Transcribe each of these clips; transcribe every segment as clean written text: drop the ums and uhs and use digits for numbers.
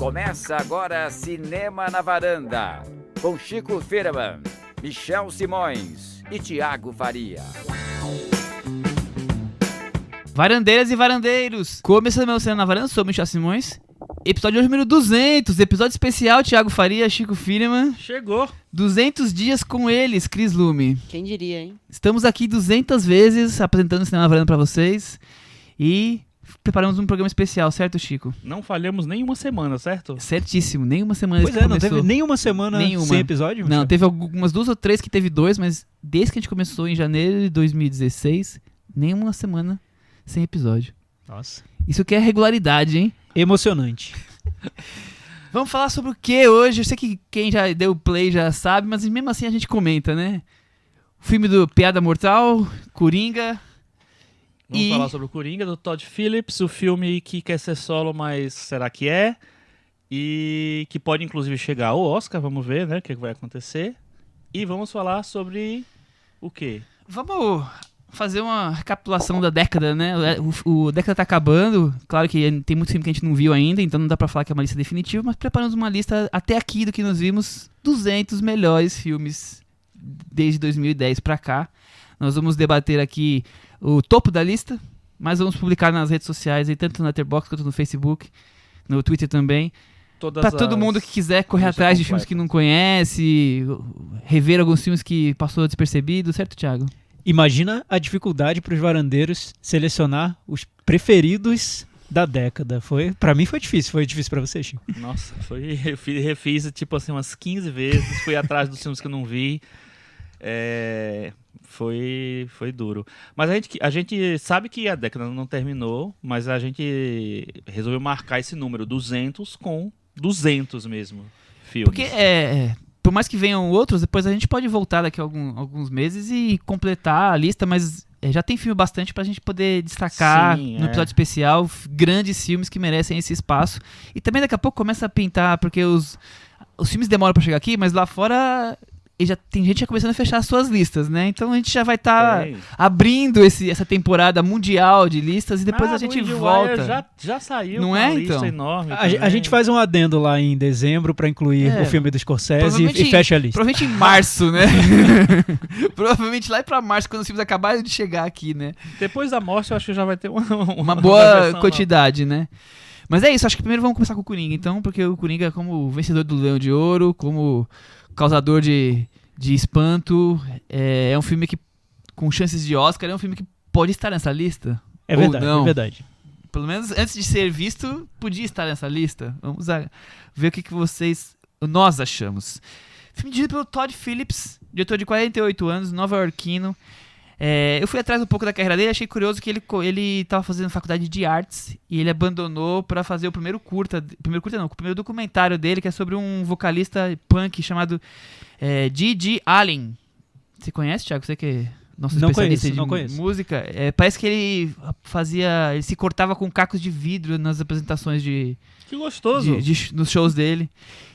Começa agora Cinema na Varanda, com Chico Firman, Michel Simões e Thiago Faria. Varandeiras e varandeiros, começando meu Cinema na Varanda, sou o Michel Simões. Episódio número 200, episódio especial, Thiago Faria, Chico Firman. Chegou. 200 dias com eles, Cris Lume. Quem diria, hein? Estamos aqui 200 vezes apresentando o Cinema na Varanda pra vocês e preparamos um programa especial, certo, Chico? Não falhamos nenhuma semana, certo? Certíssimo, nenhuma semana Pois que não começou. teve nenhuma semana sem episódio? Não, teve algumas 2 ou 3 que teve 2, mas desde que a gente começou em janeiro de 2016, nenhuma semana sem episódio. Nossa. Isso que é regularidade, hein? Emocionante. Vamos falar sobre o que hoje? Eu sei que quem já deu play já sabe, mas mesmo assim a gente comenta, né? O filme do Piada Mortal, Coringa. Vamos falar sobre o Coringa, do Todd Phillips, o filme que quer ser solo, mas será que é? E que pode inclusive chegar ao Oscar, vamos ver, né? O que vai acontecer. E vamos falar sobre o quê? Vamos fazer uma recapitulação da década, né? O década tá acabando. Claro que tem muito filme que a gente não viu ainda, então não dá pra falar que é uma lista definitiva, mas preparamos uma lista até aqui do que nós vimos, 200 melhores filmes desde 2010 pra cá. Nós vamos debater aqui o topo da lista, mas vamos publicar nas redes sociais, aí, tanto no Letterboxd quanto no Facebook, no Twitter também. Pra todo mundo que quiser correr atrás de filmes que não conhece, rever alguns filmes que passou despercebido, certo, Thiago? Imagina a dificuldade para os varandeiros selecionar os preferidos da década. Pra mim foi difícil para você, Chico? Nossa, eu refiz tipo assim umas 15 vezes, fui atrás dos filmes que eu não vi. Foi duro. Mas a gente sabe que a década não terminou, mas a gente resolveu marcar esse número, 200 com 200 mesmo filmes. Porque por mais que venham outros, depois a gente pode voltar daqui a alguns meses e completar a lista, mas já tem filme bastante pra gente poder destacar. Sim, no episódio especial, grandes filmes que merecem esse espaço. E também daqui a pouco começa a pintar, porque os filmes demoram pra chegar aqui, mas lá fora já tem gente já começando a fechar as suas listas, né? Então a gente já vai estar abrindo essa temporada mundial de listas e depois a gente volta. Já saiu, não com é, uma lista então? enorme. A gente faz um adendo lá em dezembro pra incluir o filme do Scorsese e fecha a lista. Provavelmente em março, né? Provavelmente lá pra março, quando os filmes acabarem de chegar aqui, né? Depois da morte eu acho que já vai ter uma boa quantidade, né? Mas é isso, acho que primeiro vamos começar com o Coringa, então, porque o Coringa, como vencedor do Leão de Ouro, como causador de espanto, é um filme que, com chances de Oscar, é um filme que pode estar nessa lista. É verdade, ou não. é verdade. Pelo menos antes de ser visto, podia estar nessa lista. Vamos ver o que nós achamos. Filme dirigido pelo Todd Phillips, diretor de 48 anos, nova-iorquino. Eu fui atrás um pouco da carreira dele, achei curioso que ele estava fazendo faculdade de artes e ele abandonou para fazer o primeiro documentário dele, que é sobre um vocalista punk chamado G.G. Allin. Você conhece, Thiago? Você que é nosso especialista de música? Parece que ele se cortava com cacos de vidro nas apresentações Que gostoso! Nos shows dele.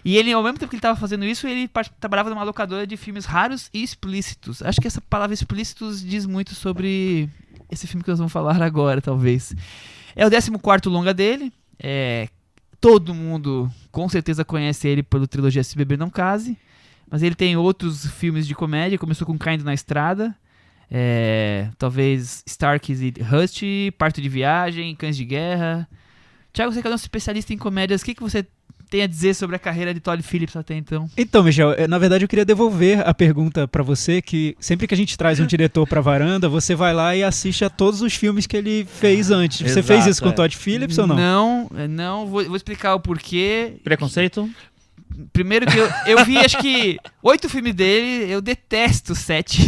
E ele, ao mesmo tempo que ele estava fazendo isso, ele trabalhava numa locadora de filmes raros e explícitos. Acho que essa palavra explícitos diz muito sobre esse filme que nós vamos falar agora, talvez. É o 14º longa dele. Todo mundo com certeza conhece ele pela trilogia Se Beber Não Case. Mas ele tem outros filmes de comédia. Começou com Caindo na Estrada. Talvez Starks e Rust, Parto de Viagem, Cães de Guerra. Thiago, você que é nosso especialista em comédias, o que você tem a dizer sobre a carreira de Todd Phillips até então? Então, Michel, na verdade eu queria devolver a pergunta pra você, que sempre que a gente traz um diretor pra varanda, você vai lá e assiste a todos os filmes que ele fez antes. Você fez isso com o Todd Phillips ou não? Não, vou explicar o porquê. Preconceito? Primeiro que eu vi, acho que 8 filmes dele, eu detesto 7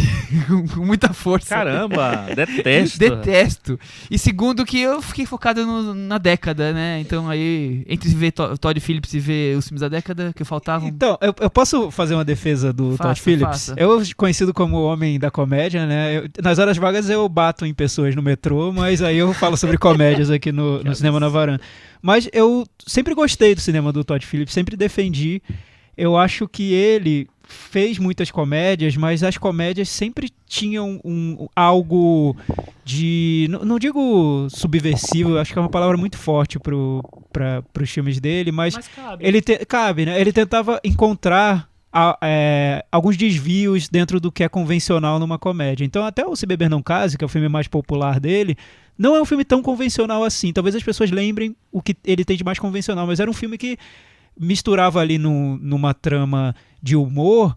com muita força. Caramba, detesto. Detesto. E segundo que eu fiquei focado na década, né? Então aí, entre ver Todd Phillips e ver os filmes da década que faltavam... Então, eu posso fazer uma defesa do Todd Phillips? Faça. Eu, conhecido como o homem da comédia, né? Nas horas vagas eu bato em pessoas no metrô, mas aí eu falo sobre comédias aqui no Cinema na Varanda. Mas eu sempre gostei do cinema do Todd Phillips, sempre defendi. Eu acho que ele fez muitas comédias, mas as comédias sempre tinham algo de... Não digo subversivo, acho que é uma palavra muito forte para os filmes dele, mas cabe. Cabe, né? Ele tentava encontrar alguns desvios dentro do que é convencional numa comédia. Então até o Se Beber Não Case, que é o filme mais popular dele, não é um filme tão convencional assim. Talvez as pessoas lembrem o que ele tem de mais convencional, mas era um filme que misturava ali numa trama de humor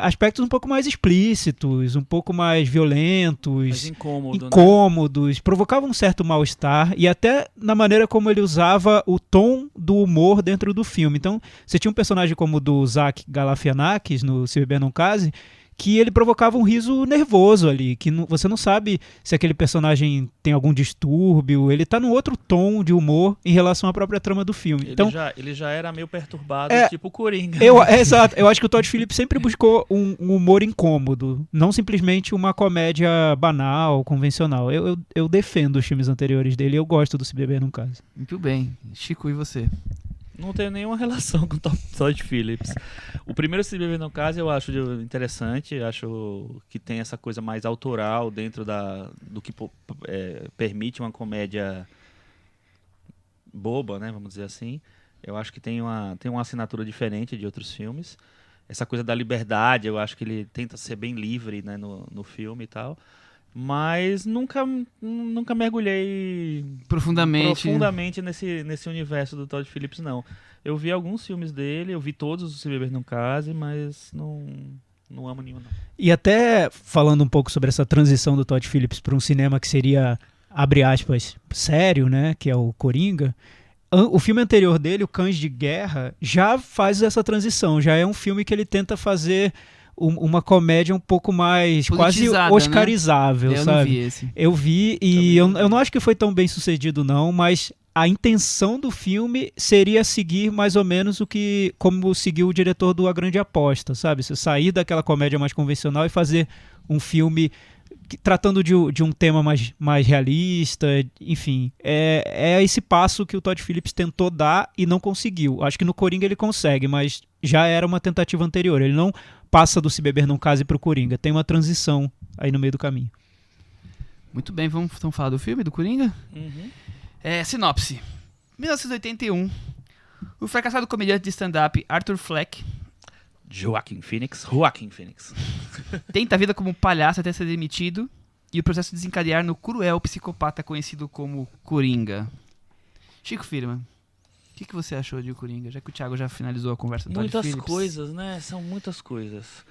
aspectos um pouco mais explícitos, um pouco mais violentos, mais incômodos, provocava um certo mal-estar, e até na maneira como ele usava o tom do humor dentro do filme. Então, você tinha um personagem como o do Zach Galifianakis, no Se Beber Não Case, que ele provocava um riso nervoso ali, que você não sabe se aquele personagem tem algum distúrbio, ele tá num outro tom de humor em relação à própria trama do filme. Ele já era meio perturbado, tipo Coringa. Exato, eu acho que o Todd Phillips sempre buscou um humor incômodo, não simplesmente uma comédia banal, convencional. Eu defendo os filmes anteriores dele, eu gosto do Se Beber Não Case. Muito bem. Chico, e você? Não tenho nenhuma relação com o Todd Phillips. O primeiro Se Beber Não Case eu acho interessante, acho que tem essa coisa mais autoral dentro do que permite uma comédia boba, né, vamos dizer assim. Eu acho que tem uma assinatura diferente de outros filmes. Essa coisa da liberdade, eu acho que ele tenta ser bem livre, né, no filme e tal. Mas nunca mergulhei profundamente nesse universo do Todd Phillips, não. Eu vi alguns filmes dele, eu vi todos os Se Beber Não Case, mas não amo nenhum, não. E até falando um pouco sobre essa transição do Todd Phillips para um cinema que seria, abre aspas, sério, né, que é o Coringa, o filme anterior dele, o Cães de Guerra, já faz essa transição, já é um filme que ele tenta fazer uma comédia um pouco mais quase oscarizável, né? sabe? Eu não vi esse. Eu vi e eu não acho que foi tão bem sucedido não, mas a intenção do filme seria seguir mais ou menos como seguiu o diretor do A Grande Aposta, sabe? Você sair daquela comédia mais convencional e fazer um filme tratando de um tema mais realista, enfim. É esse passo que o Todd Phillips tentou dar e não conseguiu. Acho que no Coringa ele consegue, mas já era uma tentativa anterior. Ele não passa do Se Beber Não Case pro Coringa. Tem uma transição aí no meio do caminho. Muito bem, vamos então falar do filme, do Coringa? Uhum. Sinopse. 1981, o fracassado comediante de stand-up Arthur Fleck Joaquin Phoenix. tenta a vida como palhaço até ser demitido e o processo desencadear no cruel psicopata conhecido como Coringa. Chico Firman, o que você achou de Coringa? Já que o Thiago já finalizou a conversa do Todd Phillips. Muitas coisas, né? São muitas coisas.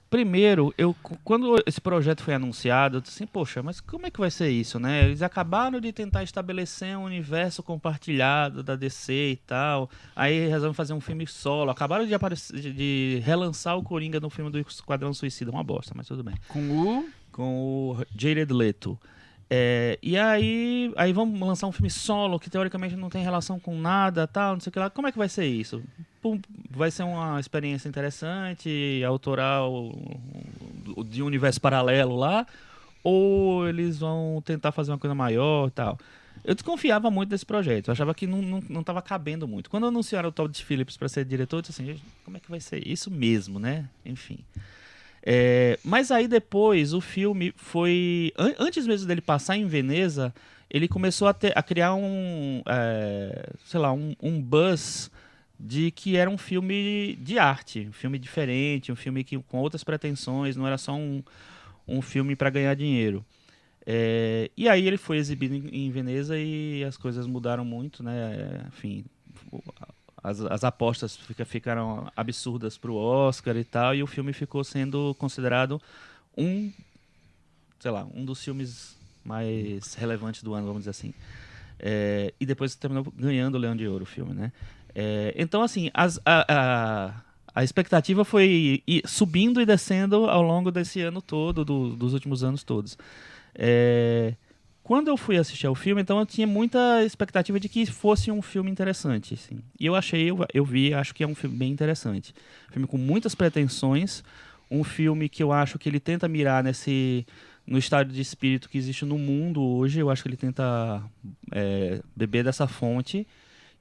Primeiro, quando esse projeto foi anunciado, eu disse assim, poxa, mas como é que vai ser isso, né? Eles acabaram de tentar estabelecer um universo compartilhado da DC e tal, aí resolvem fazer um filme solo, acabaram de relançar o Coringa no filme do Esquadrão Suicida, uma bosta, mas tudo bem. Com o Jared Leto. E aí vamos lançar um filme solo que teoricamente não tem relação com nada, tal, não sei o que lá. Como é que vai ser isso? Vai ser uma experiência interessante, autoral, de um universo paralelo lá, ou eles vão tentar fazer uma coisa maior e tal? Eu desconfiava muito desse projeto, eu achava que não estava cabendo muito. Quando anunciaram o Todd Phillips para ser diretor, eu disse assim, como é que vai ser isso mesmo, né? Enfim. Mas aí depois o filme foi... Antes mesmo dele passar em Veneza, ele começou a criar um buzz de que era um filme de arte, um filme diferente, um filme com outras pretensões, não era só um filme para ganhar dinheiro. E aí ele foi exibido em Veneza e as coisas mudaram muito, né? Enfim... As apostas ficaram absurdas para o Oscar e tal, e o filme ficou sendo considerado um dos filmes mais relevantes do ano, vamos dizer assim. E depois terminou ganhando o Leão de Ouro, o filme, né? Então, assim, a expectativa foi subindo e descendo ao longo desse ano todo, dos últimos anos todos. Quando eu fui assistir ao filme, então eu tinha muita expectativa de que fosse um filme interessante, assim. E acho que é um filme bem interessante. Um filme com muitas pretensões, um filme que eu acho que ele tenta mirar no estado de espírito que existe no mundo hoje. Eu acho que ele tenta beber dessa fonte.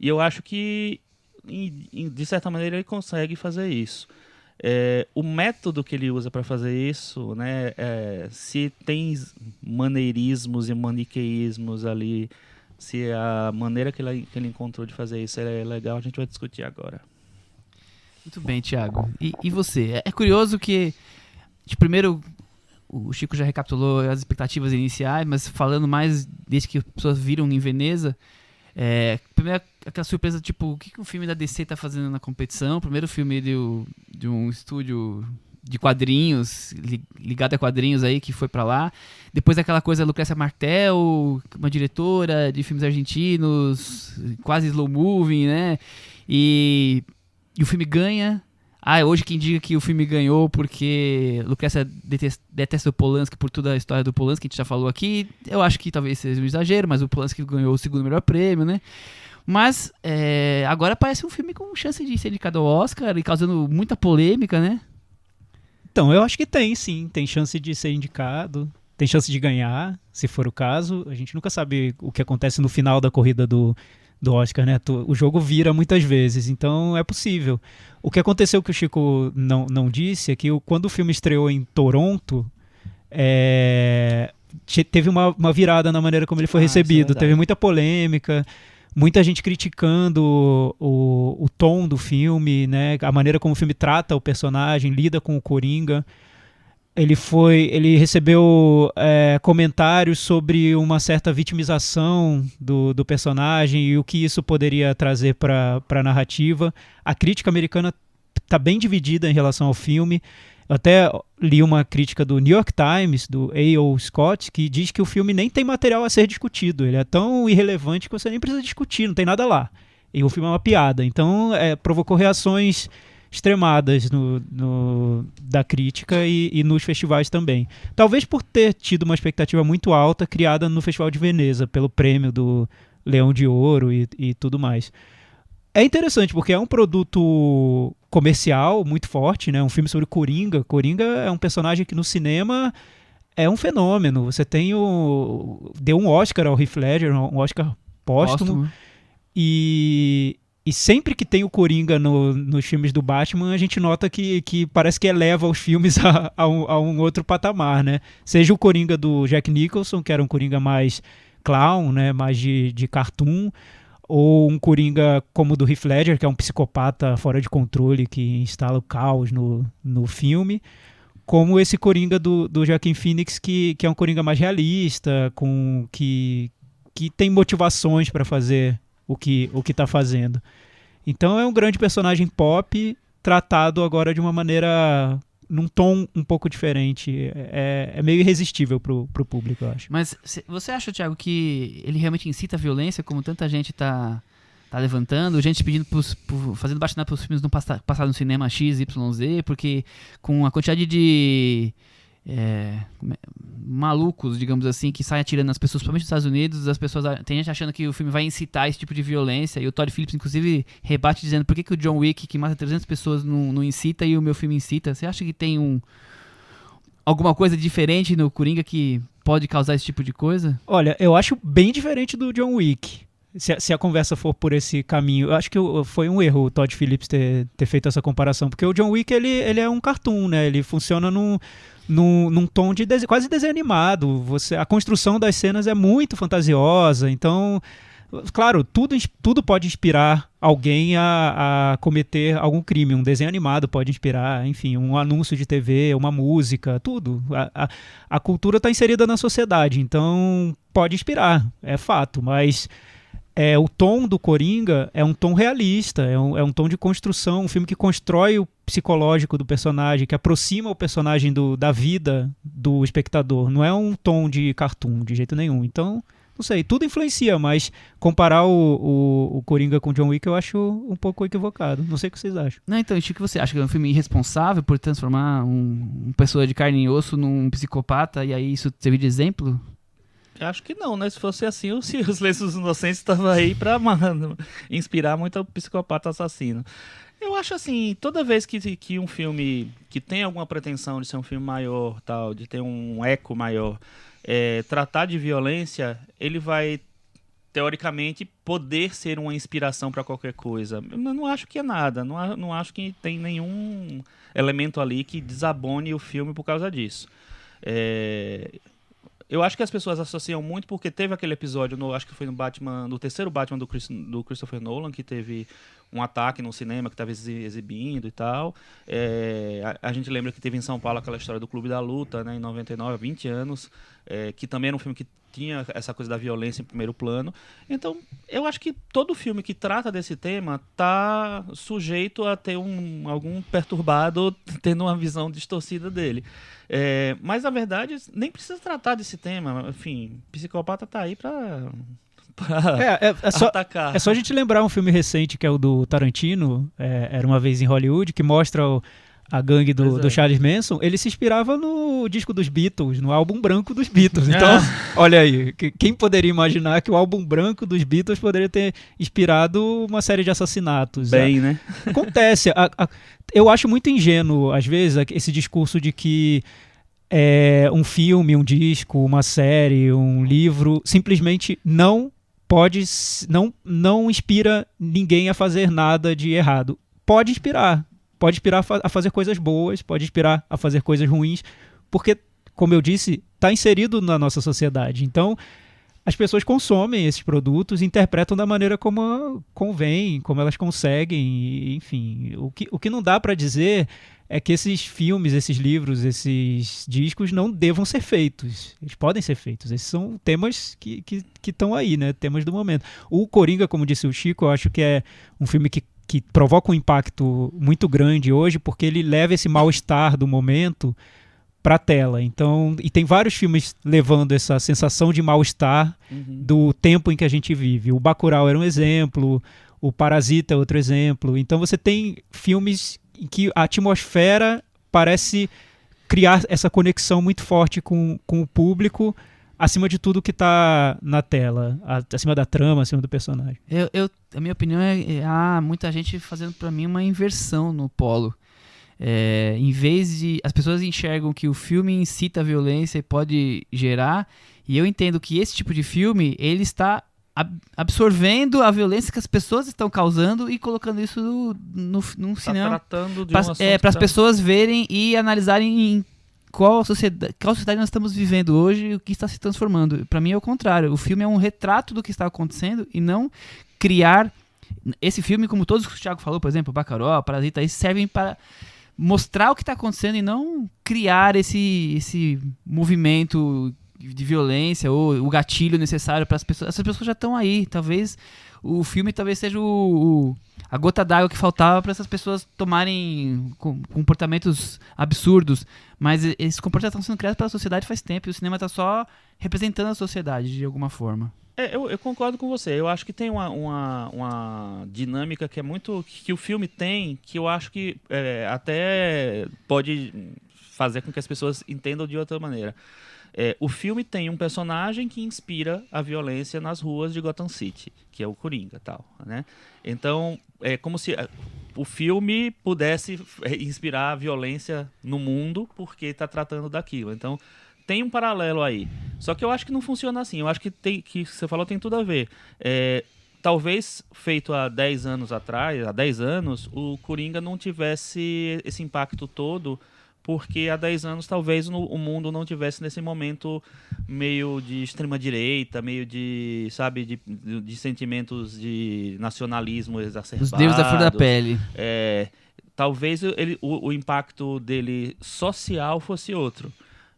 E eu acho que de certa maneira, ele consegue fazer isso. O método que ele usa para fazer isso, né, se tem maneirismos e maniqueísmos ali, se a maneira que ele encontrou de fazer isso é legal, a gente vai discutir agora. Muito bem, Thiago. E você? É curioso que, primeiro, o Chico já recapitulou as expectativas iniciais, mas falando mais desde que as pessoas viram em Veneza, primeiro aquela surpresa, tipo, o que o filme da DC tá fazendo na competição? Primeiro filme de um estúdio de quadrinhos, ligado a quadrinhos aí, que foi pra lá. Depois aquela coisa, Lucrécia Martel, uma diretora de filmes argentinos, quase slow moving, né? E o filme ganha. Hoje quem diga que o filme ganhou porque Lucrécia detesta o Polanski por toda a história do Polanski, que a gente já falou aqui. Eu acho que talvez seja um exagero, mas o Polanski ganhou o segundo melhor prêmio, né? Mas agora parece um filme com chance de ser indicado ao Oscar e causando muita polêmica, né? Então, eu acho que tem, sim. Tem chance de ser indicado, tem chance de ganhar, se for o caso. A gente nunca sabe o que acontece no final da corrida do Oscar, né? O jogo vira muitas vezes, então é possível. O que aconteceu que o Chico não disse é que quando o filme estreou em Toronto, teve uma virada na maneira como ele foi recebido. Teve muita polêmica, muita gente criticando o tom do filme, né? A maneira como o filme trata o personagem, lida com o Coringa. Ele recebeu comentários sobre uma certa vitimização do personagem e o que isso poderia trazer para a narrativa. A crítica americana está bem dividida em relação ao filme. Eu até li uma crítica do New York Times, do A.O. Scott, que diz que o filme nem tem material a ser discutido. Ele é tão irrelevante que você nem precisa discutir, não tem nada lá. E o filme é uma piada. Então, provocou reações extremadas da crítica e nos festivais também. Talvez por ter tido uma expectativa muito alta criada no Festival de Veneza, pelo prêmio do Leão de Ouro e tudo mais. É interessante porque é um produto comercial muito forte, né? Um filme sobre Coringa. Coringa é um personagem que no cinema é um fenômeno. Você tem deu um Oscar ao Heath Ledger, um Oscar póstumo. E sempre que tem o Coringa nos filmes do Batman, a gente nota que parece que eleva os filmes a um outro patamar, né? Seja o Coringa do Jack Nicholson, que era um Coringa mais clown, né? Mais de cartoon, ou um Coringa como o do Heath Ledger, que é um psicopata fora de controle que instala o caos no filme, como esse Coringa do Joaquin Phoenix, que é um Coringa mais realista, que tem motivações para fazer o que está fazendo. Então é um grande personagem pop tratado agora de uma maneira, num tom um pouco diferente. É meio irresistível pro público, eu acho. Mas você acha, Thiago, que ele realmente incita a violência, como tanta gente tá levantando, gente pedindo fazendo baixinada pros filmes não passar no cinema XYZ, porque com a quantidade de malucos, digamos assim, que saem atirando nas pessoas, principalmente nos Estados Unidos, tem gente achando que o filme vai incitar esse tipo de violência, e o Todd Phillips, inclusive, rebate dizendo por que o John Wick, que mata 300 pessoas, não incita e o meu filme incita. Você acha que tem alguma coisa diferente no Coringa que pode causar esse tipo de coisa? Olha, eu acho bem diferente do John Wick. Se a conversa for por esse caminho, eu acho que foi um erro o Todd Phillips ter feito essa comparação, porque o John Wick ele é um cartoon, né? Ele funciona num tom de quase desenho animado. A construção das cenas é muito fantasiosa, então, claro, tudo pode inspirar alguém a cometer algum crime. Um desenho animado pode inspirar, enfim, um anúncio de TV, uma música, tudo. A cultura está inserida na sociedade, então pode inspirar, é fato, mas o tom do Coringa é um tom realista, é um tom de construção, um filme que constrói o psicológico do personagem, que aproxima o personagem da vida do espectador. Não é um tom de cartoon, de jeito nenhum. Então, não sei, tudo influencia, mas comparar o Coringa com o John Wick eu acho um pouco equivocado. Não sei o que vocês acham. Não, então, Chico, você acha que é um filme irresponsável por transformar uma pessoa de carne e osso num psicopata e aí isso servir de exemplo? Acho que não, né? Se fosse assim, o Silêncio dos Inocentes estava aí pra inspirar muito o psicopata assassino. Eu acho assim, toda vez que um filme que tem alguma pretensão de ser um filme maior, tal, de ter um eco maior, tratar de violência, ele vai teoricamente, poder ser uma inspiração para qualquer coisa. Eu não acho que é nada. Não acho que tem nenhum elemento ali que desabone o filme por causa disso. Eu acho que as pessoas associam muito porque teve aquele episódio, acho que foi no terceiro Batman do Christopher Nolan, que teve um ataque no cinema que estava exibindo e tal. A gente lembra que teve em São Paulo aquela história do Clube da Luta, né, em 99, há 20 anos, que também era um filme que tinha essa coisa da violência em primeiro plano. Então, eu acho que todo filme que trata desse tema tá sujeito a ter algum perturbado tendo uma visão distorcida dele. Mas, na verdade, nem precisa tratar desse tema. Enfim, Psicopata tá aí pra atacar. É só a gente lembrar um filme recente que é o do Tarantino, Era Uma Vez em Hollywood, que mostra a gangue do Charles Manson. Ele se inspirava no disco dos Beatles, no álbum branco dos Beatles. Então, olha aí, quem poderia imaginar que o álbum branco dos Beatles poderia ter inspirado uma série de assassinatos? Bem, né? Acontece. Eu acho muito ingênuo, às vezes, esse discurso de que um filme, um disco, uma série, um livro, simplesmente não inspira ninguém a fazer nada de errado. Pode inspirar a fazer coisas boas, pode inspirar a fazer coisas ruins, porque, como eu disse, está inserido na nossa sociedade. Então, as pessoas consomem esses produtos, interpretam da maneira como convém, como elas conseguem, enfim. O que não dá para dizer é que esses filmes, esses livros, esses discos não devam ser feitos. Eles podem ser feitos. Esses são temas que estão aí, né? Temas do momento. O Coringa, como disse o Chico, eu acho que é um filme que provoca um impacto muito grande hoje, porque ele leva esse mal-estar do momento para a tela. Então, e tem vários filmes levando essa sensação de mal-estar do tempo em que a gente vive. O Bacurau era um exemplo, o Parasita é outro exemplo. Então você tem filmes em que a atmosfera parece criar essa conexão muito forte com o público, acima de tudo que está na tela, acima da trama, acima do personagem. A minha opinião há muita gente fazendo para mim uma inversão no polo. Em vez de... As pessoas enxergam que o filme incita a violência e pode gerar, e eu entendo que esse tipo de filme, ele está absorvendo a violência que as pessoas estão causando e colocando isso num cinema. Tratando de um assunto para as pessoas verem e analisarem em qual sociedade nós estamos vivendo hoje e o que está se transformando. Para mim é o contrário. O filme é um retrato do que está acontecendo e não criar... Esse filme, como todos que o Thiago falou, por exemplo, Bacurau, Parasita, eles servem para mostrar o que está acontecendo e não criar esse movimento de violência ou o gatilho necessário para as pessoas. Essas pessoas já estão aí. Talvez o filme seja a gota d'água que faltava para essas pessoas tomarem comportamentos absurdos. Mas esses comportamentos estão sendo criados pela sociedade faz tempo e o cinema está só representando a sociedade de alguma forma. Eu concordo com você. Eu acho que tem uma dinâmica que é muito... que o filme tem, que eu acho que até pode fazer com que as pessoas entendam de outra maneira. O filme tem um personagem que inspira a violência nas ruas de Gotham City, que é o Coringa, tal, né? Então, é como se o filme pudesse inspirar a violência no mundo porque está tratando daquilo. Então, tem um paralelo aí. Só que eu acho que não funciona assim. Eu acho que você falou tem tudo a ver. Talvez feito há 10 anos atrás, há 10 anos, o Coringa não tivesse esse impacto todo, porque há 10 anos talvez o mundo não tivesse nesse momento meio de extrema-direita, meio de, sabe, de sentimentos de nacionalismo exacerbados. Os deuses da flor da pele. Talvez o impacto dele social fosse outro.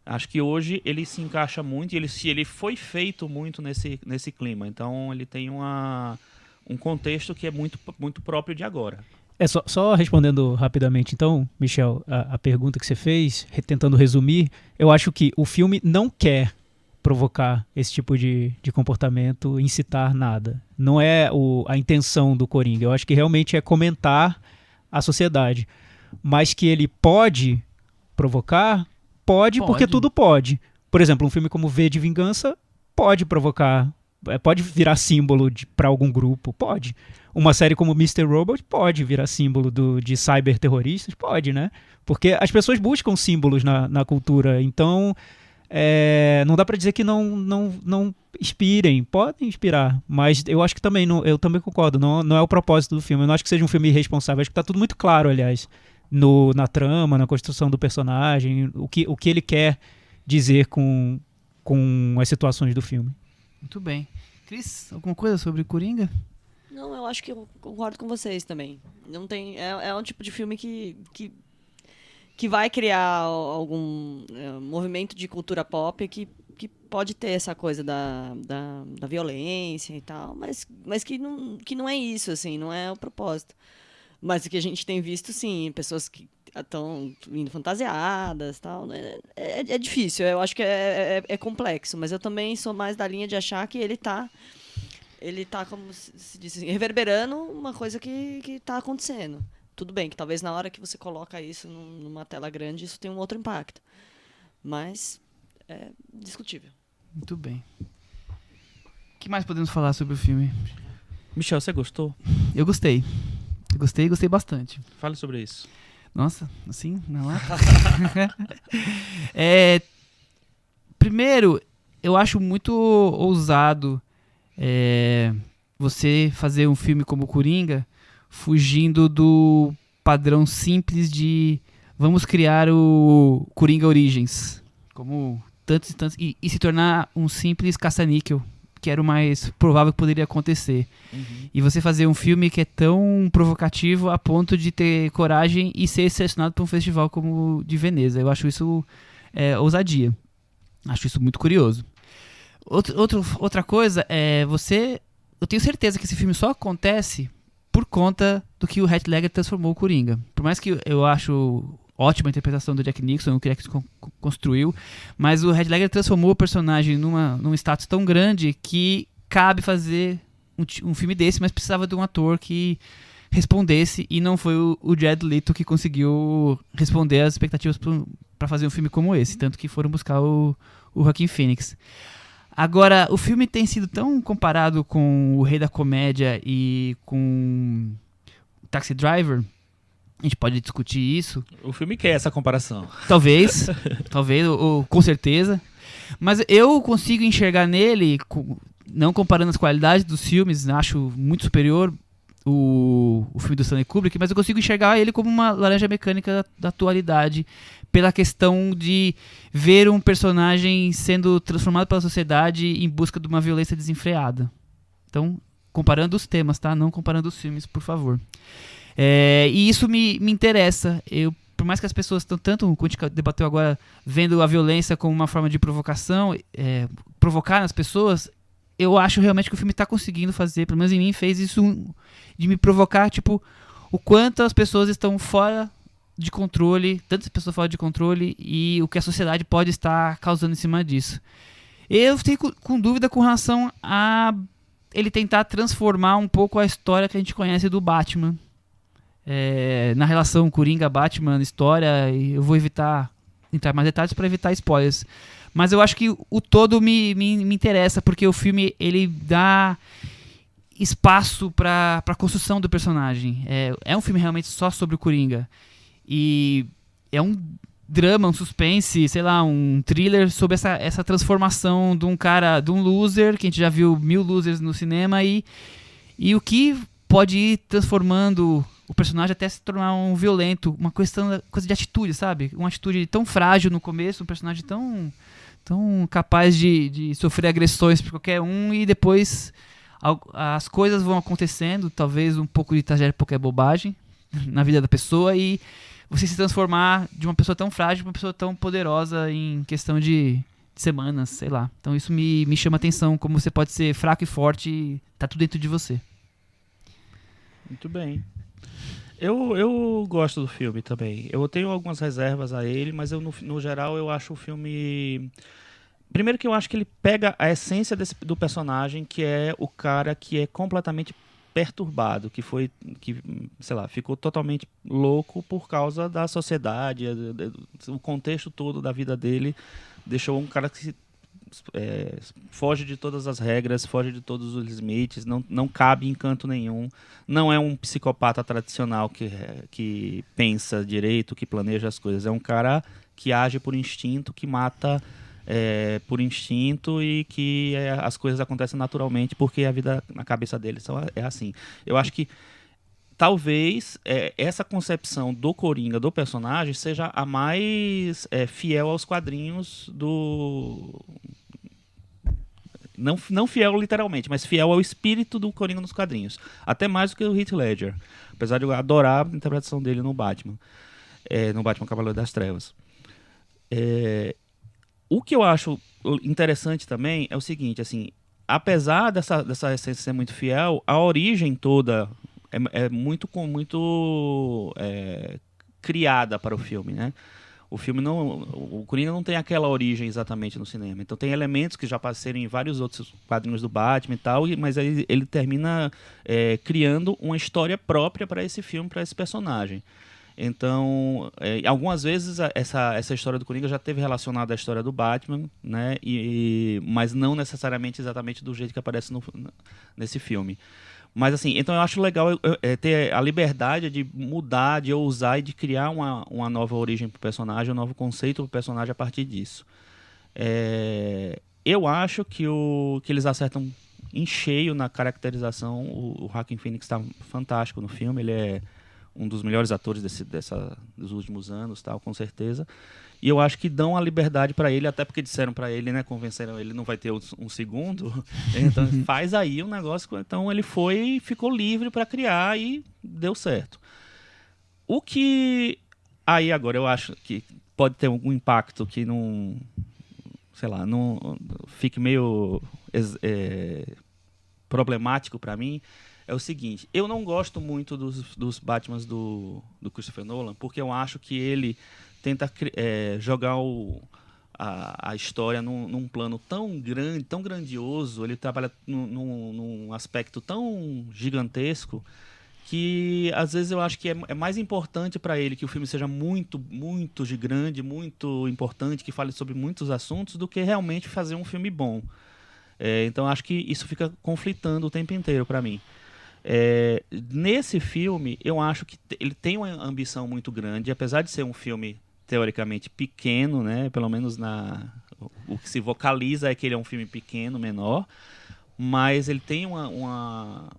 Acho que hoje ele se encaixa muito, ele foi feito muito nesse clima. Então ele tem um contexto que é muito, muito próprio de agora. Só respondendo rapidamente, então, Michel, a pergunta que você fez, tentando resumir, eu acho que o filme não quer provocar esse tipo de comportamento, incitar nada. Não é a intenção do Coringa. Eu acho que realmente é comentar a sociedade. Mas que ele pode provocar, pode, porque tudo pode. Por exemplo, um filme como V de Vingança pode provocar, pode virar símbolo para algum grupo, pode. Uma série como Mr. Robot pode virar símbolo de cyberterroristas, pode, né? Porque as pessoas buscam símbolos na cultura, então Não dá pra dizer que não inspirem, podem inspirar, mas eu acho que também, eu também concordo, não é o propósito do filme. Eu não acho que seja um filme irresponsável, acho que tá tudo muito claro, aliás, na trama, na construção do personagem, o que ele quer dizer com as situações do filme. Muito bem. Cris, alguma coisa sobre Coringa? Não, eu acho que eu concordo com vocês também. Não tem, é um tipo de filme que vai criar algum movimento de cultura pop que pode ter essa coisa da violência e tal, mas que não é isso, assim, não é o propósito. Mas o que a gente tem visto, sim, pessoas que estão indo fantasiadas e tal, né? É difícil, eu acho que é complexo, mas eu também sou mais da linha de achar que ele tá, como se diz, reverberando uma coisa que está acontecendo. Tudo bem que talvez na hora que você coloca isso numa tela grande, isso tem um outro impacto. Mas é discutível. Muito bem. O que mais podemos falar sobre o filme? Michel, você gostou? Eu gostei. Gostei bastante. Fale sobre isso. Nossa, assim, na lata? Primeiro, eu acho muito ousado você fazer um filme como Coringa fugindo do padrão simples de vamos criar o Coringa Origins, como tantos e tantos, e se tornar um simples caça-níquel, que era o mais provável que poderia acontecer. Uhum. E você fazer um filme que é tão provocativo a ponto de ter coragem e ser selecionado para um festival como o de Veneza. Eu acho isso ousadia. Acho isso muito curioso. Outra coisa é eu tenho certeza que esse filme só acontece por conta do que o Heath Ledger transformou o Coringa. Por mais que eu acho ótima a interpretação do Jack Nicholson, o que ele construiu, mas o Heath Ledger transformou o personagem num status tão grande que cabe fazer um filme desse, mas precisava de um ator que respondesse, e não foi o Jared Leto que conseguiu responder às expectativas para fazer um filme como esse, tanto que foram buscar o Joaquin Phoenix. Agora, o filme tem sido tão comparado com O Rei da Comédia e com Taxi Driver, a gente pode discutir isso. O filme quer essa comparação. Talvez, ou com certeza. Mas eu consigo enxergar nele, não comparando as qualidades dos filmes, acho muito superior o filme do Stanley Kubrick, mas eu consigo enxergar ele como uma laranja mecânica da atualidade, pela questão de ver um personagem sendo transformado pela sociedade em busca de uma violência desenfreada. Então, comparando os temas, tá? Não comparando os filmes, por favor. E isso me interessa. Por mais que as pessoas estão tanto, como a gente debateu agora, vendo a violência como uma forma de provocação, provocar nas pessoas, eu acho realmente que o filme está conseguindo fazer, pelo menos em mim, fez isso de me provocar, tipo, o quanto as pessoas estão fora de controle, tantas pessoas fora de controle, e o que a sociedade pode estar causando em cima disso. Eu fiquei com dúvida com relação a ele tentar transformar um pouco a história que a gente conhece do Batman. Na relação Coringa-Batman, história, e eu vou evitar entrar em mais detalhes para evitar spoilers. Mas eu acho que o todo me interessa, porque o filme ele dá espaço para a construção do personagem. É um filme realmente só sobre o Coringa. E é um drama, um suspense, sei lá, um thriller sobre essa transformação de um cara, de um loser, que a gente já viu 1000 losers no cinema, e o que pode ir transformando o personagem até se tornar um violento, uma coisa de atitude, sabe? Uma atitude tão frágil no começo, um personagem tão capaz de sofrer agressões por qualquer um, e depois as coisas vão acontecendo, talvez um pouco de tragédia, porque é bobagem na vida da pessoa, e você se transformar de uma pessoa tão frágil para uma pessoa tão poderosa em questão de semanas, sei lá. Então isso me chama atenção, como você pode ser fraco e forte e tá tudo dentro de você. Muito bem. Eu gosto do filme também. Eu tenho algumas reservas a ele, mas no geral eu acho o filme... Primeiro que eu acho que ele pega a essência do personagem, que é o cara que é completamente perturbado, que sei lá, ficou totalmente louco por causa da sociedade, o contexto todo da vida dele deixou um cara que foge de todas as regras, foge de todos os limites, não cabe em canto nenhum, não é um psicopata tradicional que pensa direito, que planeja as coisas, é um cara que age por instinto, que mata por instinto e que as coisas acontecem naturalmente porque a vida na cabeça dele é assim. Eu acho que talvez essa concepção do Coringa, do personagem, seja a mais fiel aos quadrinhos do... Não fiel literalmente, mas fiel ao espírito do Coringa nos quadrinhos. Até mais do que o Heath Ledger. Apesar de eu adorar a interpretação dele no Batman. No Batman Cavaleiro das Trevas. O que eu acho interessante também é o seguinte, assim, apesar dessa essência ser muito fiel, a origem toda é muito criada para o filme, né? O Coringa não tem aquela origem exatamente no cinema. Então tem elementos que já passaram em vários outros quadrinhos do Batman e tal, mas aí ele termina criando uma história própria para esse filme, para esse personagem. Então, algumas vezes essa história do Coringa já teve relacionada à história do Batman, né? Mas não necessariamente exatamente do jeito que aparece nesse filme. Mas assim, então eu acho legal ter a liberdade de mudar, de ousar e de criar uma nova origem para o personagem, um novo conceito para o personagem a partir disso. Eu acho que eles acertam em cheio na caracterização. O Joaquin Phoenix está fantástico no filme, ele é um dos melhores atores dos últimos anos, tal, com certeza. E eu acho que dão a liberdade para ele, até porque disseram para ele, né, convenceram ele, não vai ter um segundo, então faz aí um negócio. Então ele ficou livre para criar e deu certo. O que aí agora eu acho que pode ter algum impacto que não, sei lá, não fique meio problemático para mim, é o seguinte: eu não gosto muito dos Batmans do Christopher Nolan, porque eu acho que ele tenta jogar a história num plano tão grande, tão grandioso, ele trabalha num aspecto tão gigantesco que às vezes eu acho que é mais importante para ele que o filme seja muito, muito grande, muito importante, que fale sobre muitos assuntos, do que realmente fazer um filme bom. Então eu acho que isso fica conflitando o tempo inteiro para mim. Nesse filme, eu acho que ele tem uma ambição muito grande, apesar de ser um filme teoricamente pequeno, né? Pelo menos o que se vocaliza é que ele é um filme pequeno, menor, mas ele tem uma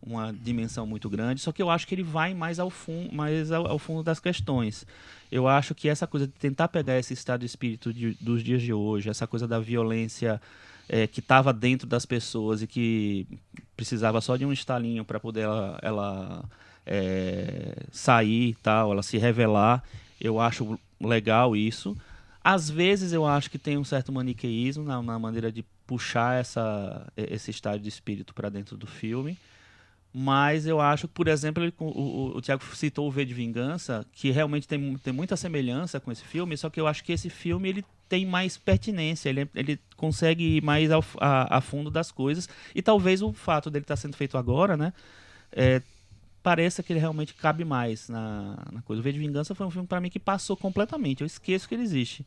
dimensão muito grande, só que eu acho que ele vai mais ao fundo das questões. Eu acho que essa coisa de tentar pegar esse estado de espírito dos dias de hoje, essa coisa da violência que estava dentro das pessoas e que precisava só de um estalinho para poder ela sair e tal, ela se revelar. Eu acho legal isso. Às vezes eu acho que tem um certo maniqueísmo na maneira de puxar esse estado de espírito para dentro do filme. Mas eu acho que, por exemplo, o Thiago citou o V de Vingança, que realmente tem muita semelhança com esse filme, só que eu acho que esse filme ele tem mais pertinência, ele consegue ir mais a fundo das coisas, e talvez o fato dele estar sendo feito agora, né, pareça que ele realmente cabe mais na coisa. O V de Vingança foi um filme para mim que passou completamente, eu esqueço que ele existe.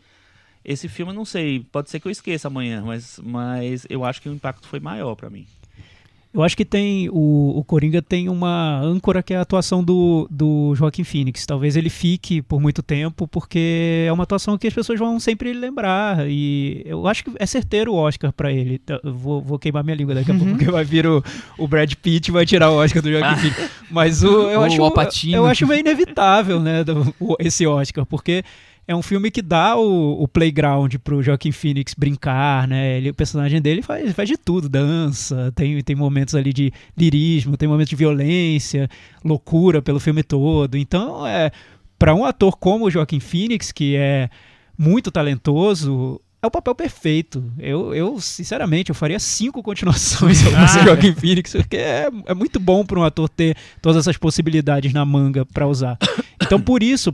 Esse filme, eu não sei, pode ser que eu esqueça amanhã, mas eu acho que o impacto foi maior para mim. Eu acho que o Coringa tem uma âncora que é a atuação do Joaquin Phoenix. Talvez ele fique por muito tempo, porque é uma atuação que as pessoas vão sempre lembrar. E eu acho que é certeiro o Oscar pra ele. Eu vou queimar minha língua daqui a pouco, porque vai vir o Brad Pitt e vai tirar o Oscar do Joaquin Phoenix. Mas eu acho meio inevitável, né, esse Oscar, porque é um filme que dá o playground pro Joaquin Phoenix brincar, né? O personagem dele faz de tudo, dança, tem momentos ali de lirismo, tem momentos de violência, loucura pelo filme todo. Então, para um ator como o Joaquin Phoenix, que é muito talentoso, é o papel perfeito. Eu sinceramente, eu faria 5 continuações se eu fosse o Joaquin Phoenix, porque é muito bom para um ator ter todas essas possibilidades na manga para usar. Então,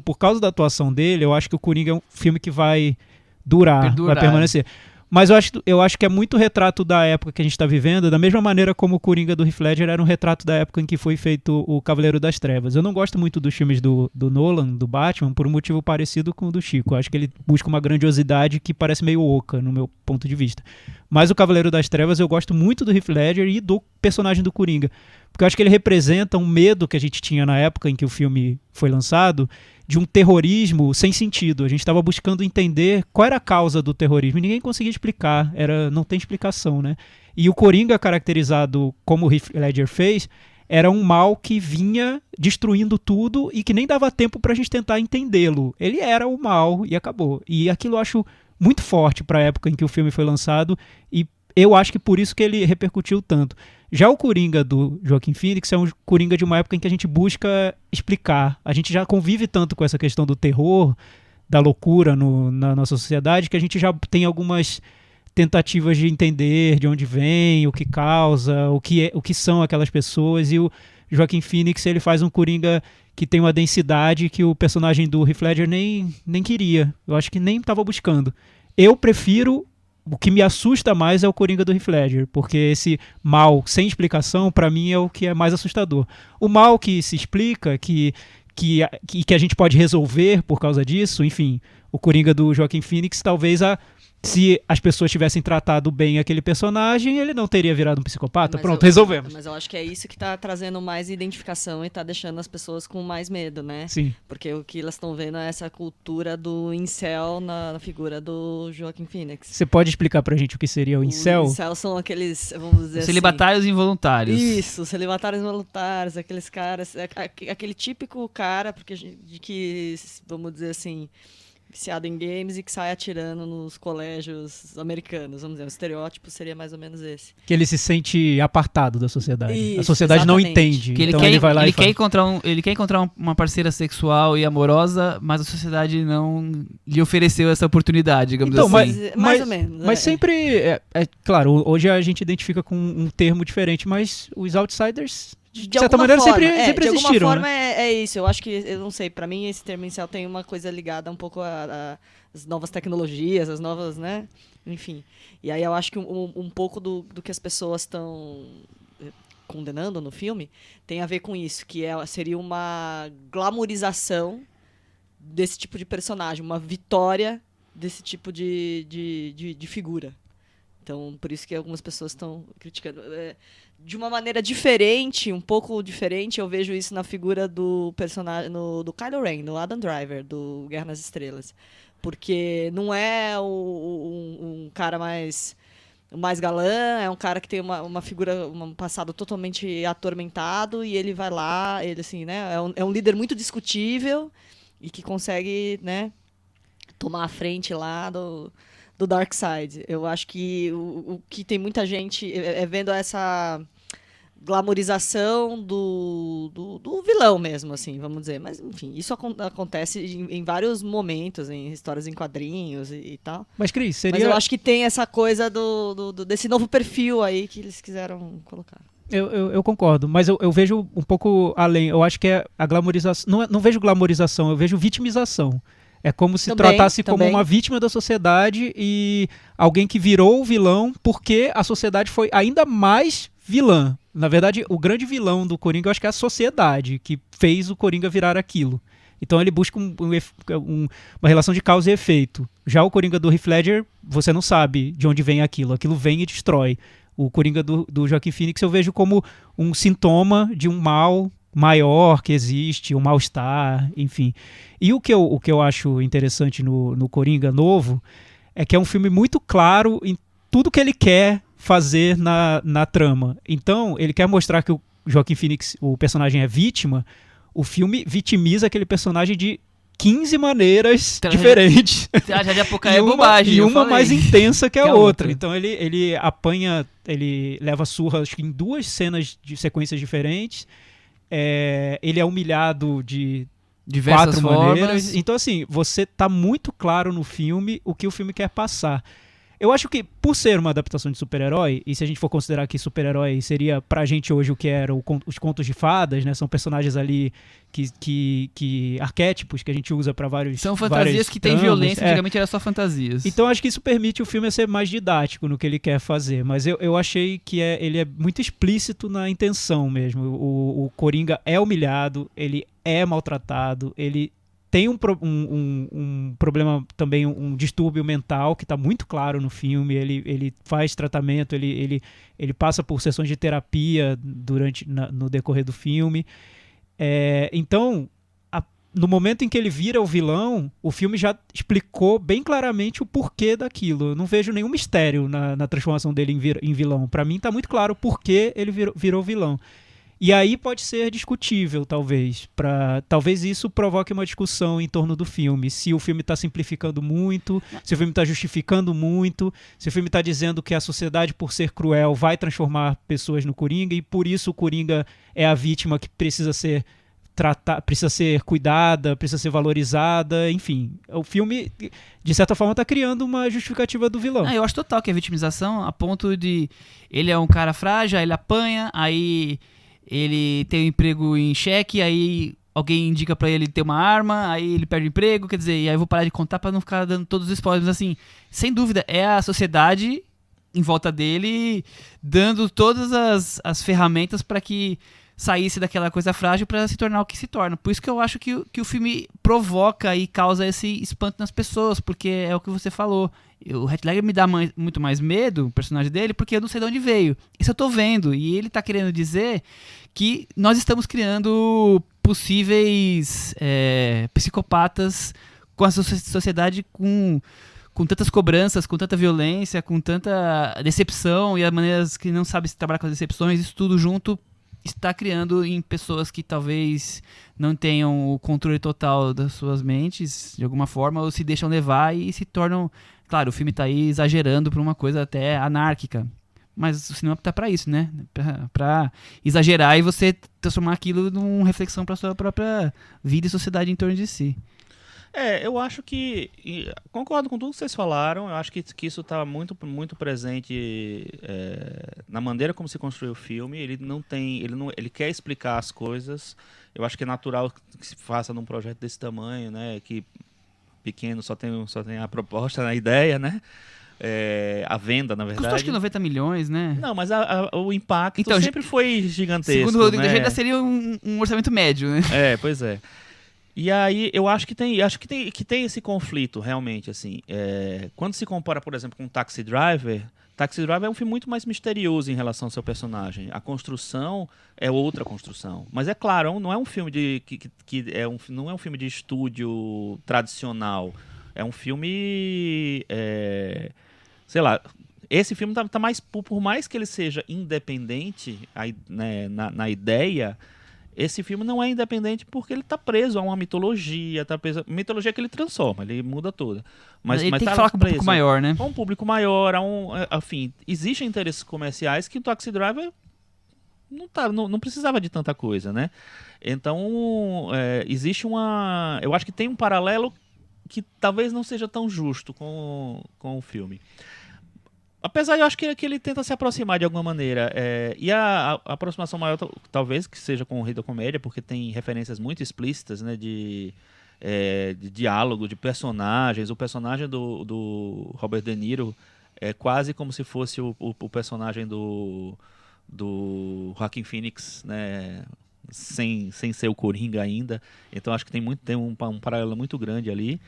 por causa da atuação dele, eu acho que o Coringa é um filme que vai durar, vai permanecer. Mas eu acho que é muito retrato da época que a gente está vivendo, da mesma maneira como o Coringa do Heath Ledger era um retrato da época em que foi feito o Cavaleiro das Trevas. Eu não gosto muito dos filmes do Nolan, do Batman, por um motivo parecido com o do Chico. Eu acho que ele busca uma grandiosidade que parece meio oca, no meu ponto de vista. Mas o Cavaleiro das Trevas eu gosto muito do Heath Ledger e do personagem do Coringa. porque eu acho que ele representa um medo que a gente tinha na época em que o filme foi lançado, de um terrorismo sem sentido. A gente estava buscando entender qual era a causa do terrorismo e ninguém conseguia explicar, não tem explicação, né? E o Coringa, caracterizado como o Heath Ledger fez, era um mal que vinha destruindo tudo e que nem dava tempo pra gente tentar entendê-lo. Ele era o mal e acabou. E aquilo eu acho muito forte pra época em que o filme foi lançado e eu acho que por isso que ele repercutiu tanto. Já o Coringa do Joaquin Phoenix é um Coringa de uma época em que a gente busca explicar. A gente já convive tanto com essa questão do terror, da loucura na nossa sociedade, que a gente já tem algumas tentativas de entender de onde vem, o que causa, o que são aquelas pessoas. E o Joaquin Phoenix, ele faz um Coringa que tem uma densidade que o personagem do Heath Ledger nem queria. Eu acho que nem estava buscando. Eu prefiro... O que me assusta mais é o Coringa do Heath Ledger, porque esse mal sem explicação, pra mim, é o que é mais assustador. O mal que se explica, que a gente pode resolver por causa disso, enfim, o Coringa do Joaquin Phoenix, talvez se as pessoas tivessem tratado bem aquele personagem, ele não teria virado um psicopata. Pronto, resolvemos. Mas eu acho que é isso que tá trazendo mais identificação e tá deixando as pessoas com mais medo, né? Sim. Porque o que elas estão vendo é essa cultura do incel na figura do Joaquin Phoenix. Você pode explicar pra gente o que seria o incel? Os incel são aqueles, vamos dizer Celibatários involuntários. Isso, celibatários involuntários, aqueles caras, aquele típico cara de que, vamos dizer assim, viciado em games e que sai atirando nos colégios americanos, vamos dizer, o estereótipo seria mais ou menos esse. Que ele se sente apartado da sociedade. Isso, a sociedade não exatamente. entende. Que Então ele vai lá e quer fala. ele quer encontrar uma parceira sexual e amorosa, mas a sociedade não lhe ofereceu essa oportunidade, digamos Então, assim. mais ou menos. Mas sempre, claro, hoje a gente identifica com um termo diferente, mas os outsiders, de certa maneira, sempre existiram. De alguma forma né? é isso. Eu acho que, eu não sei, pra mim esse termo incel tem uma coisa ligada um pouco às novas tecnologias, as novas, né? Enfim. E aí eu acho que um pouco do que as pessoas estão condenando no filme tem a ver com isso, que seria uma glamorização desse tipo de personagem, uma vitória desse tipo de figura. Então, por isso que algumas pessoas estão criticando. De uma maneira diferente, um pouco diferente, eu vejo isso na figura do personagem, do Kylo Ren, do Adam Driver, do Guerra nas Estrelas. Porque não é um cara mais galã, é um cara que tem uma figura, um passado totalmente atormentado, e ele vai lá, ele assim, né, é um líder muito discutível e que consegue, né, tomar a frente lá do Dark Side. Eu acho que o que tem muita gente vendo essa glamorização do vilão mesmo, assim, vamos dizer. Mas, enfim, isso acontece em vários momentos, em histórias em quadrinhos e tal. Mas, Cris, seria... Mas eu acho que tem essa coisa desse novo perfil aí que eles quiseram colocar. Eu concordo, mas eu vejo um pouco além. Eu acho que é a glamorização... Não vejo glamorização, eu vejo vitimização. É como se tratasse como uma vítima da sociedade e alguém que virou o vilão porque a sociedade foi ainda mais vilã. Na verdade, o grande vilão do Coringa, eu acho que é a sociedade que fez o Coringa virar aquilo. Então ele busca uma relação de causa e efeito. Já o Coringa do Heath Ledger, você não sabe de onde vem aquilo. Aquilo vem e destrói. O Coringa do Joaquin Phoenix eu vejo como um sintoma de um mal maior que existe, um mal-estar, enfim. E o que eu acho interessante no Coringa novo é que é um filme muito claro em tudo que ele quer fazer na trama. Então, ele quer mostrar que o Joaquin Phoenix, o personagem, é vítima. O filme vitimiza aquele personagem de 15 maneiras diferentes. Já de apocar é bobagem. E uma mais intensa que a outra. Então ele apanha, ele leva surra acho que em 2 cenas de sequências diferentes. Ele é humilhado de diversas 4 formas. maneiras. Então, assim, você tá muito claro no filme o que o filme quer passar. Eu acho que, por ser uma adaptação de super-herói, e se a gente for considerar que super-herói seria pra gente hoje o que era os contos de fadas, né? São personagens ali que arquétipos que a gente usa pra vários... São fantasias que têm violência, antigamente era só fantasias. Então acho que isso permite o filme a ser mais didático no que ele quer fazer, mas eu achei que ele é muito explícito na intenção mesmo. O Coringa é humilhado, ele é maltratado, ele tem um problema também, um distúrbio mental que está muito claro no filme. Ele faz tratamento, ele passa por sessões de terapia no decorrer do filme. Então, no momento em que ele vira o vilão, o filme já explicou bem claramente o porquê daquilo. Eu não vejo nenhum mistério na transformação dele em vilão. Para mim está muito claro o porquê ele virou vilão. E aí pode ser discutível, talvez. Talvez isso provoque uma discussão em torno do filme. Se o filme está simplificando muito, se o filme está justificando muito, se o filme está dizendo que a sociedade, por ser cruel, vai transformar pessoas no Coringa, e por isso o Coringa é a vítima que precisa ser cuidada, precisa ser valorizada, enfim. O filme, de certa forma, está criando uma justificativa do vilão. Eu acho total que é vitimização, a ponto de ele é um cara frágil, aí ele apanha, aí ele tem um emprego em xeque, aí alguém indica pra ele ter uma arma, aí ele perde o emprego, quer dizer, e aí eu vou parar de contar pra não ficar dando todos os spoilers, mas assim, sem dúvida, é a sociedade em volta dele dando todas as ferramentas pra que saísse daquela coisa frágil pra se tornar o que se torna. Por isso que eu acho que o filme provoca e causa esse espanto nas pessoas, porque é o que você falou. O Heath Ledger me dá muito mais medo, o personagem dele, porque eu não sei de onde veio. Isso eu tô vendo. E ele tá querendo dizer que nós estamos criando possíveis psicopatas com a sociedade com tantas cobranças, com tanta violência, com tanta decepção e as maneiras que não sabe se trabalhar com as decepções. Isso tudo junto está criando em pessoas que talvez não tenham o controle total das suas mentes, de alguma forma, ou se deixam levar e se tornam... Claro, o filme está aí exagerando para uma coisa até anárquica, mas o cinema tá para isso, né? Para exagerar e você transformar aquilo numa reflexão para sua própria vida e sociedade em torno de si. Eu acho que... Concordo com tudo que vocês falaram. Eu acho que isso está muito, muito presente na maneira como se construiu o filme. Ele quer explicar as coisas. Eu acho que é natural que se faça num projeto desse tamanho, né? Que pequeno só tem a proposta, a ideia, né? A venda, na verdade. Custou acho que 90 milhões, né? Não, mas o impacto então, sempre foi gigantesco. Segundo o Rodrigo, né? ainda seria um orçamento médio, né? Pois é. E aí, eu acho que tem esse conflito, realmente, assim. Quando se compara, por exemplo, com Taxi Driver é um filme muito mais misterioso em relação ao seu personagem. A construção é outra construção. Mas é claro, não é um filme não é um filme de estúdio tradicional. É um filme... sei lá... Esse filme tá mais... Por mais que ele seja independente na ideia... Esse filme não é independente porque ele está preso a uma mitologia, mitologia que ele transforma, ele muda toda. Mas ele tem que falar com um público maior, né? Com um público maior, enfim, existem interesses comerciais que o Taxi Driver não precisava de tanta coisa, né? Então, existe eu acho que tem um paralelo que talvez não seja tão justo com o filme. Apesar de eu acho que ele tenta se aproximar de alguma maneira. E a aproximação maior talvez que seja com o Rei da Comédia, porque tem referências muito explícitas, né, de diálogo, de personagens. O personagem do Robert De Niro é quase como se fosse o personagem do Joaquin Phoenix, né, sem ser o Coringa ainda. Então acho que tem um paralelo muito grande ali.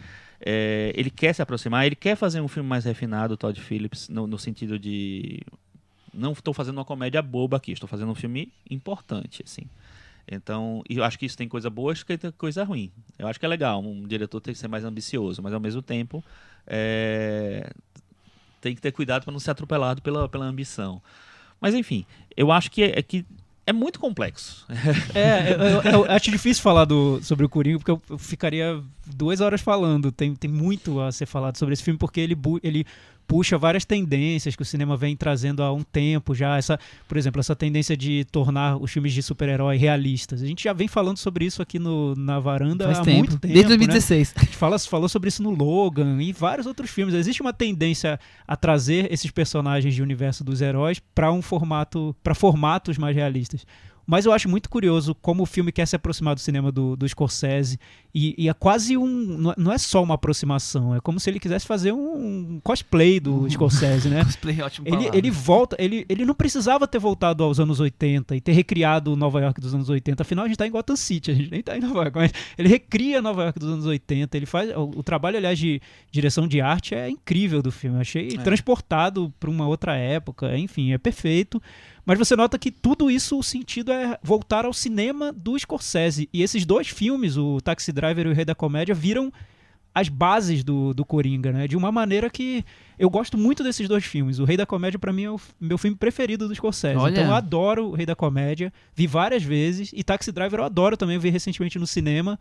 Ele quer se aproximar, ele quer fazer um filme mais refinado, o Todd Phillips, no sentido de... Não estou fazendo uma comédia boba aqui, estou fazendo um filme importante, assim. Então, eu acho que isso tem coisa boa, acho que tem coisa ruim. Eu acho que é legal, um diretor tem que ser mais ambicioso, mas ao mesmo tempo tem que ter cuidado para não ser atropelado pela ambição. Mas enfim, eu acho que é muito complexo. Eu acho difícil falar sobre o Coringa, porque eu ficaria 2 horas falando. Tem muito a ser falado sobre esse filme, porque ele puxa várias tendências que o cinema vem trazendo há um tempo já. Por exemplo, essa tendência de tornar os filmes de super-herói realistas. A gente já vem falando sobre isso aqui na Varanda há muito tempo. Desde 2016. Né? A gente falou sobre isso no Logan e vários outros filmes. Existe uma tendência a trazer esses personagens de universo dos heróis para formatos mais realistas. Mas eu acho muito curioso como o filme quer se aproximar do cinema do Scorsese. E é quase não é só uma aproximação, é como se ele quisesse fazer um cosplay do Scorsese, né? Cosplay é ótimo palavra. Ele volta, ele não precisava ter voltado aos anos 80 e ter recriado Nova York dos anos 80. Afinal, a gente tá em Gotham City, a gente nem tá em Nova York. Mas ele recria Nova York dos anos 80. Ele faz. O trabalho, aliás, de direção de arte é incrível do filme. Eu achei transportado para uma outra época. Enfim, é perfeito. Mas você nota que tudo isso, o sentido é voltar ao cinema do Scorsese. E esses dois filmes, o Taxi Driver e o Rei da Comédia, viram as bases do Coringa, né? De uma maneira que eu gosto muito desses dois filmes. O Rei da Comédia, pra mim, é o meu filme preferido do Scorsese. Olha. Então eu adoro o Rei da Comédia, vi várias vezes. E Taxi Driver eu adoro também, eu vi recentemente no cinema.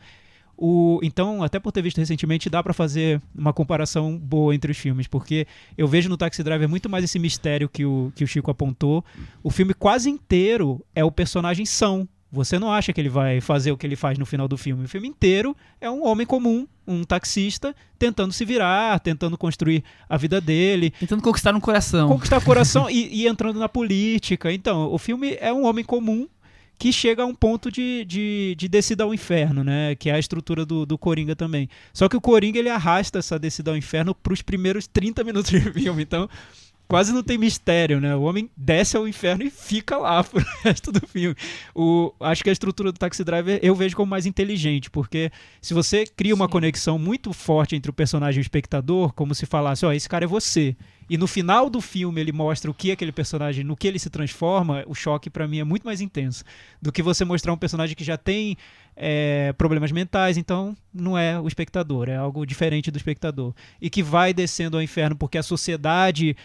Então, até por ter visto recentemente, dá pra fazer uma comparação boa entre os filmes, porque eu vejo no Taxi Driver muito mais esse mistério que o Chico apontou. O filme quase inteiro é o personagem são. Você não acha que ele vai fazer o que ele faz no final do filme. O filme inteiro é um homem comum, um taxista, tentando se virar, tentando construir a vida dele. Tentando conquistar um coração. Conquistar o coração e entrando na política. Então, o filme é um homem comum que chega a um ponto de descida ao inferno, né? Que é a estrutura do Coringa também. Só que o Coringa, ele arrasta essa descida ao inferno pros primeiros 30 minutos de filme. Então, quase não tem mistério, né? O homem desce ao inferno e fica lá pro resto do filme. Acho que a estrutura do Taxi Driver eu vejo como mais inteligente, porque se você cria uma conexão muito forte entre o personagem e o espectador, como se falasse, esse cara é você, e no final do filme ele mostra o que aquele personagem, no que ele se transforma, o choque pra mim é muito mais intenso do que você mostrar um personagem que já tem problemas mentais, então não é o espectador, é algo diferente do espectador. E que vai descendo ao inferno porque a sociedade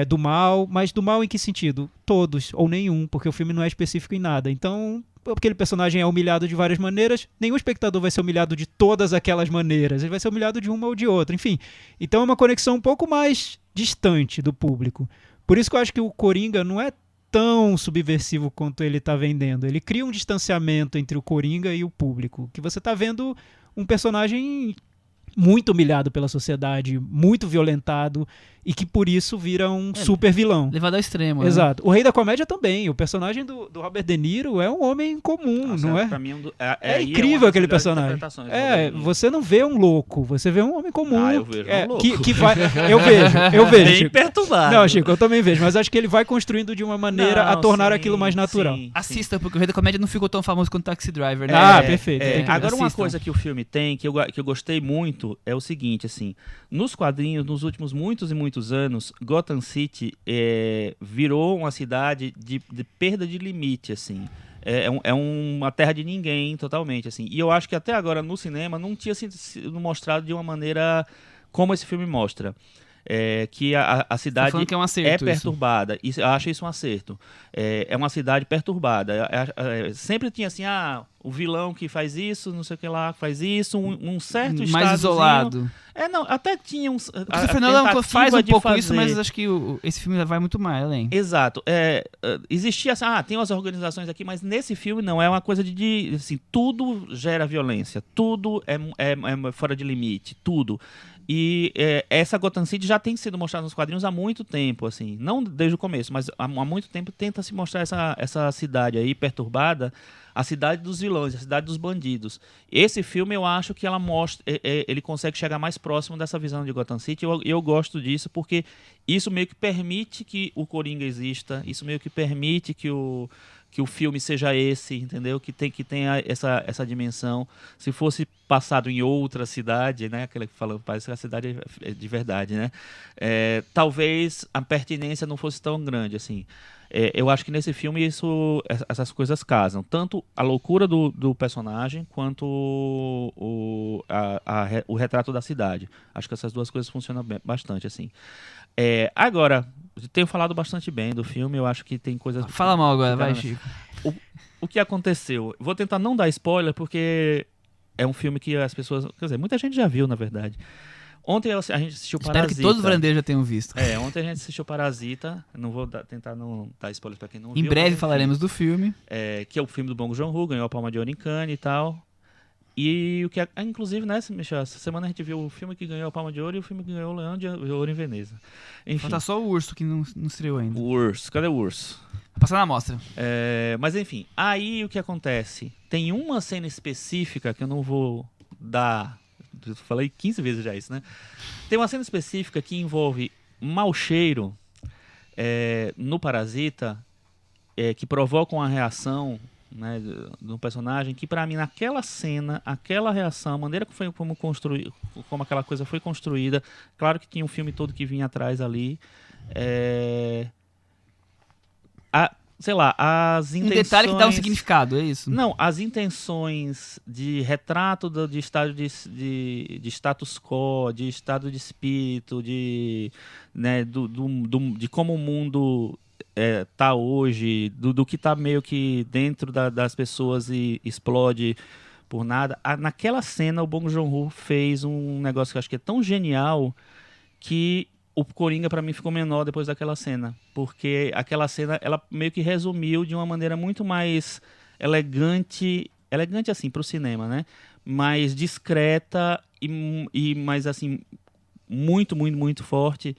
do mal, mas do mal em que sentido? Todos, ou nenhum, porque o filme não é específico em nada. Então, aquele personagem é humilhado de várias maneiras, nenhum espectador vai ser humilhado de todas aquelas maneiras, ele vai ser humilhado de uma ou de outra, enfim. Então é uma conexão um pouco mais distante do público. Por isso que eu acho que o Coringa não é tão subversivo quanto ele está vendendo. Ele cria um distanciamento entre o Coringa e o público, que você está vendo um personagem muito humilhado pela sociedade, muito violentado, e que por isso vira um super vilão. Levado ao extremo. Exato. O Rei da Comédia também. O personagem do Robert De Niro é um homem comum, não é? Pra mim, é incrível aquele personagem. Você não vê um louco, você vê um homem comum. Eu vejo um louco. Que vai, eu vejo. Bem Chico. perturbado. Não, Chico, eu também vejo, mas acho que ele vai construindo de uma maneira a tornar aquilo mais natural. Sim. Assista, porque o Rei da Comédia não ficou tão famoso quanto Taxi Driver, né? Perfeito. Agora, uma assistam. coisa que o filme tem, que eu gostei muito, é o seguinte, assim, nos quadrinhos, nos últimos muitos e muitos anos, Gotham City virou uma cidade de perda de limite, assim. É uma terra de ninguém, totalmente, assim. E eu acho que até agora, no cinema, não tinha sido mostrado de uma maneira como esse filme mostra. Que a cidade que é um acerto, perturbada. Eu acho isso um acerto. É uma cidade perturbada. Sempre tinha assim, o vilão que faz isso, não sei o que lá, faz isso, um certo estado mais isolado. Não, até tinha O Christopher Nolan faz um pouco isso, mas acho que esse filme vai muito mais além. Exato. Existia assim, tem umas organizações aqui, mas nesse filme não, é uma coisa de assim, tudo gera violência, tudo é fora de limite, tudo. E essa Gotham City já tem sido mostrada nos quadrinhos há muito tempo, assim, não desde o começo, mas há muito tempo tenta se mostrar essa cidade aí perturbada, a cidade dos vilões, a cidade dos bandidos. Esse filme eu acho que ela mostra, ele consegue chegar mais próximo dessa visão de Gotham City, e eu gosto disso porque isso meio que permite que o Coringa exista, isso meio que permite que o filme seja esse, entendeu? Que tenha essa dimensão. Se fosse passado em outra cidade, né? Aquela que falando, parece que a cidade é de verdade, né? Talvez a pertinência não fosse tão grande, assim. Eu acho que nesse filme essas coisas casam. Tanto a loucura do personagem, quanto o retrato da cidade. Acho que essas duas coisas funcionam bastante, assim. Agora, tenho falado bastante bem do filme, eu acho que tem coisas... Fala mal agora, vai, Chico. O que aconteceu? Vou tentar não dar spoiler, porque é um filme que as pessoas... Quer dizer, muita gente já viu, na verdade. Ontem a gente assistiu Parasita. Espero que todos os brandeiros já tenham visto. Ontem a gente assistiu Parasita. Não vou tentar não dar spoiler pra quem não viu. Em breve falaremos do filme. Que é o filme do Bong Joon-ho, ganhou a Palma de Ouro em Cannes e tal. E o que, inclusive, né, Michel, essa semana a gente viu o filme que ganhou a Palma de Ouro e o filme que ganhou o Leão de Ouro em Veneza. Enfim. Falta só o Urso que não estreou ainda. O Urso, cadê o Urso? Vai passar na mostra. Mas enfim, aí o que acontece? Tem uma cena específica que eu não vou dar. Eu falei 15 vezes já isso, né? Tem uma cena específica que envolve mau cheiro no Parasita, que provoca uma reação, né, do personagem, que pra mim naquela cena, aquela reação, a maneira como aquela coisa foi construída, claro que tinha um filme todo que vinha atrás ali, sei lá, as intenções... Um detalhe que dá um significado, é isso? Não, as intenções de retrato de estado de status quo, de estado de espírito, né, de como o mundo tá hoje, do que tá meio que dentro das pessoas e explode por nada. Naquela cena, o Bong Joon-ho fez um negócio que eu acho que é tão genial que o Coringa pra mim ficou menor depois daquela cena, porque aquela cena ela meio que resumiu de uma maneira muito mais elegante assim pro cinema, né? Mais discreta e mais assim muito, muito, muito forte,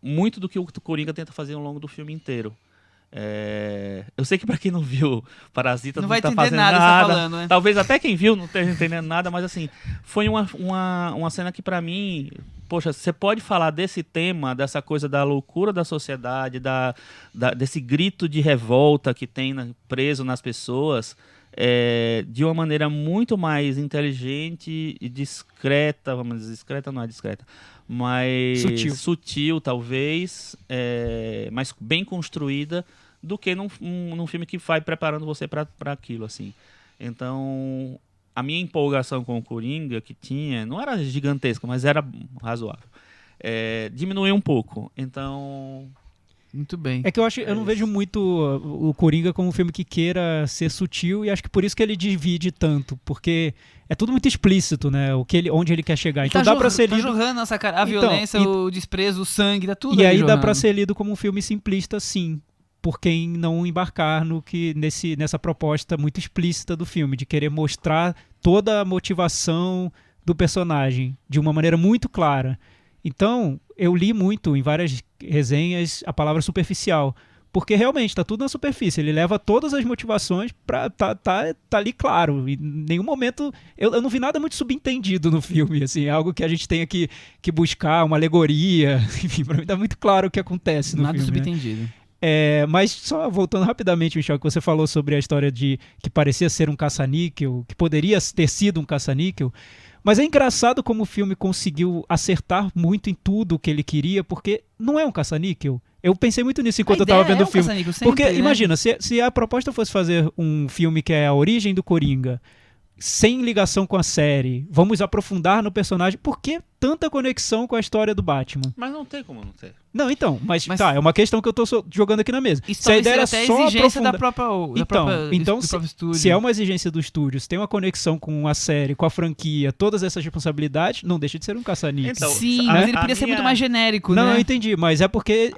muito do que o Coringa tenta fazer ao longo do filme inteiro. Eu sei que pra quem não viu Parasita não vai tá entender fazendo nada, nada. você tá falando, né? Talvez até quem viu não esteja entendendo nada, mas assim, foi uma cena que pra mim, poxa, você pode falar desse tema, dessa coisa da loucura da sociedade, desse grito de revolta que tem preso nas pessoas, de uma maneira muito mais inteligente e discreta, vamos dizer, discreta não é discreta, mas sutil talvez, mas bem construída, do que num filme que vai preparando você para aquilo, assim. Então, a minha empolgação com o Coringa que tinha, não era gigantesca, mas era razoável. Diminuiu um pouco. Então... Muito bem. É que eu não vejo muito o Coringa como um filme que queira ser sutil, e acho que por isso que ele divide tanto, porque é tudo muito explícito, né? Onde ele quer chegar. Então dá pra ser lido... Tá jorrando nossa cara. A violência, o desprezo, o sangue, tá tudo E aí jorrando. dá pra ser lido como um filme simplista, sim, por quem não embarcar nessa proposta muito explícita do filme, de querer mostrar toda a motivação do personagem de uma maneira muito clara. Então, eu li muito em várias resenhas a palavra superficial, porque realmente tá tudo na superfície, ele leva todas as motivações pra tá ali claro, e em nenhum momento eu não vi nada muito subentendido no filme, assim, algo que a gente tenha que buscar, uma alegoria, enfim, pra mim tá muito claro o que acontece no nada filme. Nada subentendido. Mas só voltando rapidamente, Michel, que você falou sobre a história de que parecia ser um caça-níquel, que poderia ter sido um caça-níquel, mas é engraçado como o filme conseguiu acertar muito em tudo o que ele queria, porque não é um caça-níquel. Eu pensei muito nisso enquanto eu estava vendo o filme. Porque, imagina, se a proposta fosse fazer um filme que é a origem do Coringa, sem ligação com a série, vamos aprofundar no personagem, por que tanta conexão com a história do Batman? Mas não tem como não ter. Não, então, mas tá, é uma questão que eu tô jogando aqui na mesa. Isso se a ideia era até só exigência aprofundar... do próprio estúdio. Se é uma exigência do estúdio, se tem uma conexão com a série, com a franquia, todas essas responsabilidades, não deixa de ser um caça-níquel. Então, sim, mas ele podia ser muito mais genérico, né? Não, eu entendi, mas é porque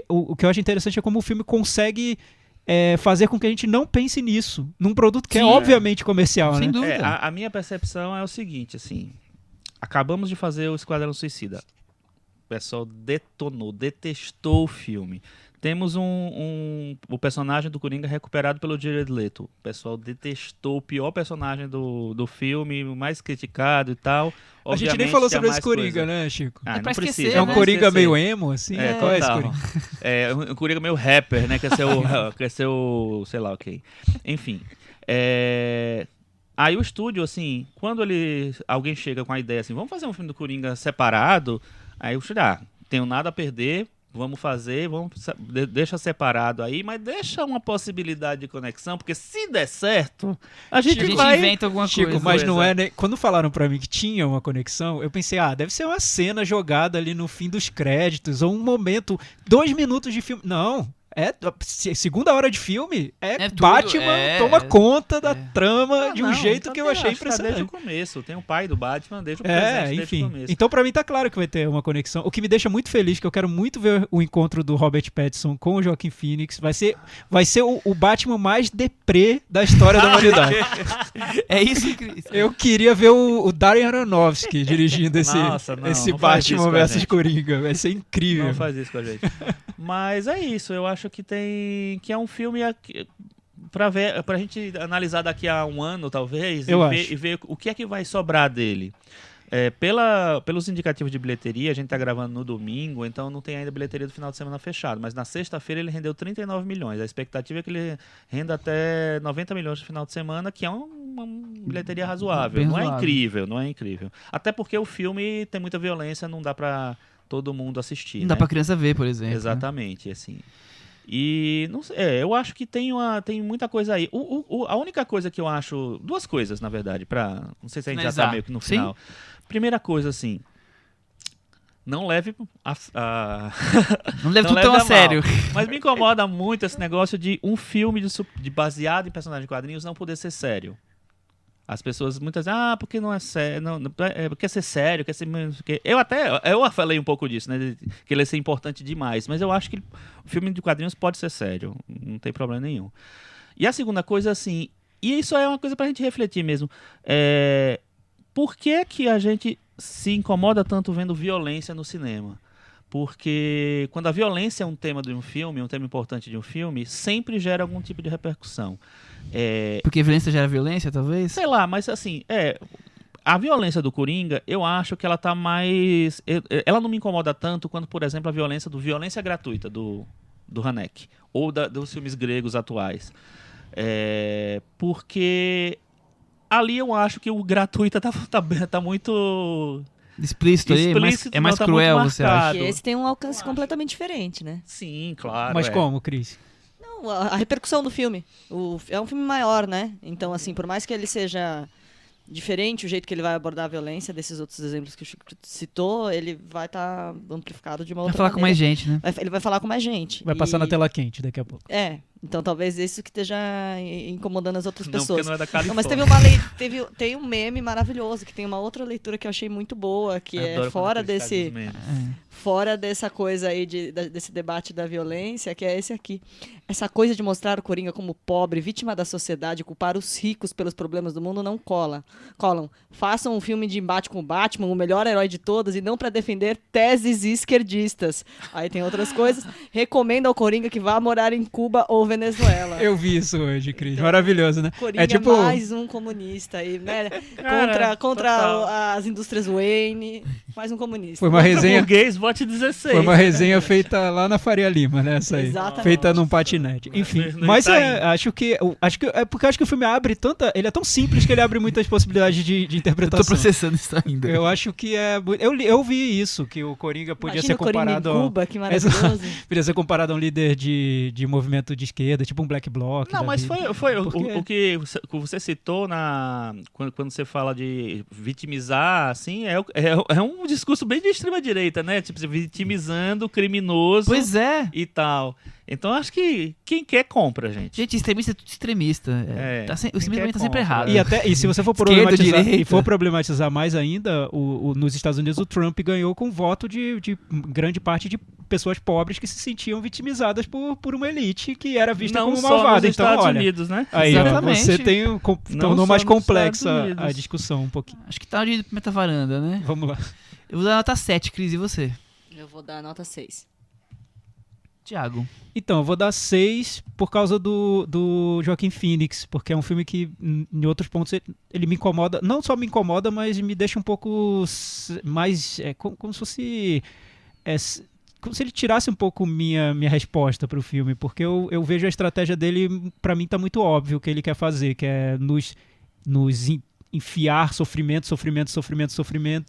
o que eu acho interessante é como o filme consegue fazer com que a gente não pense nisso, num produto que é obviamente comercial, sem né? dúvida. A minha percepção é o seguinte, assim, acabamos de fazer o Esquadrão Suicida. O pessoal detestou o filme. Temos o personagem do Coringa recuperado pelo Jared Leto. O pessoal detestou o pior personagem do filme, o mais criticado e tal. A gente nem falou sobre esse Coringa, né, Chico? Não pra esquecer, precisa. É um Coringa meio emo, assim? Qual é esse Coringa? É um Coringa meio rapper, né? Quer ser o sei lá, ok. Enfim. Aí o estúdio, assim, quando alguém chega com a ideia assim, vamos fazer um filme do Coringa separado, aí o estúdio, tenho nada a perder, vamos fazer, deixa separado aí, mas deixa uma possibilidade de conexão, porque se der certo, a gente inventa alguma Chico, coisa. mas não é, né? Quando falaram pra mim que tinha uma conexão, eu pensei, deve ser uma cena jogada ali no fim dos créditos, ou um momento, 2 minutos de filme. Não, segunda hora de filme, É tudo, Batman toma conta da trama de um Não, jeito então que eu achei acho que tá desde o impressionante. começo. Tem o pai do Batman desde o presente, desde Enfim. o começo. Então pra mim tá claro que vai ter uma conexão. O que me deixa muito feliz, que eu quero muito ver o encontro do Robert Pattinson com o Joaquin Phoenix. Vai ser o Batman mais deprê da história da humanidade. É isso que... Eu queria ver o Darren Aronofsky dirigindo Nossa, não, esse não faz isso Batman com a versus gente. Coringa. Vai ser incrível. Não faz isso com a gente. Mas é isso, eu acho que que é um filme pra gente analisar daqui a um ano, talvez, e ver o que é que vai sobrar dele. Pelos indicativos de bilheteria, a gente tá gravando no domingo, então não tem ainda bilheteria do final de semana fechado, mas na sexta-feira ele rendeu 39 milhões. A expectativa é que ele renda até 90 milhões no final de semana, que é uma bilheteria razoável. Bem Não razoável. é incrível, não é incrível. Até porque o filme tem muita violência, não dá pra todo mundo assistir. Não dá né? pra criança ver, por exemplo. Exatamente, assim. E não sei, eu acho que tem muita coisa aí. A única coisa que eu acho. Duas coisas, na verdade, não sei se a gente já tá Finalizar. meio que no Sim. final. Primeira coisa, assim. Não leve Não leve não tudo tão a mal. sério. Mas me incomoda muito esse negócio de um filme de baseado em personagem de quadrinhos não poder ser sério. As pessoas muitas vezes, porque não é sério, quer ser sério, quer ser... Eu falei um pouco disso, né, que ele ia ser importante demais, mas eu acho que o filme de quadrinhos pode ser sério, não tem problema nenhum. E a segunda coisa, assim, e isso é uma coisa pra gente refletir mesmo, por que a gente se incomoda tanto vendo violência no cinema? Porque quando a violência é um tema de um filme, um tema importante de um filme, sempre gera algum tipo de repercussão. Porque violência gera violência, talvez? Sei lá, mas assim, a violência do Coringa, eu acho que ela tá mais... Ela não me incomoda tanto quanto, por exemplo, a violência gratuita do Haneke, ou dos filmes gregos atuais. Porque ali eu acho que o gratuito tá muito... Explícito aí, é mais tá cruel, muito você acha? marcado. Porque esse tem um alcance completamente diferente, né? Sim, claro. Mas como, Cris? Não, a repercussão do filme. É um filme maior, né? Então, assim, por mais que ele seja diferente, o jeito que ele vai abordar a violência desses outros exemplos que o Chico citou, ele vai estar amplificado de uma Vai outra falar com mais maneira. gente, né? Ele vai falar com mais gente. Vai passar na tela quente daqui a pouco. Então talvez isso que esteja incomodando as outras Não, pessoas. porque não é da Não, Califórnia. mas tem um meme maravilhoso, que tem uma outra leitura que eu achei muito boa, que Adoro é quando aqueles caras dos memes. fora dessa coisa aí desse debate da violência, que é esse aqui. Essa coisa de mostrar o Coringa como pobre, vítima da sociedade, culpar os ricos pelos problemas do mundo não colam. Façam um filme de embate com o Batman, o melhor herói de todos, e não para defender teses esquerdistas. Aí tem outras coisas. Recomenda ao Coringa que vá morar em Cuba ou Venezuela. Eu vi isso hoje, Cris. Maravilhoso, né? Coringa É tipo... mais um comunista aí, né? Cara, contra as indústrias Wayne, mais um comunista. Foi uma resenha... Português, vote 16. Foi uma resenha feita lá na Faria Lima, né? Essa aí. Exatamente. Feita num patinete. Enfim, No mas Itaim. acho que porque eu acho que o filme abre tanta... Ele é tão simples que ele abre muitas possibilidades de Eu tô interpretação. processando isso ainda. Eu acho que eu vi isso, que o Coringa podia Imagina ser o Coringa comparado em Cuba, que maravilhoso. podia ser comparado a um líder de movimento de esquerda, tipo um Black Bloc. Não, da mas vida. foi Porque- o que você citou quando você fala de vitimizar, assim, é um discurso bem de extrema direita, né? Tipo, vitimizando o criminoso Pois é. e tal. Então acho que quem quer compra, gente. Gente, extremista é tudo extremista. O extremismo também tá sempre errado. E se você for Esquerda, problematizar, direita. problematizar mais ainda, nos Estados Unidos o Trump ganhou com voto de grande parte de pessoas pobres que se sentiam vitimizadas por uma elite que era vista Não como só malvada. nos Então, Estados olha, Unidos, né? aí ó, Exatamente. você tornou mais só nos complexa Estados Unidos. a discussão um pouquinho. Acho que tá de metavaranda, né? Vamos lá. Eu vou dar nota 7, Cris, e você? Eu vou dar nota 6. Thiago. Então, eu vou dar 6 por causa do Joaquin Phoenix, porque é um filme que, em outros pontos, ele me incomoda. Não só me incomoda, mas me deixa um pouco mais... como se fosse... como se ele tirasse um pouco minha resposta pro filme, porque eu vejo a estratégia dele, pra mim tá muito óbvio o que ele quer fazer, que é nos enfiar sofrimento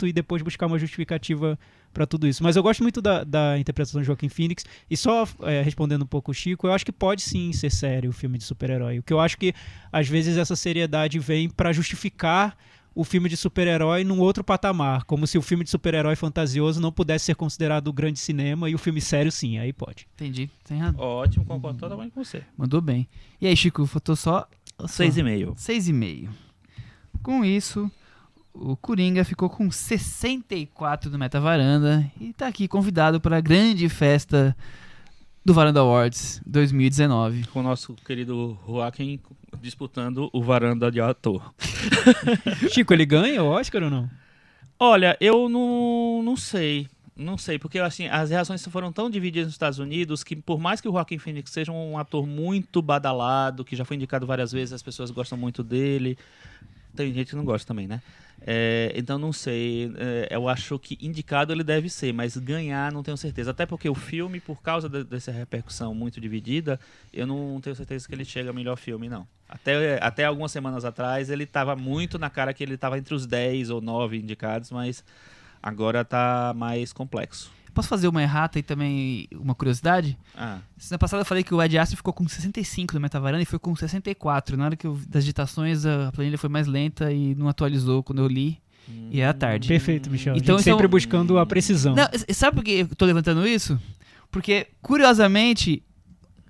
e depois buscar uma justificativa para tudo isso. Mas eu gosto muito da interpretação de Joaquin Phoenix, e só respondendo um pouco o Chico, eu acho que pode sim ser sério o filme de super-herói. O que eu acho que às vezes essa seriedade vem para justificar o filme de super-herói num outro patamar, como se o filme de super-herói fantasioso não pudesse ser considerado grande cinema e o filme sério sim, aí pode. Entendi, tem razão. Ótimo, concordo totalmente com você. Mandou bem. E aí, Chico, faltou só 6,5. 6,5. Com isso, o Coringa ficou com 64 do Metavaranda e tá aqui convidado para a grande festa do Varanda Awards 2019. Com o nosso querido Joaquim disputando o Varanda de ator. Chico, ele ganha o Oscar ou não? Olha, eu não sei. Não sei, porque assim, as reações foram tão divididas nos Estados Unidos que por mais que o Joaquin Phoenix seja um ator muito badalado, que já foi indicado várias vezes, as pessoas gostam muito dele, tem gente que não gosta também, né? Então não sei, eu acho que indicado ele deve ser, mas ganhar não tenho certeza. Até porque o filme, por causa dessa repercussão muito dividida, eu não tenho certeza que ele chega ao melhor filme, não. Até algumas semanas atrás ele estava muito na cara que ele estava entre os 10 ou 9 indicados, mas agora tá mais complexo. Posso fazer uma errata e também uma curiosidade? Semana passada eu falei que o Ad Astra ficou com 65 no Metavaranda e foi com 64. Na hora das digitações a planilha foi mais lenta e não atualizou quando eu li. E era tarde. Perfeito, Michel. Então, a gente sempre buscando a precisão. Não, sabe por que eu tô levantando isso? Porque, curiosamente,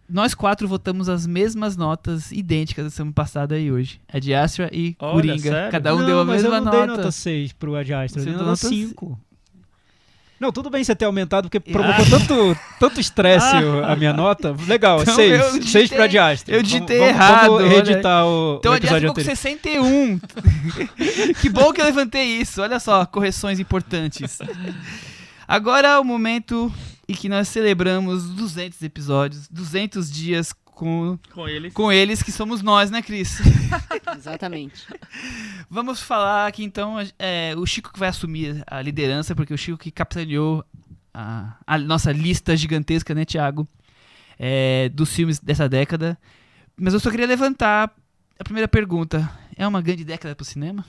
nós 4 votamos as mesmas notas idênticas da semana passada e hoje. Ad Astra e Olha, Coringa. sério? Cada um não, deu a mas mesma eu não nota. dei nota 6 pro Ad Astra, eu Você dei deu nota nota 5. Não, tudo bem você ter aumentado, porque provocou tanto estresse a minha nota. Legal, Então, 6 pro Ad Astra. Eu digitei errado. Vamos reeditar o Então o Ad Astra episódio ficou com anterior. 61. Que bom que eu levantei isso. Olha só, correções importantes. Agora é o momento em que nós celebramos 200 episódios, 200 dias com eles, que somos nós, né, Cris? Exatamente. Vamos falar aqui então, o Chico que vai assumir a liderança, porque o Chico que capitaneou a nossa lista gigantesca, né, Thiago, dos filmes dessa década. Mas eu só queria levantar a primeira pergunta. É uma grande década pro cinema?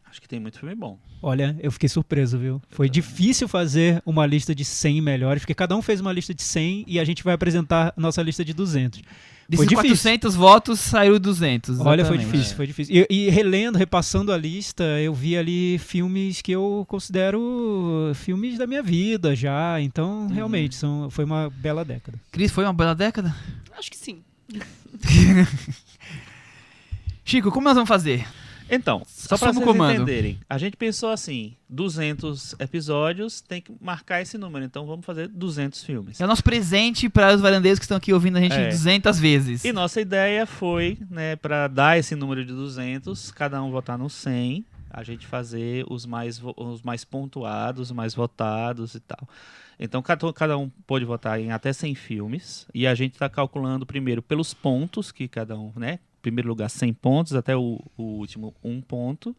Acho que tem muito filme bom. Olha, eu fiquei surpreso, viu? Foi difícil fazer uma lista de 100 melhores, porque cada um fez uma lista de 100 e a gente vai apresentar a nossa lista de 200. Desses Foi 400 votos, saiu 200. Olha, foi exatamente. difícil. E repassando a lista, eu vi ali filmes que eu considero filmes da minha vida já. Então, realmente, foi uma bela década. Cris, foi uma bela década? Acho que sim. Chico, como nós vamos fazer? Então, só para Assume o vocês comando. entenderem, a gente pensou assim, 200 episódios, tem que marcar esse número, então vamos fazer 200 filmes. É o nosso presente para os varandeiros que estão aqui ouvindo a gente 200 vezes. E nossa ideia foi, né, para dar esse número de 200, cada um votar no 100, a gente fazer os mais pontuados, os mais votados e tal. Então, cada um pode votar em até 100 filmes, e a gente está calculando primeiro pelos pontos que cada um, né, primeiro lugar 100 pontos, até o último 1 ponto.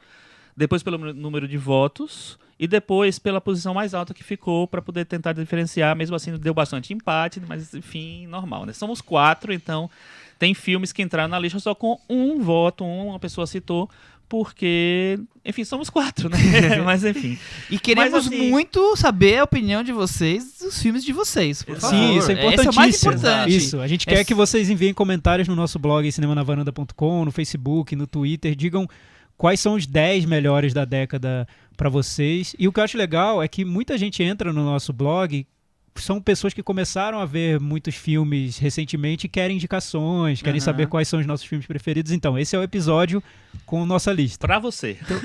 Depois pelo número de votos. E depois pela posição mais alta que ficou, para poder tentar diferenciar. Mesmo assim, deu bastante empate, mas enfim, normal, né? Somos 4, então tem filmes que entraram na lista só com um voto, uma pessoa citou, porque, enfim, somos 4, né? Mas enfim. E queremos Mas, assim, muito saber a opinião de vocês dos filmes de vocês, por favor. Sim, isso é importantíssimo. Esse é o mais importante. Isso, a gente quer que vocês enviem comentários no nosso blog cinemanavaranda.com, no Facebook, no Twitter, digam quais são os 10 melhores da década para vocês. E o que eu acho legal é que muita gente entra no nosso blog, são pessoas que começaram a ver muitos filmes recentemente e querem indicações, querem saber quais são os nossos filmes preferidos. Então, esse é o episódio com nossa lista. Pra você. Então,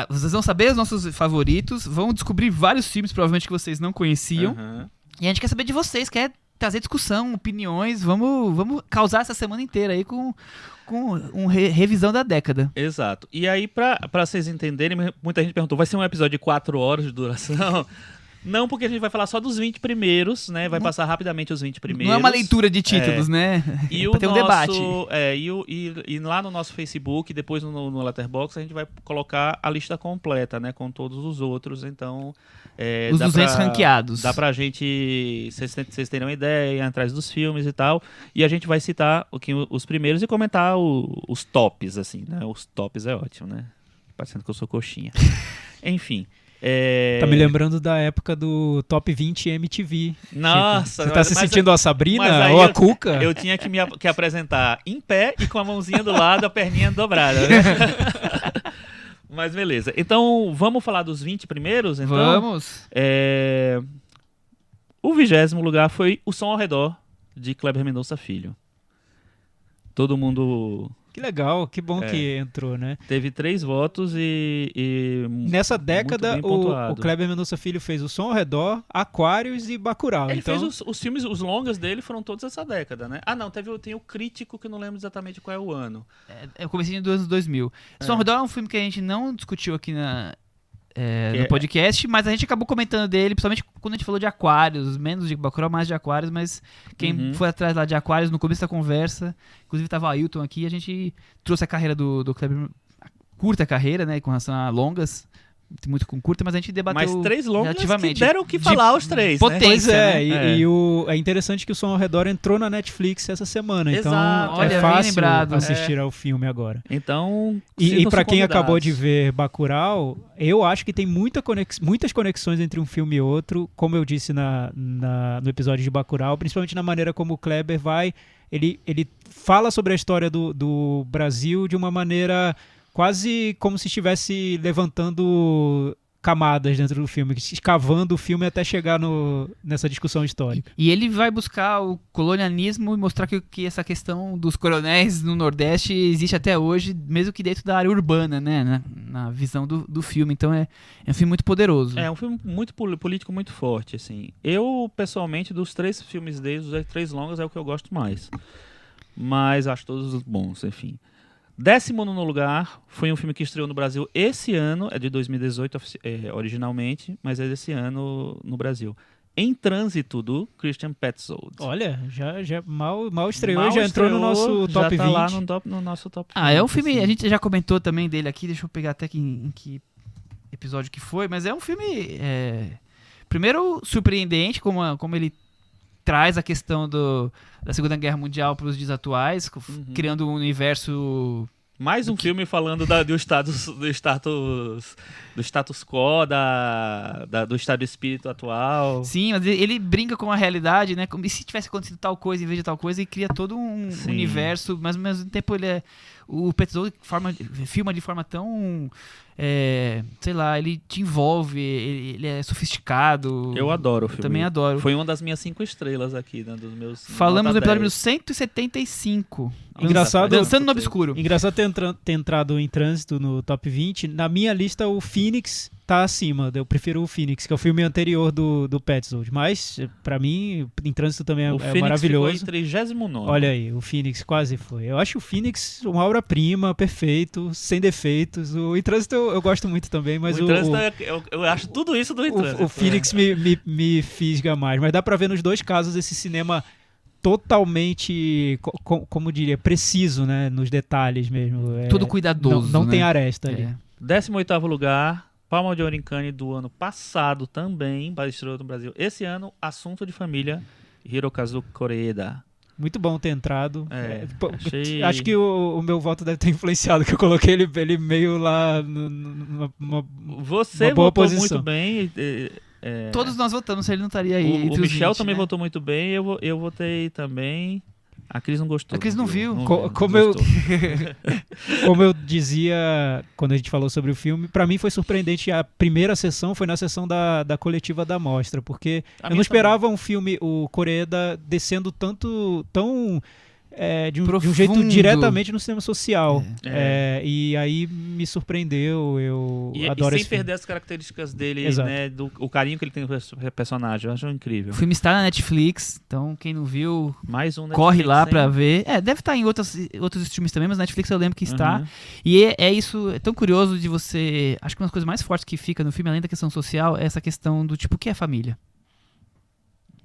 vocês vão saber os nossos favoritos, vão descobrir vários filmes, provavelmente, que vocês não conheciam. E a gente quer saber de vocês, quer trazer discussão, opiniões. Vamos causar essa semana inteira aí com uma revisão da década. Exato. E aí, pra vocês entenderem, muita gente perguntou, vai ser um episódio de 4 horas de duração? Não, porque a gente vai falar só dos 20 primeiros, né? Vai passar rapidamente os 20 primeiros. Não é uma leitura de títulos, né? E pra ter um debate. E lá no nosso Facebook, depois no Letterboxd, a gente vai colocar a lista completa, né? Com todos os outros, então... os 200 ranqueados. Dá pra gente... Vocês terem uma ideia, ir atrás dos filmes e tal. E a gente vai citar os primeiros e comentar os tops, assim, né? Os tops é ótimo, né? Parecendo que eu sou coxinha. Enfim... Tá me lembrando da época do Top 20 MTV. Nossa, você tá se sentindo a Sabrina ou a Cuca? Eu tinha que apresentar em pé e com a mãozinha do lado, a perninha dobrada, né? Mas beleza. Então, vamos falar dos 20 primeiros? Então, Vamos. O 20º lugar foi O Som ao Redor, de Kleber Mendonça Filho. Todo mundo Que legal, que bom que entrou, né? teve 3 votos e Nessa década, muito bem o pontuado. Kleber Mendonça Filho fez O Som ao Redor, Aquários e Bacurau. Ele então, fez os filmes, os longas dele foram todos essa década, né? Ah, não, tem o Crítico, que eu não lembro exatamente qual é o ano. Eu comecei dos anos 2000. Som ao Redor é um filme que a gente não discutiu aqui no podcast, mas a gente acabou comentando dele, principalmente quando a gente falou de Aquários, menos de Bacurau, mais de Aquários, mas quem foi atrás lá de Aquários no começo da conversa, inclusive tava o Ailton aqui, a gente trouxe a carreira do Kleber, curta carreira, né, com relação a longas, muito com curta, mas a gente debateu Mas 3 longas que relativamente. deram o que falar os 3, né? potência. pois é, né? é interessante que O Som ao Redor entrou na Netflix essa semana, então Exato. Olha, é bem fácil lembrado. assistir ao filme agora. Então, E para quem sintam-se acabou de convidados. ver Bacurau, eu acho que tem muitas conexões entre um filme e outro, como eu disse no episódio de Bacurau, principalmente na maneira como o Kleber ele fala sobre a história do Brasil de uma maneira quase como se estivesse levantando camadas dentro do filme, escavando o filme até chegar nessa discussão histórica. E ele vai buscar o colonialismo e mostrar que essa questão dos coronéis no Nordeste existe até hoje, mesmo que dentro da área urbana, né? Na visão do filme. Então é um filme muito poderoso. É um filme muito político, muito forte, assim. Eu, pessoalmente, dos 3 filmes deles, os 3 longas é o que eu gosto mais. Mas acho todos bons, enfim. 19º lugar foi um filme que estreou no Brasil esse ano, é de 2018 originalmente, mas é desse ano no Brasil. Em Trânsito, do Christian Petzold. Olha, já mal estreou, já entrou no nosso top já tá 20. lá no nosso top 20. É um filme, assim. a gente já comentou também dele aqui, deixa eu pegar até em que episódio que foi, mas é um filme, primeiro, surpreendente, como ele traz a questão da Segunda Guerra Mundial para os dias atuais, criando um universo... Mais um filme falando do status quo, do estado de espírito atual. Sim, mas ele brinca com a realidade, né? Como e se tivesse acontecido tal coisa em vez de tal coisa, e cria todo um Sim. universo, mas ao mesmo tempo o Petzold filma de forma tão... sei lá, ele te envolve, ele é sofisticado. Eu adoro o filme. Também adoro. Foi uma das minhas 5 estrelas aqui, né, dos meus. Falamos no nota episódio 10. 175. Engraçado, Dançando no Obscuro. Engraçado ter entrado em Trânsito no top 20. Na minha lista, o Phoenix tá acima. Eu prefiro o Phoenix, que é o filme anterior do Petzold. Mas, pra mim, em Trânsito também O é Phoenix maravilhoso. ficou em 39º. Olha aí, o Phoenix quase foi. Eu acho o Phoenix uma obra-prima, perfeito, sem defeitos. O Em Trânsito eu gosto muito também, mas o Trânsito eu acho tudo isso do Trânsito. o Phoenix me fisga mais. Mas dá pra ver nos dois casos esse cinema totalmente, como diria, preciso, né? Nos detalhes mesmo. Tudo cuidadoso, Não né? tem aresta ali. 18º lugar, Palma de Ouro em Cannes do ano passado também, estreou no Brasil. Esse ano, Assunto de Família, Hirokazu Koreeda. Muito bom ter entrado. Achei... Acho que o meu voto deve ter influenciado, que eu coloquei ele meio lá numa Você uma boa votou posição. muito bem. Todos nós votamos, se ele não estaria aí. O entre os Michel 20, também né? votou muito bem, eu votei também. A Cris não gostou. A Cris não viu. Como eu dizia quando a gente falou sobre o filme, pra mim foi surpreendente. A primeira sessão foi na sessão da coletiva da mostra, porque eu não esperava um filme, o Koreeda, descendo tão de um jeito Profundo. diretamente no cinema social. E aí me surpreendeu. Eu adoro sem esse filme. perder as características dele, Exato. né? O carinho que ele tem pelo personagem. Eu acho incrível. O filme está na Netflix, então quem não viu, Mais um corre Netflix, lá hein? pra ver. Deve estar em outros streams também, mas na Netflix eu lembro que está. Uhum. E é isso, é tão curioso de você... Acho que uma das coisas mais fortes que fica no filme, além da questão social, é essa questão do tipo, o que é família?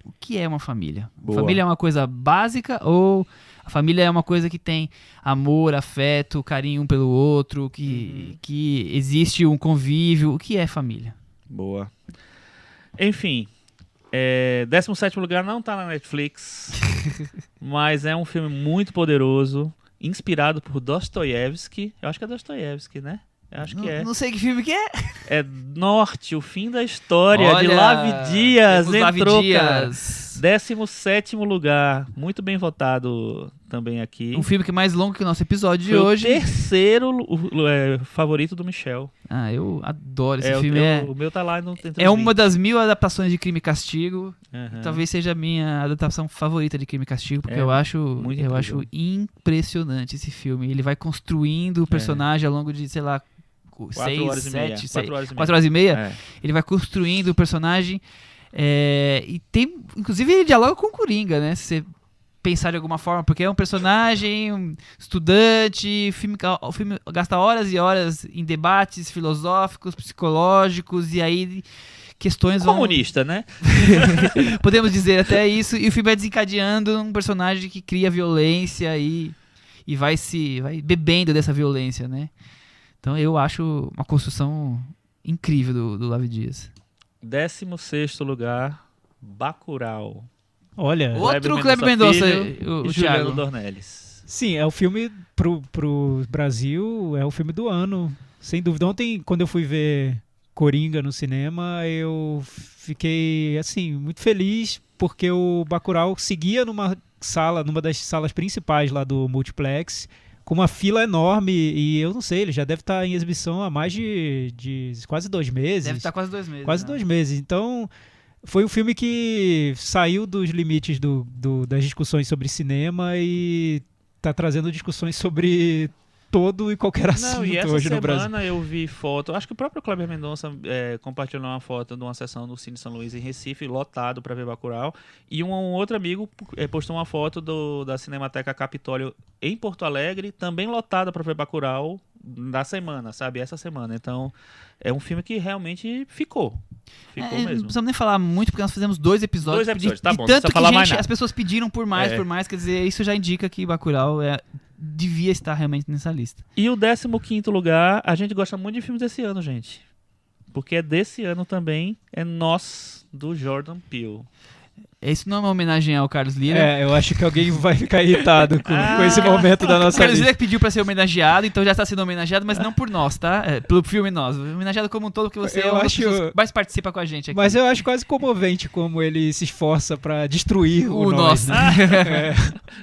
O que é uma família? Boa. Família é uma coisa básica ou a família é uma coisa que tem amor, afeto, carinho um pelo outro, que existe um convívio? O que é família? Boa. Enfim, 17º lugar não tá na Netflix, mas é um filme muito poderoso, inspirado por Dostoiévski. Eu acho que é Dostoiévski, né? Eu acho que é. Não sei que filme que é. É Norte, o fim da história, de Olha, Lavi Dias. temos Lavi Entrou, Dias. cara. 17º lugar, muito bem votado também aqui. Um filme que é mais longo que o nosso episódio de Foi hoje. o terceiro favorito do Michel. Ah, eu adoro esse filme. O meu tá lá no É uma das 1000 adaptações de Crime e Castigo. Uhum. Talvez seja a minha adaptação favorita de Crime e Castigo, porque É, eu acho muito acho impressionante esse filme. Ele vai construindo o personagem ao longo de, sei lá, 6, 7, 4 horas e meia. É. Ele vai construindo o personagem. E tem, inclusive, ele dialoga com o Coringa, né? Se você pensar de alguma forma, porque é um personagem, um estudante, o filme gasta horas e horas em debates filosóficos, psicológicos, e aí questões Comunista, né? podemos dizer até isso, e o filme vai desencadeando um personagem que cria violência e vai bebendo dessa violência, né? Então eu acho uma construção incrível do Davi Dias. 16º lugar, Bacurau. Olha, Outro Kleber Mendonça, Filho o e Juliano Thiago. Dornelles. sim, é o filme pro Brasil, é o filme do ano, sem dúvida. Ontem, quando eu fui ver Coringa no cinema, eu fiquei, assim, muito feliz, porque o Bacurau seguia numa das salas principais lá do multiplex, com uma fila enorme, e eu não sei, ele já deve estar em exibição há mais de quase 2 meses. Deve estar quase 2 meses. Quase né? 2 meses. Então, foi um filme que saiu dos limites das discussões sobre cinema e tá trazendo discussões sobre todo e qualquer assunto Não, e essa hoje no Brasil. semana eu vi foto, acho que o próprio Kleber Mendonça compartilhou uma foto de uma sessão do Cine São Luís em Recife, lotado para ver Bacurau, e um outro amigo postou uma foto da Cinemateca Capitólio em Porto Alegre, também lotada para ver Bacurau da semana, sabe? Essa semana. Então, é um filme que realmente ficou. Ficou Não mesmo. precisamos nem falar muito, porque nós fizemos 2 episódios. 2 episódios, tá bom, não tanto precisa que falar mais nada. as pessoas pediram por mais, quer dizer, isso já indica que Bacurau devia estar realmente nessa lista. E o 15º lugar, a gente gosta muito de filmes desse ano, gente. Porque é desse ano também, é Nós, do Jordan Peele. Isso não é uma homenagem ao Carlos Lira. Eu acho que alguém vai ficar irritado com esse momento da O nossa Carlos lista. Lira pediu pra ser homenageado, então já está sendo homenageado, mas não por nós, tá? Pelo filme Nós. Homenageado como um todo, porque você é uma das pessoas que mais participa com a gente aqui. Mas eu acho quase comovente como ele se esforça pra destruir o nós. Nosso. Né?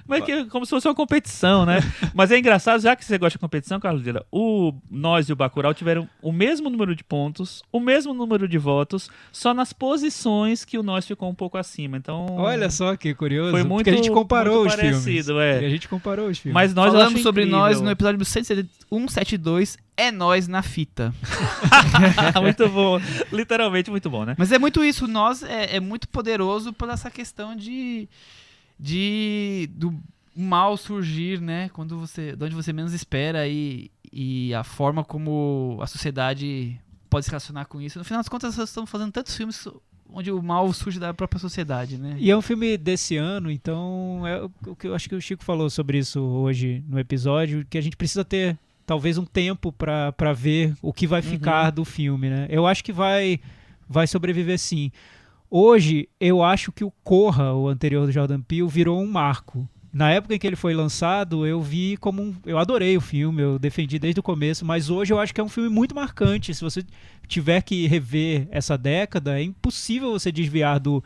Mas como se fosse uma competição, né? Mas é engraçado, já que você gosta de competição, Carlos Lira, o Nós e o Bacurau tiveram o mesmo número de pontos, o mesmo número de votos, só nas posições que o Nós ficou um pouco acima. Então, Olha só que curioso, foi muito, porque a gente comparou muito os filmes. parecido, E a gente comparou os filmes. Mas nós eu Falamos acho sobre incrível. Nós no episódio 172, É Nós na Fita. Muito bom. Literalmente muito bom, né? Mas é muito isso, Nós é muito poderoso por essa questão do mal surgir, né? De onde você menos espera e a forma como a sociedade pode se relacionar com isso. No final das contas, nós estamos fazendo tantos filmes onde o mal surge da própria sociedade, né? E é um filme desse ano, então é o que eu acho que o Chico falou sobre isso hoje no episódio, que a gente precisa ter talvez um tempo pra ver o que vai ficar do filme, né? Eu acho que vai sobreviver sim. Hoje, eu acho que o Corra, o anterior do Jordan Peele, virou um marco. Na época em que ele foi lançado, eu vi eu adorei o filme, eu defendi desde o começo, mas hoje eu acho que é um filme muito marcante. Se você tiver que rever essa década, é impossível você desviar do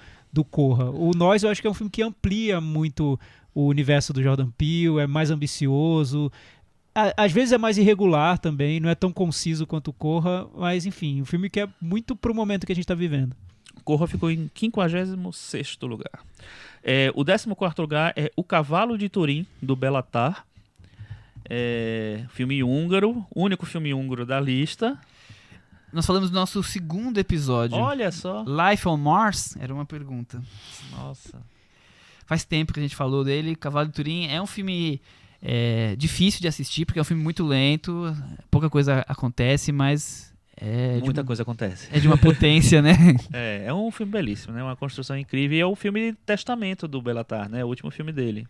Corra. O Nós, eu acho que é um filme que amplia muito o universo do Jordan Peele, é mais ambicioso, às vezes é mais irregular também, não é tão conciso quanto o Corra, mas enfim, um filme que é muito pro momento que a gente tá vivendo. Corra ficou em 56º lugar. O 14º lugar é O Cavalo de Turim, do Belatar. Filme húngaro, único filme húngaro da lista. Nós falamos do nosso segundo episódio. Olha só. Life on Mars? Era uma pergunta. Nossa. Faz tempo que a gente falou dele. Cavalo de Turim é um filme difícil de assistir, porque é um filme muito lento, pouca coisa acontece, mas... Muita coisa acontece. É de uma potência, né? É um filme belíssimo, né? Uma construção incrível. E é o filme Testamento do Belatar, né? O último filme dele.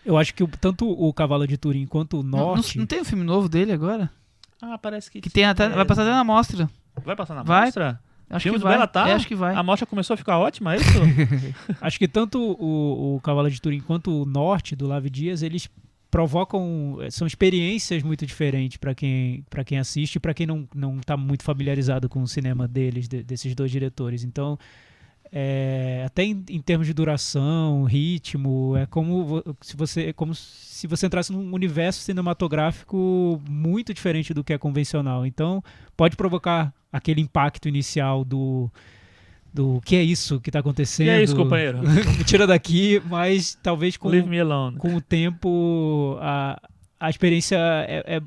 Eu acho que tanto o Cavalo de Turim quanto o Norte... Não tem um filme novo dele agora? Parece que tem até, vai passar até na mostra. Vai passar na Vai. mostra? Acho Filme que do vai. Belatar? Acho que vai. A mostra começou a ficar ótima, é isso? Acho que tanto o Cavalo de Turim quanto o Norte, do Lavi Dias, eles são experiências muito diferentes para quem assiste e para quem não tá muito familiarizado com o cinema desses dois diretores. Então, até em termos de duração, ritmo, é como se você entrasse num universo cinematográfico muito diferente do que é convencional. Então, pode provocar aquele impacto inicial do que é isso que está acontecendo. E é isso, companheiro. Me tira daqui, mas talvez Leave me alone. com o tempo a experiência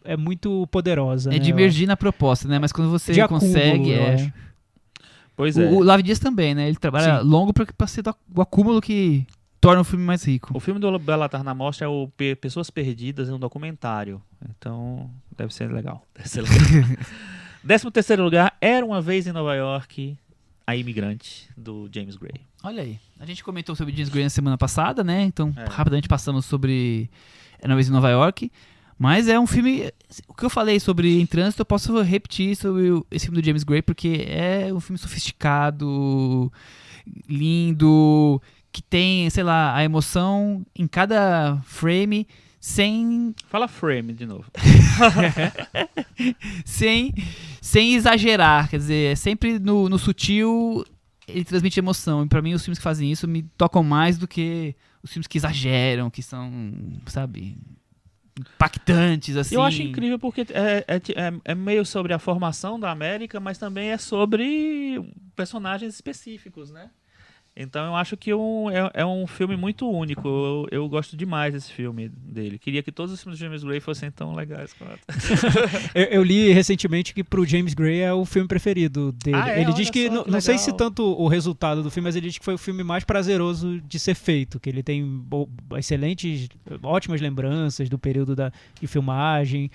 é muito poderosa. É né? de emergir na proposta, né? Mas quando você De consegue... acúmulo, eu acho. Pois é. O Lavi Dias também, né? Ele trabalha longo pra ser o acúmulo que torna o filme mais rico. O filme do Belatar na Mostra é o Pessoas Perdidas, é um documentário. Então, deve ser legal. 13º lugar, Era Uma Vez em Nova York, A Imigrante, do James Gray. Olha aí. A gente comentou sobre James Gray na semana passada, né? Então, É. rapidamente passamos sobre Era Uma Vez em Nova York. Mas é um filme... O que eu falei sobre Em Trânsito, eu posso repetir sobre esse filme do James Gray, porque é um filme sofisticado, lindo, que tem, sei lá, a emoção em cada frame, sem Fala frame de novo. exagerar. Quer dizer, é sempre no sutil, ele transmite emoção. E pra mim, os filmes que fazem isso me tocam mais do que os filmes que exageram, que são, sabe... impactantes, assim. Eu acho incrível porque é meio sobre a formação da América, mas também é sobre personagens específicos, né? Então eu acho que é um filme muito único. Eu gosto demais desse filme dele. Queria que todos os filmes de James Gray fossem tão legais quanto. Eu li recentemente que pro James Gray é o filme preferido dele. Ele diz Olha que, só, que não sei legal. se tanto o resultado do filme, mas ele diz que foi o filme mais prazeroso de ser feito, que ele tem ótimas lembranças do período de filmagem.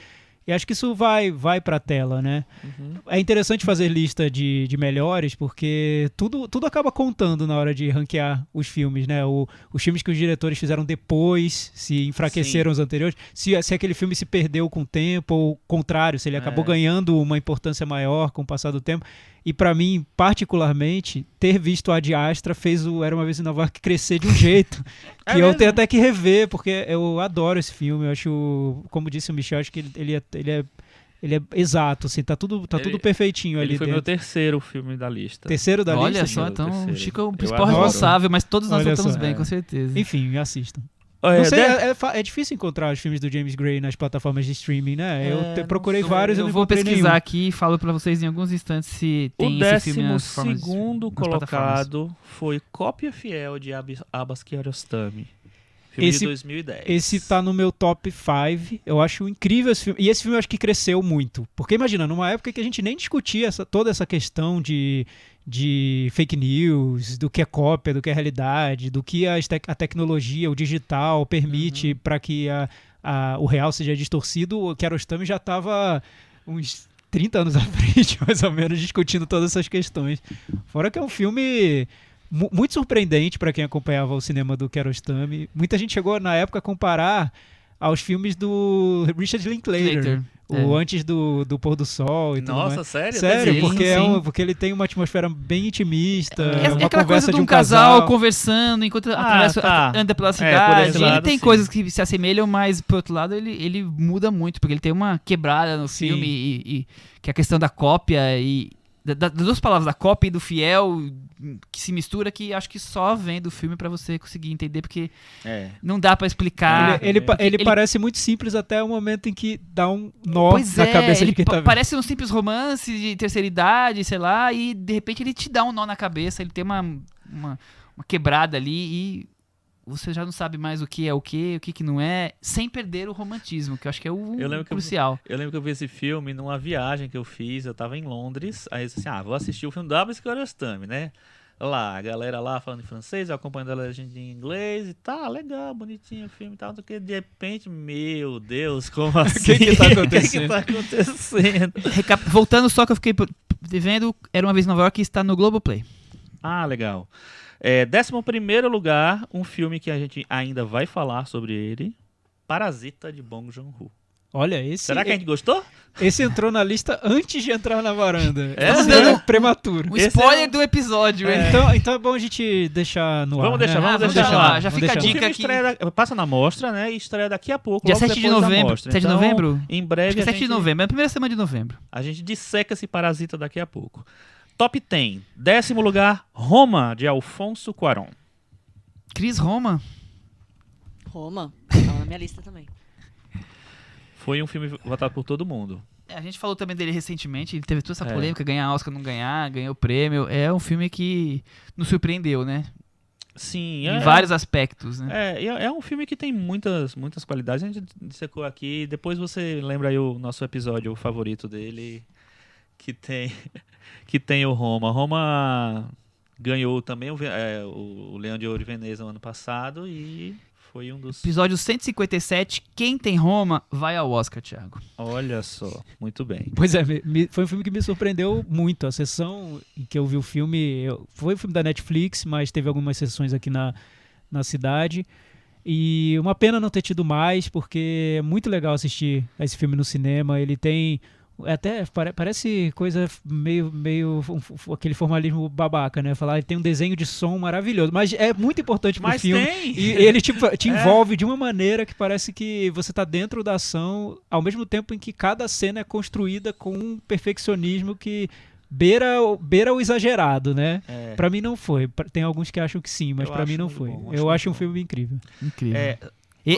E acho que isso vai pra tela, né? Uhum. É interessante fazer lista de melhores, porque tudo acaba contando na hora de ranquear os filmes, né? Os filmes que os diretores fizeram depois, se enfraqueceram os anteriores, se aquele filme se perdeu com o tempo, ou o contrário, se ele acabou ganhando uma importância maior com o passar do tempo. E pra mim, particularmente, ter visto a Ad Astra fez o Era Uma Vez em Nova York crescer de um jeito que eu mesmo? tenho até que rever, porque eu adoro esse filme. Eu acho, como disse o Michel, acho que ele é exato, assim, tá tudo perfeitinho ali Ele foi dentro. meu terceiro filme da lista. Terceiro da Olha lista? só, meu então o terceiro. Chico é o Eu principal adoro. responsável, mas todos nós Olha votamos só. bem, com certeza. Enfim, assistam. Olha, Não sei, de- é difícil encontrar os filmes do James Gray nas plataformas de streaming, né? não Procurei sei. vários e Eu não vou encontrei pesquisar nenhum. aqui e falo pra vocês em alguns instantes se O tem esse filme nas formas 12º nas plataformas. colocado foi Cópia Fiel de Abbas Kiarostami. Filme Esse- de 2010. Esse tá no meu top 5. Eu acho incrível esse filme. E esse filme eu acho que cresceu muito. Porque imagina, numa época que a gente nem discutia toda essa questão de fake news, do que é cópia, do que é realidade, do que a tecnologia, o digital permite para que o real seja distorcido, o Kiarostami já estava uns 30 anos à frente, mais ou menos, discutindo todas essas questões. Fora que é um filme muito surpreendente para quem acompanhava o cinema do Kiarostami. Muita gente chegou na época a comparar aos filmes do Richard Linklater. Antes do Pôr do Sol e tudo mais. Nossa, sério? Sério, Sim, porque, sim. porque ele tem uma atmosfera bem intimista, É uma aquela coisa conversa de de um casal conversando enquanto tá. anda pela por cidade. esse Ele lado, tem sim. coisas que se assemelham, mas por outro lado ele muda muito, porque ele tem uma quebrada no Sim. filme e que é a questão da cópia e das duas palavras, da cópia e do fiel, que se mistura, que acho que só vendo o filme pra você conseguir entender, porque não dá pra explicar. Ele parece muito simples até o momento em que dá um nó Pois na cabeça ele de quem tá vendo. parece um simples romance de terceira idade, sei lá, e de repente ele te dá um nó na cabeça, ele tem uma quebrada ali e você já não sabe mais o que é o que não é, sem perder o romantismo, que eu acho que é o Eu lembro que crucial. Eu lembro que eu vi esse filme numa viagem que eu fiz, eu tava em Londres, aí eu disse assim, vou assistir o filme do Abbas Kiarostami, né? Lá, a galera lá falando em francês, eu acompanhando a legenda em inglês e tá, legal, bonitinho o filme e tal, que de repente, meu Deus, como assim? O que tá acontecendo? O que tá acontecendo? Voltando só que eu fiquei vendo, Era Uma Vez em Nova York, está no Globoplay. Legal. 11º lugar, um filme que a gente ainda vai falar sobre ele, Parasita, de Bong Joon-ho. Olha, esse, Será que a gente gostou? esse entrou na lista antes de entrar na varanda. Estamos dando prematuro. Um Esse spoiler do episódio, hein? Então é bom a gente deixar no ar. Vamos deixar, né? vamos vamos deixar deixar lá. lá. Já Vamos fica a deixar lá. O dica filme aqui. passa na mostra, né? E estreia daqui a pouco. Dia logo 7 de depois da novembro. mostra. 7 de Então, novembro? Em breve Acho que é 7 de gente- novembro, é a primeira semana de novembro. a gente disseca esse Parasita daqui a pouco. Top 10. 10º lugar, Roma, de Alfonso Cuarón. Cris Roma. Roma. Tava na minha lista também. Foi um filme votado por todo mundo. A gente falou também dele recentemente, ele teve toda essa polêmica, ganhar Oscar, não ganhar, ganhou o prêmio. É um filme que nos surpreendeu, né? Sim. Em vários aspectos, né? É um filme que tem muitas qualidades. A gente dissecou aqui. Depois você lembra aí o nosso episódio favorito dele, que tem o Roma. Roma ganhou também o Leão de Ouro de Veneza no ano passado e foi um dos... Episódio 157, quem tem Roma vai ao Oscar, Thiago. Olha só, muito bem. Pois é, foi um filme que me surpreendeu muito. A sessão em que eu vi o filme, foi um filme da Netflix, mas teve algumas sessões aqui na cidade. E uma pena não ter tido mais, porque é muito legal assistir esse filme no cinema. Ele tem... Até parece coisa meio aquele formalismo babaca, né? Falar, ele tem um desenho de som maravilhoso, mas é muito importante pro filme. Tem. E ele te envolve de uma maneira que parece que você tá dentro da ação, ao mesmo tempo em que cada cena é construída com um perfeccionismo que beira o exagerado, né? Pra mim não foi. Tem alguns que acham que sim, mas pra mim não foi. Eu acho um filme incrível. Incrível.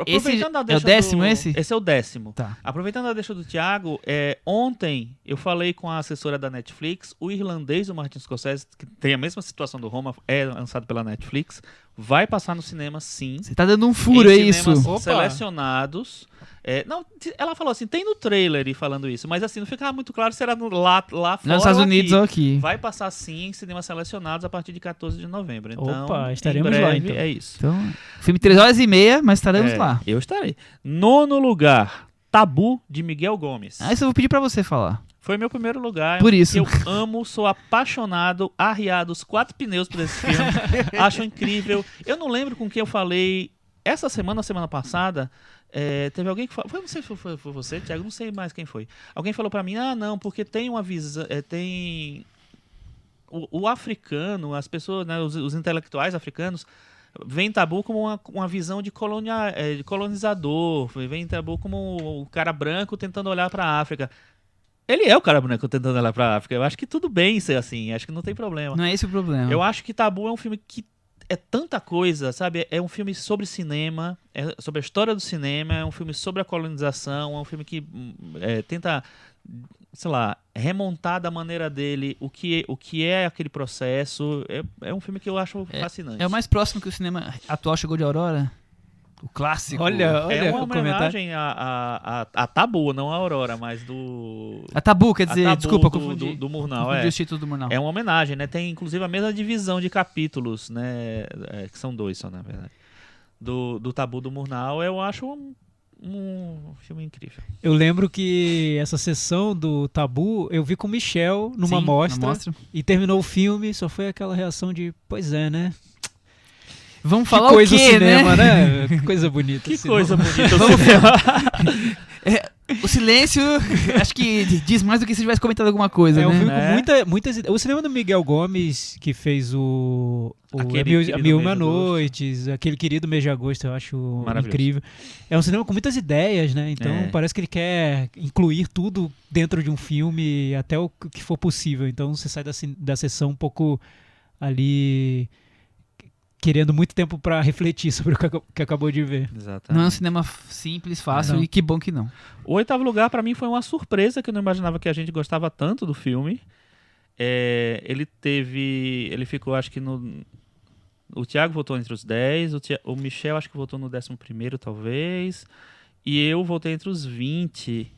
Esse é o 10º esse? Esse é o 10º. Tá. Aproveitando a deixa do Thiago, ontem eu falei com a assessora da Netflix, o irlandês do Martin Scorsese, que tem a mesma situação do Roma, é lançado pela Netflix, vai passar no cinema sim. Você tá dando um furo, é em isso? cinemas selecionados. Não, ela falou assim, tem no trailer e falando isso, mas assim, não fica muito claro se era lá fora Nos Estados Unidos ou aqui. Vai passar sim em cinemas selecionados a partir de 14 de novembro. Então, Opa, estaremos em breve, lá, então. É isso. Então, filme 3h30, mas estaremos lá. Eu estarei. 9º lugar, Tabu, de Miguel Gomes. Isso eu vou pedir pra você falar. Foi meu primeiro lugar. Por isso. Eu amo, sou apaixonado, arriado os 4 pneus por esse filme. Acho incrível. Eu não lembro com quem eu falei essa semana, semana passada. Teve alguém que falou. Não sei se foi você, Thiago, não sei mais quem foi. Alguém falou pra mim, não, porque tem uma visão. Tem. O africano, as pessoas, né, os intelectuais africanos, veem Tabu como uma visão de colonizador, veem Tabu como o cara branco tentando olhar pra África. Ele é o cara branco tentando olhar pra África. Eu acho que tudo bem ser assim, acho que não tem problema. Não é esse o problema. Eu acho que Tabu é um filme que é tanta coisa, sabe? É um filme sobre cinema, é sobre a história do cinema, é um filme sobre a colonização, é um filme que tenta, sei lá, remontar da maneira dele o que é aquele processo. É um filme que eu acho fascinante. É o mais próximo que o cinema atual chegou de Aurora? O clássico. Olha é uma o comentário. homenagem a Tabu, não a Aurora, mas do... A Tabu, quer dizer, Tabu desculpa, confundi. do Murnau, Confundi os títulos do Murnau. É uma homenagem, né? Tem inclusive a mesma divisão de capítulos, né? Que são 2 só, na verdade. Do Tabu do Murnau, eu acho um filme incrível. Eu lembro que essa sessão do Tabu eu vi com o Michel numa mostra e terminou o filme, só foi aquela reação de, pois é, né? Vamos Que falar coisa o quê, cinema, né? Que coisa bonita. Que cinema. coisa bonita o cinema. O silêncio, acho que diz mais do que se tivesse comentado alguma coisa, É um né? filme com muitas ideias. O cinema do Miguel Gomes, que fez o Aquele Mil e Uma Mês de Agosto. Noites, aquele querido Mês de Agosto, eu acho Maravilhoso. incrível. É um cinema com muitas ideias, né? Então parece que ele quer incluir tudo dentro de um filme, até o que for possível. Então você sai da sessão um pouco ali querendo muito tempo pra refletir sobre o que acabou de ver. Exatamente. Não é um cinema simples, fácil Não. e que bom que não. O 8º lugar, pra mim, foi uma surpresa, que eu não imaginava que a gente gostava tanto do filme. Ele ficou, acho que no... O Thiago votou entre os 10, o Michel acho que votou no 11º, talvez. E eu votei entre os 20.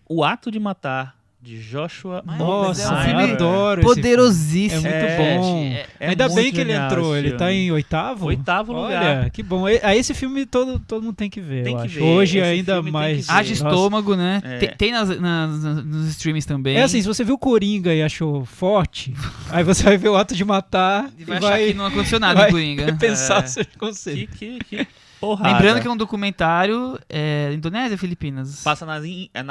O Ato de Matar, de Joshua Nossa, é um filme eu adoro esse poderosíssimo. filme. É muito bom. Ainda muito bem que ele genial entrou. esse Ele tá filme. em 8º? 8º lugar. Olha, que bom. Esse filme todo mundo tem que ver, Tem eu que acho. ver. Hoje Esse ainda filme tem mais. que ver. Haja estômago, né? É. Tem nos streamings também. É assim, se você viu Coringa e achou forte, aí você vai ver o Ato de Matar E e vai achar vai que não aconteceu nada vai em Coringa. pensar É. seus conceitos. Que porrada. Lembrando que é um documentário Indonésia, Filipinas? Passa na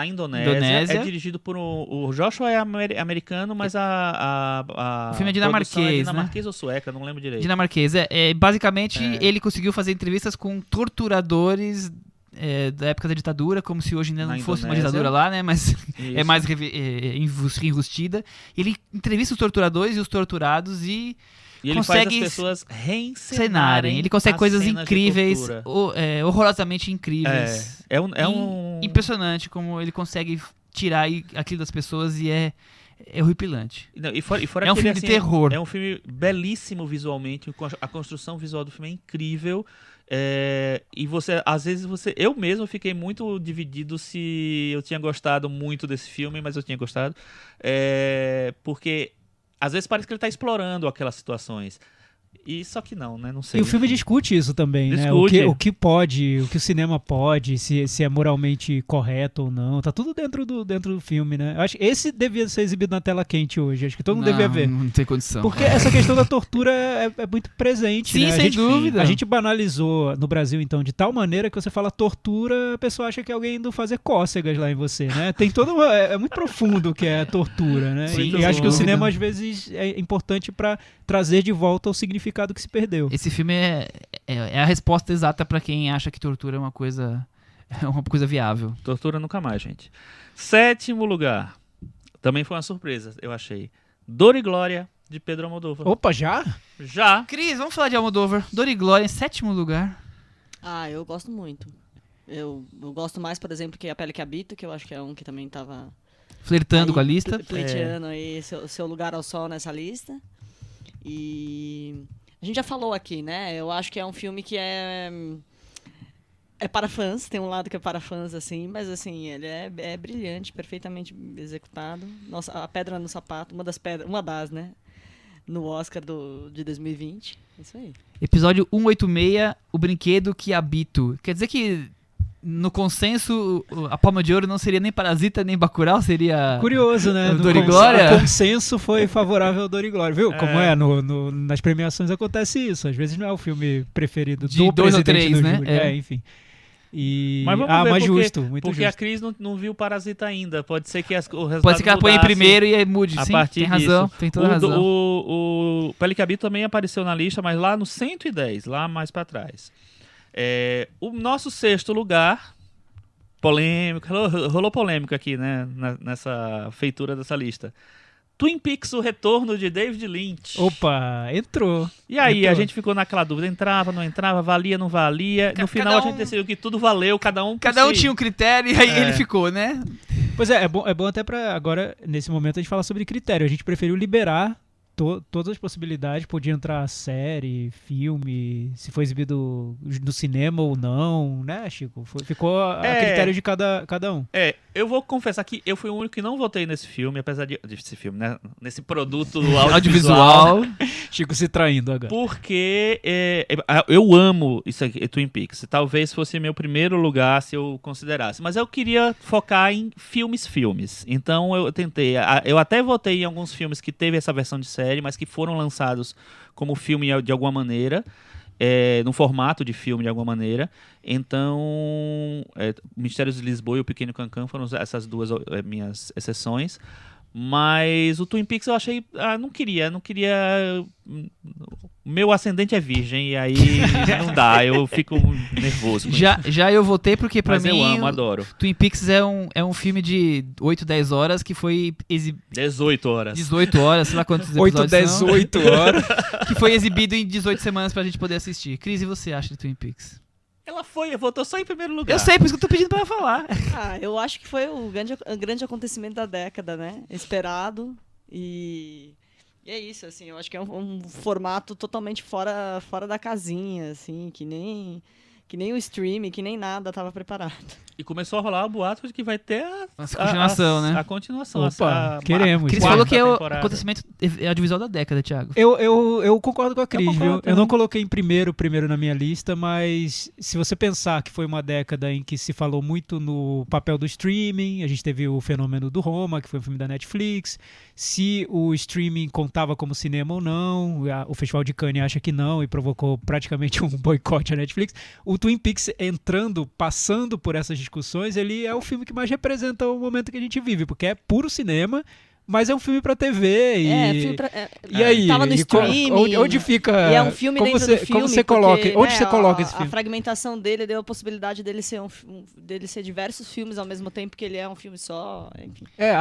Indonésia. Indonésia. É dirigido por o Joshua é americano, mas a O filme é produção dinamarquês, né? dinamarquês ou sueca, não lembro direito. Dinamarquês. Basicamente, ele conseguiu fazer entrevistas com torturadores da época da ditadura, como se hoje ainda não Na fosse uma Indonésia. ditadura lá, né? Mas é Isso. mais enrustida. Ele entrevista os torturadores e os torturados e E ele consegue faz as pessoas reencenarem. cenarem. Ele consegue as coisas cenas de incríveis, tortura. horrorosamente incríveis. É um... Impressionante como ele consegue tirar aquilo das pessoas e é horripilante. Não, e fora É um que filme ele, de terror. É um filme belíssimo visualmente, a construção visual do filme é incrível. E você, às vezes, eu mesmo fiquei muito dividido se eu tinha gostado muito desse filme, mas eu tinha gostado. Porque às vezes parece que ele está explorando aquelas situações. E só que não, né? Não sei. E o filme enfim. discute isso também, né? Discute. O que pode, o que o cinema pode, se é moralmente correto ou não. Tá tudo dentro do filme, né? Eu acho que esse devia ser exibido na tela quente hoje. Acho que todo mundo devia ver. Não tem condição. Porque essa questão da tortura é muito presente, Sim, né? sem dúvida. A gente banalizou no Brasil, então, de tal maneira que você fala tortura, a pessoa acha que é alguém indo fazer cócegas lá em você, né? Tem todo é muito profundo o que é a tortura, né? Sim, e acho que o sem cinema, dúvida. às vezes, é importante para trazer de volta o significado que se perdeu. Esse filme é a resposta exata pra quem acha que tortura é uma coisa viável. Tortura nunca mais, gente. 7º lugar. Também foi uma surpresa, eu achei. Dor e Glória, de Pedro Almodóvar. Opa, já? Já. Cris, vamos falar de Almodóvar. Dor e Glória em 7º lugar. Ah, eu gosto muito. Eu gosto mais, por exemplo, que A Pele que Habito, que eu acho que é um que também tava Flertando aí, com a lista. pleiteando aí seu lugar ao sol nessa lista. E a gente já falou aqui, né? Eu acho que é um filme que é para fãs, tem um lado que é para fãs, assim, mas assim, ele é brilhante, perfeitamente executado. Nossa, A Pedra no Sapato, uma das, né? No Oscar de 2020. Isso aí. Episódio 186, O Brinquedo que Habito. Quer dizer que no consenso a Palma de Ouro não seria nem Parasita nem Bacurau, seria Curioso, né? Dor e Glória? O consenso foi favorável ao Dor e Glória. Viu? Como nas premiações acontece isso. Às vezes não é o filme preferido De do 2 ou presidente 3, do né? júri. É. Enfim. E... Mas vamos ver, mais porque, justo, muito porque a justo. Cris não viu Parasita ainda. Pode ser que o resultado Pode ser que ela ponha em mudasse primeiro e aí mude. a Sim, partir tem razão, disso. tem toda a razão. O Pele que Habito também apareceu na lista, mas lá no 110, lá mais pra trás. O nosso 6º lugar, polêmico, rolou polêmica aqui, né, nessa feitura dessa lista. Twin Peaks, O Retorno de David Lynch. Opa, entrou. E aí, Entrou. a gente ficou naquela dúvida, entrava, não entrava, valia, não valia. No final cada a gente decidiu que tudo valeu, cada um por Cada um si. tinha um critério e aí ele ficou, né? Pois é bom até pra agora, nesse momento, a gente falar sobre critério. A gente preferiu liberar todas as possibilidades. Podia entrar série, filme, se foi exibido no cinema ou não, né, Chico? Ficou a critério de cada um. Eu vou confessar que eu fui o único que não votei nesse filme, apesar desse filme, né? Nesse produto Audiovisual. Chico se traindo agora. Porque eu amo isso aqui, Twin Peaks. Talvez fosse meu primeiro lugar se eu considerasse. Mas eu queria focar em filmes. Então eu tentei. Eu até votei em alguns filmes que teve essa versão de série, mas que foram lançados como filme de alguma maneira. No formato de filme de alguma maneira. Então, Mistérios de Lisboa e O Pequeno Cancan foram essas duas minhas exceções. Mas o Twin Peaks eu achei... não queria... Meu ascendente é virgem e aí não dá, eu fico nervoso. Já eu votei porque pra Mas mim eu amo, adoro. Twin Peaks é um filme de 8, 10 horas que foi 18 horas. 18 horas, sei lá quantos episódios 8, 10, são, 8 horas. que foi exibido em 18 semanas pra gente poder assistir. Cris, e você acha de Twin Peaks? Ela votou só em primeiro lugar. Eu sei, por isso que eu tô pedindo pra ela falar. Eu acho que foi o grande acontecimento da década, né? Esperado. E é isso, assim, eu acho que é um formato totalmente fora da casinha, assim, que nem o streaming, que nem nada estava preparado. E começou a rolar o boato de que vai ter a continuação, né? A continuação. Opa, queremos. Cris Quarta falou que é o temporada. acontecimento audiovisual da década, Thiago. Eu concordo com a Cris, concordo viu? também. Eu não coloquei em primeiro na minha lista, mas se você pensar que foi uma década em que se falou muito no papel do streaming, a gente teve o fenômeno do Roma, que foi um filme da Netflix, se o streaming contava como cinema ou não, o Festival de Cannes acha que não e provocou praticamente um boicote à Netflix. O Twin Peaks passando por essas discussões, ele é o filme que mais representa o momento que a gente vive, porque é puro cinema, Mas é um filme pra TV e... filme E aí? Tava no E streaming. onde fica... E é um filme como dentro você, do filme. Como você porque, coloca... Onde né, você coloca esse A filme? fragmentação dele deu a possibilidade dele ser dele ser diversos filmes ao mesmo tempo que ele é um filme só, enfim. É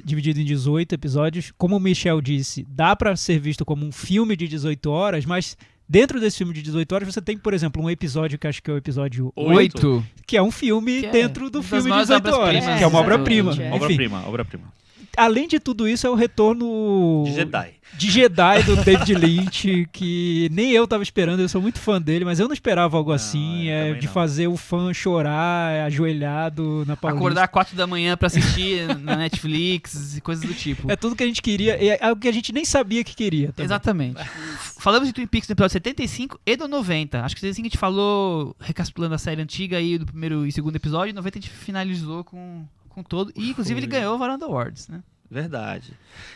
dividido em 18 episódios. Como o Michel disse, dá pra ser visto como um filme de 18 horas, mas dentro desse filme de 18 horas você tem, por exemplo, um episódio que acho que é o episódio 8, que é um filme Que é dentro do das filme de maiores 18 horas, obras-primas. que é uma obra-prima. Exatamente, Enfim, Obra-prima. além de tudo isso, é o retorno De Jedi. do David Lynch, que nem eu tava esperando, eu sou muito fã dele, mas eu não esperava algo assim, eu também de não. fazer o fã chorar, ajoelhado na Paulista. Acordar 4 da manhã pra assistir na Netflix e coisas do tipo. É tudo que a gente queria, é algo que a gente nem sabia que queria. Também. Exatamente. Falamos de Twin Peaks no episódio 75 e do 90. Acho que 75 a gente falou, recapitulando a série antiga aí do primeiro e segundo episódio, e 90 a gente finalizou com todo. E inclusive ele ganhou o Varanda Awards, né? Verdade.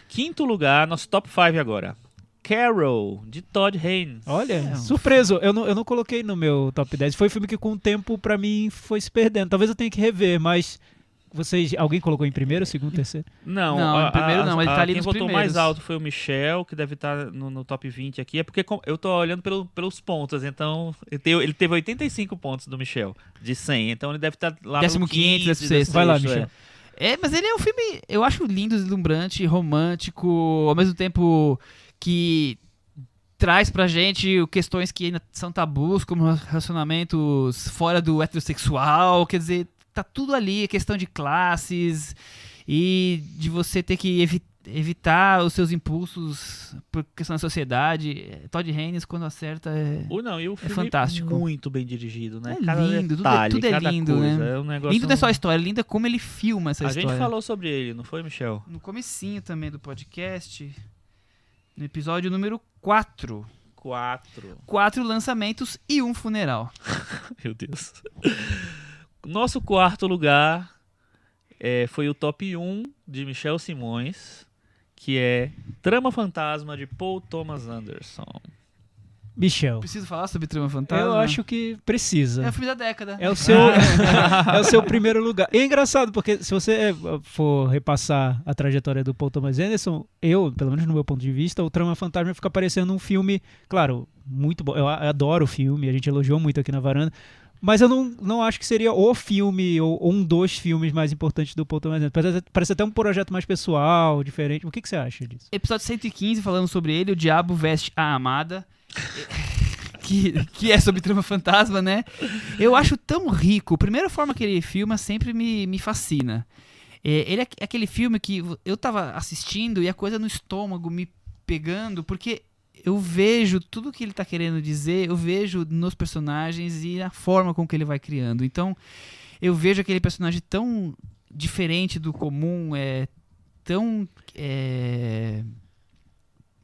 Quinto lugar, nosso top 5 agora. Carol, de Todd Haynes. Olha, surpreso, eu não coloquei no meu top 10. Foi um filme que com o tempo, pra mim, foi se perdendo. Talvez eu tenha que rever, mas alguém colocou em primeiro, segundo, terceiro? Não, Não, em primeiro não, ele tá ali quem nos votou primeiros. mais alto foi o Michel, que deve estar no top 20 aqui. É porque eu tô olhando pelos pontos, então ele teve 85 pontos do Michel, de 100. Então ele deve estar lá no 15º, 15º, 16º. Vai lá, 16º, Michel. Mas ele é um filme, eu acho lindo, deslumbrante, romântico, ao mesmo tempo que traz pra gente questões que ainda são tabus, como relacionamentos fora do heterossexual, quer dizer, tá tudo ali, é questão de classes e de você ter que evitar os seus impulsos por questão da sociedade. Todd Haynes, quando acerta, E o filme fantástico. Muito bem dirigido, né? É cada lindo, detalhe, tudo é cada lindo, coisa. né? É um negócio... lindo não é só a história, lindo é como ele filma essa A história. gente falou sobre ele, não foi, Michel? No comecinho também do podcast, no episódio número 4. 4 lançamentos e um funeral. Meu Deus. Nosso quarto lugar foi o top 1 de Michel Simões, que é Trama Fantasma de Paul Thomas Anderson. Michel, Preciso falar sobre Trama Fantasma? eu acho que precisa. É o filme da década. É o seu, é o seu primeiro lugar. E é engraçado, porque se você for repassar a trajetória do Paul Thomas Anderson, pelo menos no meu ponto de vista, o Trama Fantasma fica parecendo um filme, claro, muito bom. Eu adoro o filme, a gente elogiou muito aqui na varanda, mas eu não acho que seria o filme ou um dos filmes mais importantes do Paul Thomas Anderson. Parece até um projeto mais pessoal, diferente. O que você acha disso? Episódio 115, falando sobre ele, O Diabo Veste a Amada. que é sobre Trama Fantasma, né? Eu acho tão rico. A primeira forma que ele filma sempre me fascina. Ele é aquele filme que eu tava assistindo e a coisa no estômago me pegando, porque eu vejo tudo que ele tá querendo dizer, eu vejo nos personagens e na forma com que ele vai criando. Então, eu vejo aquele personagem tão diferente do comum, tão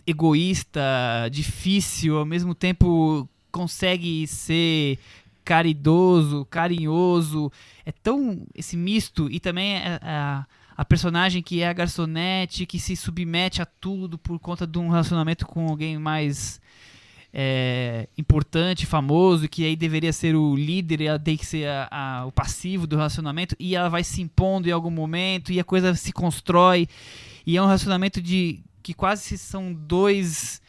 egoísta, difícil, ao mesmo tempo consegue ser caridoso, carinhoso. É tão esse misto, e também a personagem que é a garçonete, que se submete a tudo por conta de um relacionamento com alguém mais importante, famoso, que aí deveria ser o líder, e ela tem que ser o passivo do relacionamento, e ela vai se impondo em algum momento, e a coisa se constrói, e é um relacionamento que quase são dois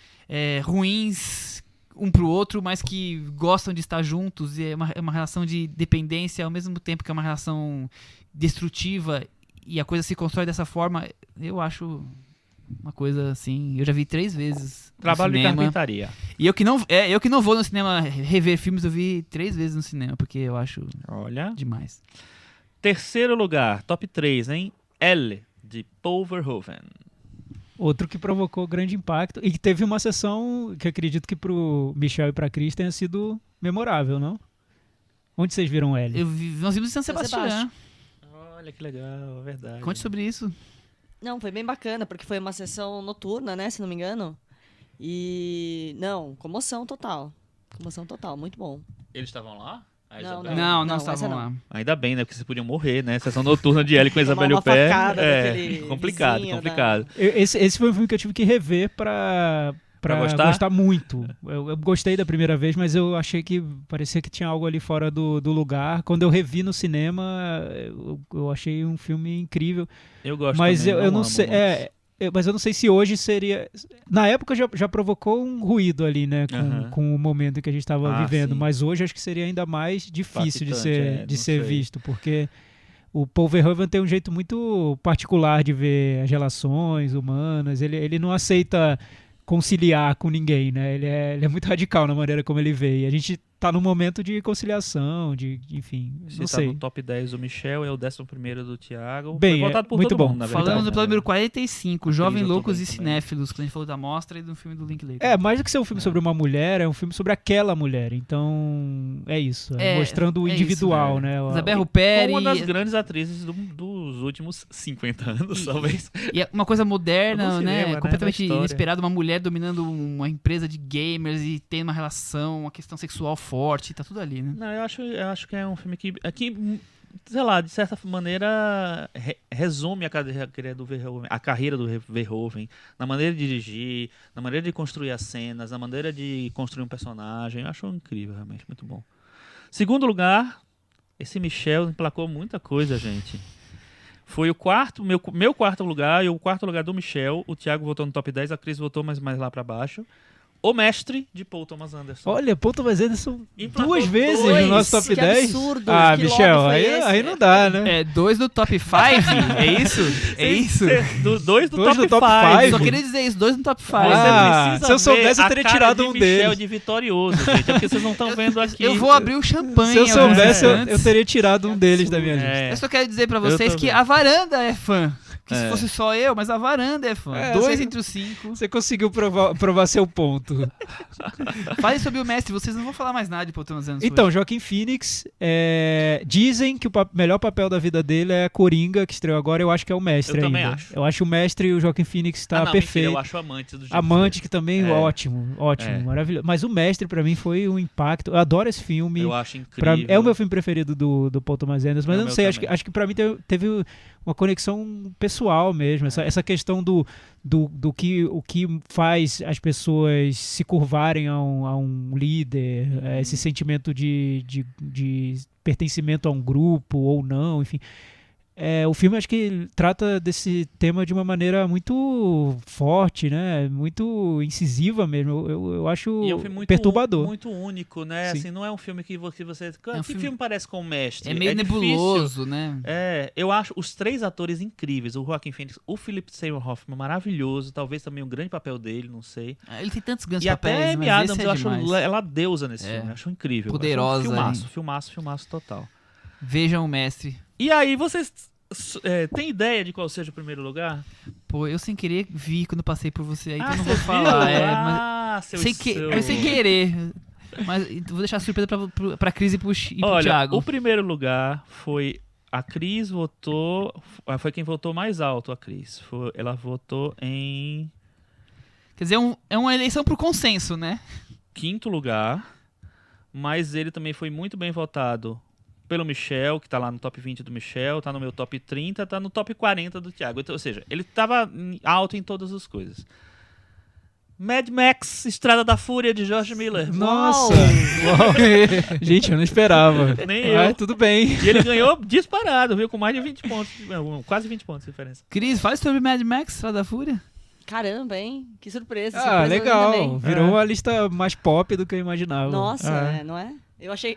ruins um pro outro, mas que gostam de estar juntos, e é uma relação de dependência ao mesmo tempo que é uma relação destrutiva, e a coisa se constrói dessa forma. Eu acho uma coisa assim, eu já vi 3 vezes Trabalho no de cinema. carpintaria. E eu que não vou no cinema rever filmes, eu vi 3 vezes no cinema, porque eu acho Olha. demais. Terceiro lugar, top 3, hein? L, de Paul Verhoeven. Outro que provocou grande impacto e que teve uma sessão que acredito que pro Michel e pra Cris tenha sido memorável, não? Onde vocês viram L? Nós vimos em São Sebastião. Olha que legal, é verdade. Conte sobre isso. Não, foi bem bacana, porque foi uma sessão noturna, né, se não me engano. E, comoção total. Comoção total, muito bom. Eles estavam lá? A Não, Isabel? Não essa estavam não. lá. Ainda bem, né? Porque vocês podiam morrer, né? Sessão noturna de L com a Isabel e Tomar o pé. uma facada daquele Complicado, vizinho complicado. Esse foi um filme que eu tive que rever pra pra gostar muito. Eu gostei da primeira vez, mas eu achei que parecia que tinha algo ali fora do lugar. Quando eu revi no cinema, eu achei um filme incrível. Eu gosto mas também, eu não amo, sei. Mas eu não sei se hoje seria. Na época já provocou um ruído ali, né? Com o momento que a gente estava vivendo. Sim. Mas hoje acho que seria ainda mais difícil Impactante, de ser sei. visto, porque o Paul Verhoeven tem um jeito muito particular de ver as relações humanas. Ele não aceita conciliar com ninguém, né? Ele é muito radical na maneira como ele vê. E a gente tá num momento de conciliação, enfim, Você não tá sei. no top 10 do Michel, é o 11º do Thiago. Bem, Foi votado por muito todo bom. mundo, na verdade. Falamos do episódio né? número 45, Jovem eu tô Loucos bem e também. Cinéfilos, que a gente falou da mostra e do filme do Linklater. Mais do que ser um filme sobre uma mulher, é um filme sobre aquela mulher. Então, é isso. Mostrando o é individual, isso, né? Isabelle Com Huppert uma das grandes atrizes dos últimos 50 anos, talvez. e é uma coisa moderna, Do né? cinema, né? Completamente Da história. inesperada, uma mulher dominando uma empresa de gamers e tendo uma relação, uma questão sexual forte, tá tudo ali, né? Não, eu acho que é um filme que sei lá, de certa maneira resume a carreira do Verhoeven, na maneira de dirigir, na maneira de construir as cenas, na maneira de construir um personagem. Eu acho incrível, realmente, muito bom. Segundo lugar, esse Michel emplacou muita coisa, gente. Foi o quarto, meu quarto lugar e o quarto lugar do Michel. O Thiago votou no top 10, a Cris votou mais lá pra baixo. O Mestre, de Paul Thomas Anderson. Olha, Paul Thomas Anderson Emplacou 2 vezes dois, no nosso top que 10. absurdo, Ah, que Michel, lobby foi esse? aí não dá, né? 2 do top 5? É isso? É isso? Dois do Dois top do top 5. five. Só queria dizer isso, 2 no top 5. Se eu soubesse, eu teria tirado um Michel deles. de vitorioso, gente. É porque vocês não estão vendo aqui. Eu vou abrir o champanhe. Se eu soubesse, agora, eu teria tirado um deles da minha lista. É. Eu só quero dizer pra vocês que também. a varanda é fã. Que se É. fosse só eu, mas a varanda é fã. É, 2 você- entre os 5. Você conseguiu provar seu ponto. Fale sobre o mestre, vocês não vão falar mais nada de Paul Thomas Anderson. Então, hoje. Joaquin Phoenix, dizem que o melhor papel da vida dele é Coringa, que estreou agora. Eu acho que é o Mestre Eu ainda. também acho. Eu acho o Mestre e o Joaquin Phoenix tá Não, mentira, perfeito. eu acho Amante do Jim Amante, que também É. ótimo, É. maravilhoso. Mas o Mestre, pra mim, foi um impacto. Eu adoro esse filme. Eu acho incrível. É o meu filme preferido do Paul Thomas Anderson, mas É o eu não meu sei, também. acho que pra mim teve uma conexão pessoal mesmo, essa questão do o que faz as pessoas se curvarem a um líder, esse sentimento de pertencimento a um grupo ou não, enfim. O filme acho que trata desse tema de uma maneira muito forte, né? Muito incisiva mesmo. Eu acho E é um filme muito, perturbador. muito único, né? Sim. Assim, não é um filme que você... um que filme- filme parece com o Mestre? É meio difícil. nebuloso, né? Eu acho os 3 atores incríveis. O Joaquin Phoenix, o Philip Seymour Hoffman, maravilhoso. Talvez também um grande papel dele, não sei. Ele tem tantos grandes E até a papéis, Amy mas Adams, esse é eu acho demais. ela deusa nesse É. filme. Eu acho incrível. Poderosa, Eu acho hein? filmaço total. Vejam o mestre. E aí, vocês têm ideia de qual seja o primeiro lugar? Pô, eu sem querer vi quando passei por você aí, então eu não você vou falar. viu? Mas sem querer. Mas vou deixar a surpresa pra Cris e pro Olha, Thiago. o primeiro lugar foi... A Cris votou... Foi quem votou mais alto, a Cris. Ela votou em Quer dizer, é uma eleição por consenso, né? 5º lugar. Mas ele também foi muito bem votado pelo Michel, que tá lá no top 20 do Michel, tá no meu top 30, tá no top 40 do Thiago. Então, ou seja, ele tava alto em todas as coisas. Mad Max, Estrada da Fúria, de George Miller. Nossa! Uau. Gente, eu não esperava. Nem eu. Tudo bem. E ele ganhou disparado, viu? Com mais de 20 pontos. Quase 20 pontos de diferença. Cris, fale sobre Mad Max, Estrada da Fúria. Caramba, hein? Que surpresa. Ah, surpresa legal. também. Virou a lista mais pop do que eu imaginava. Nossa, Ah. não é?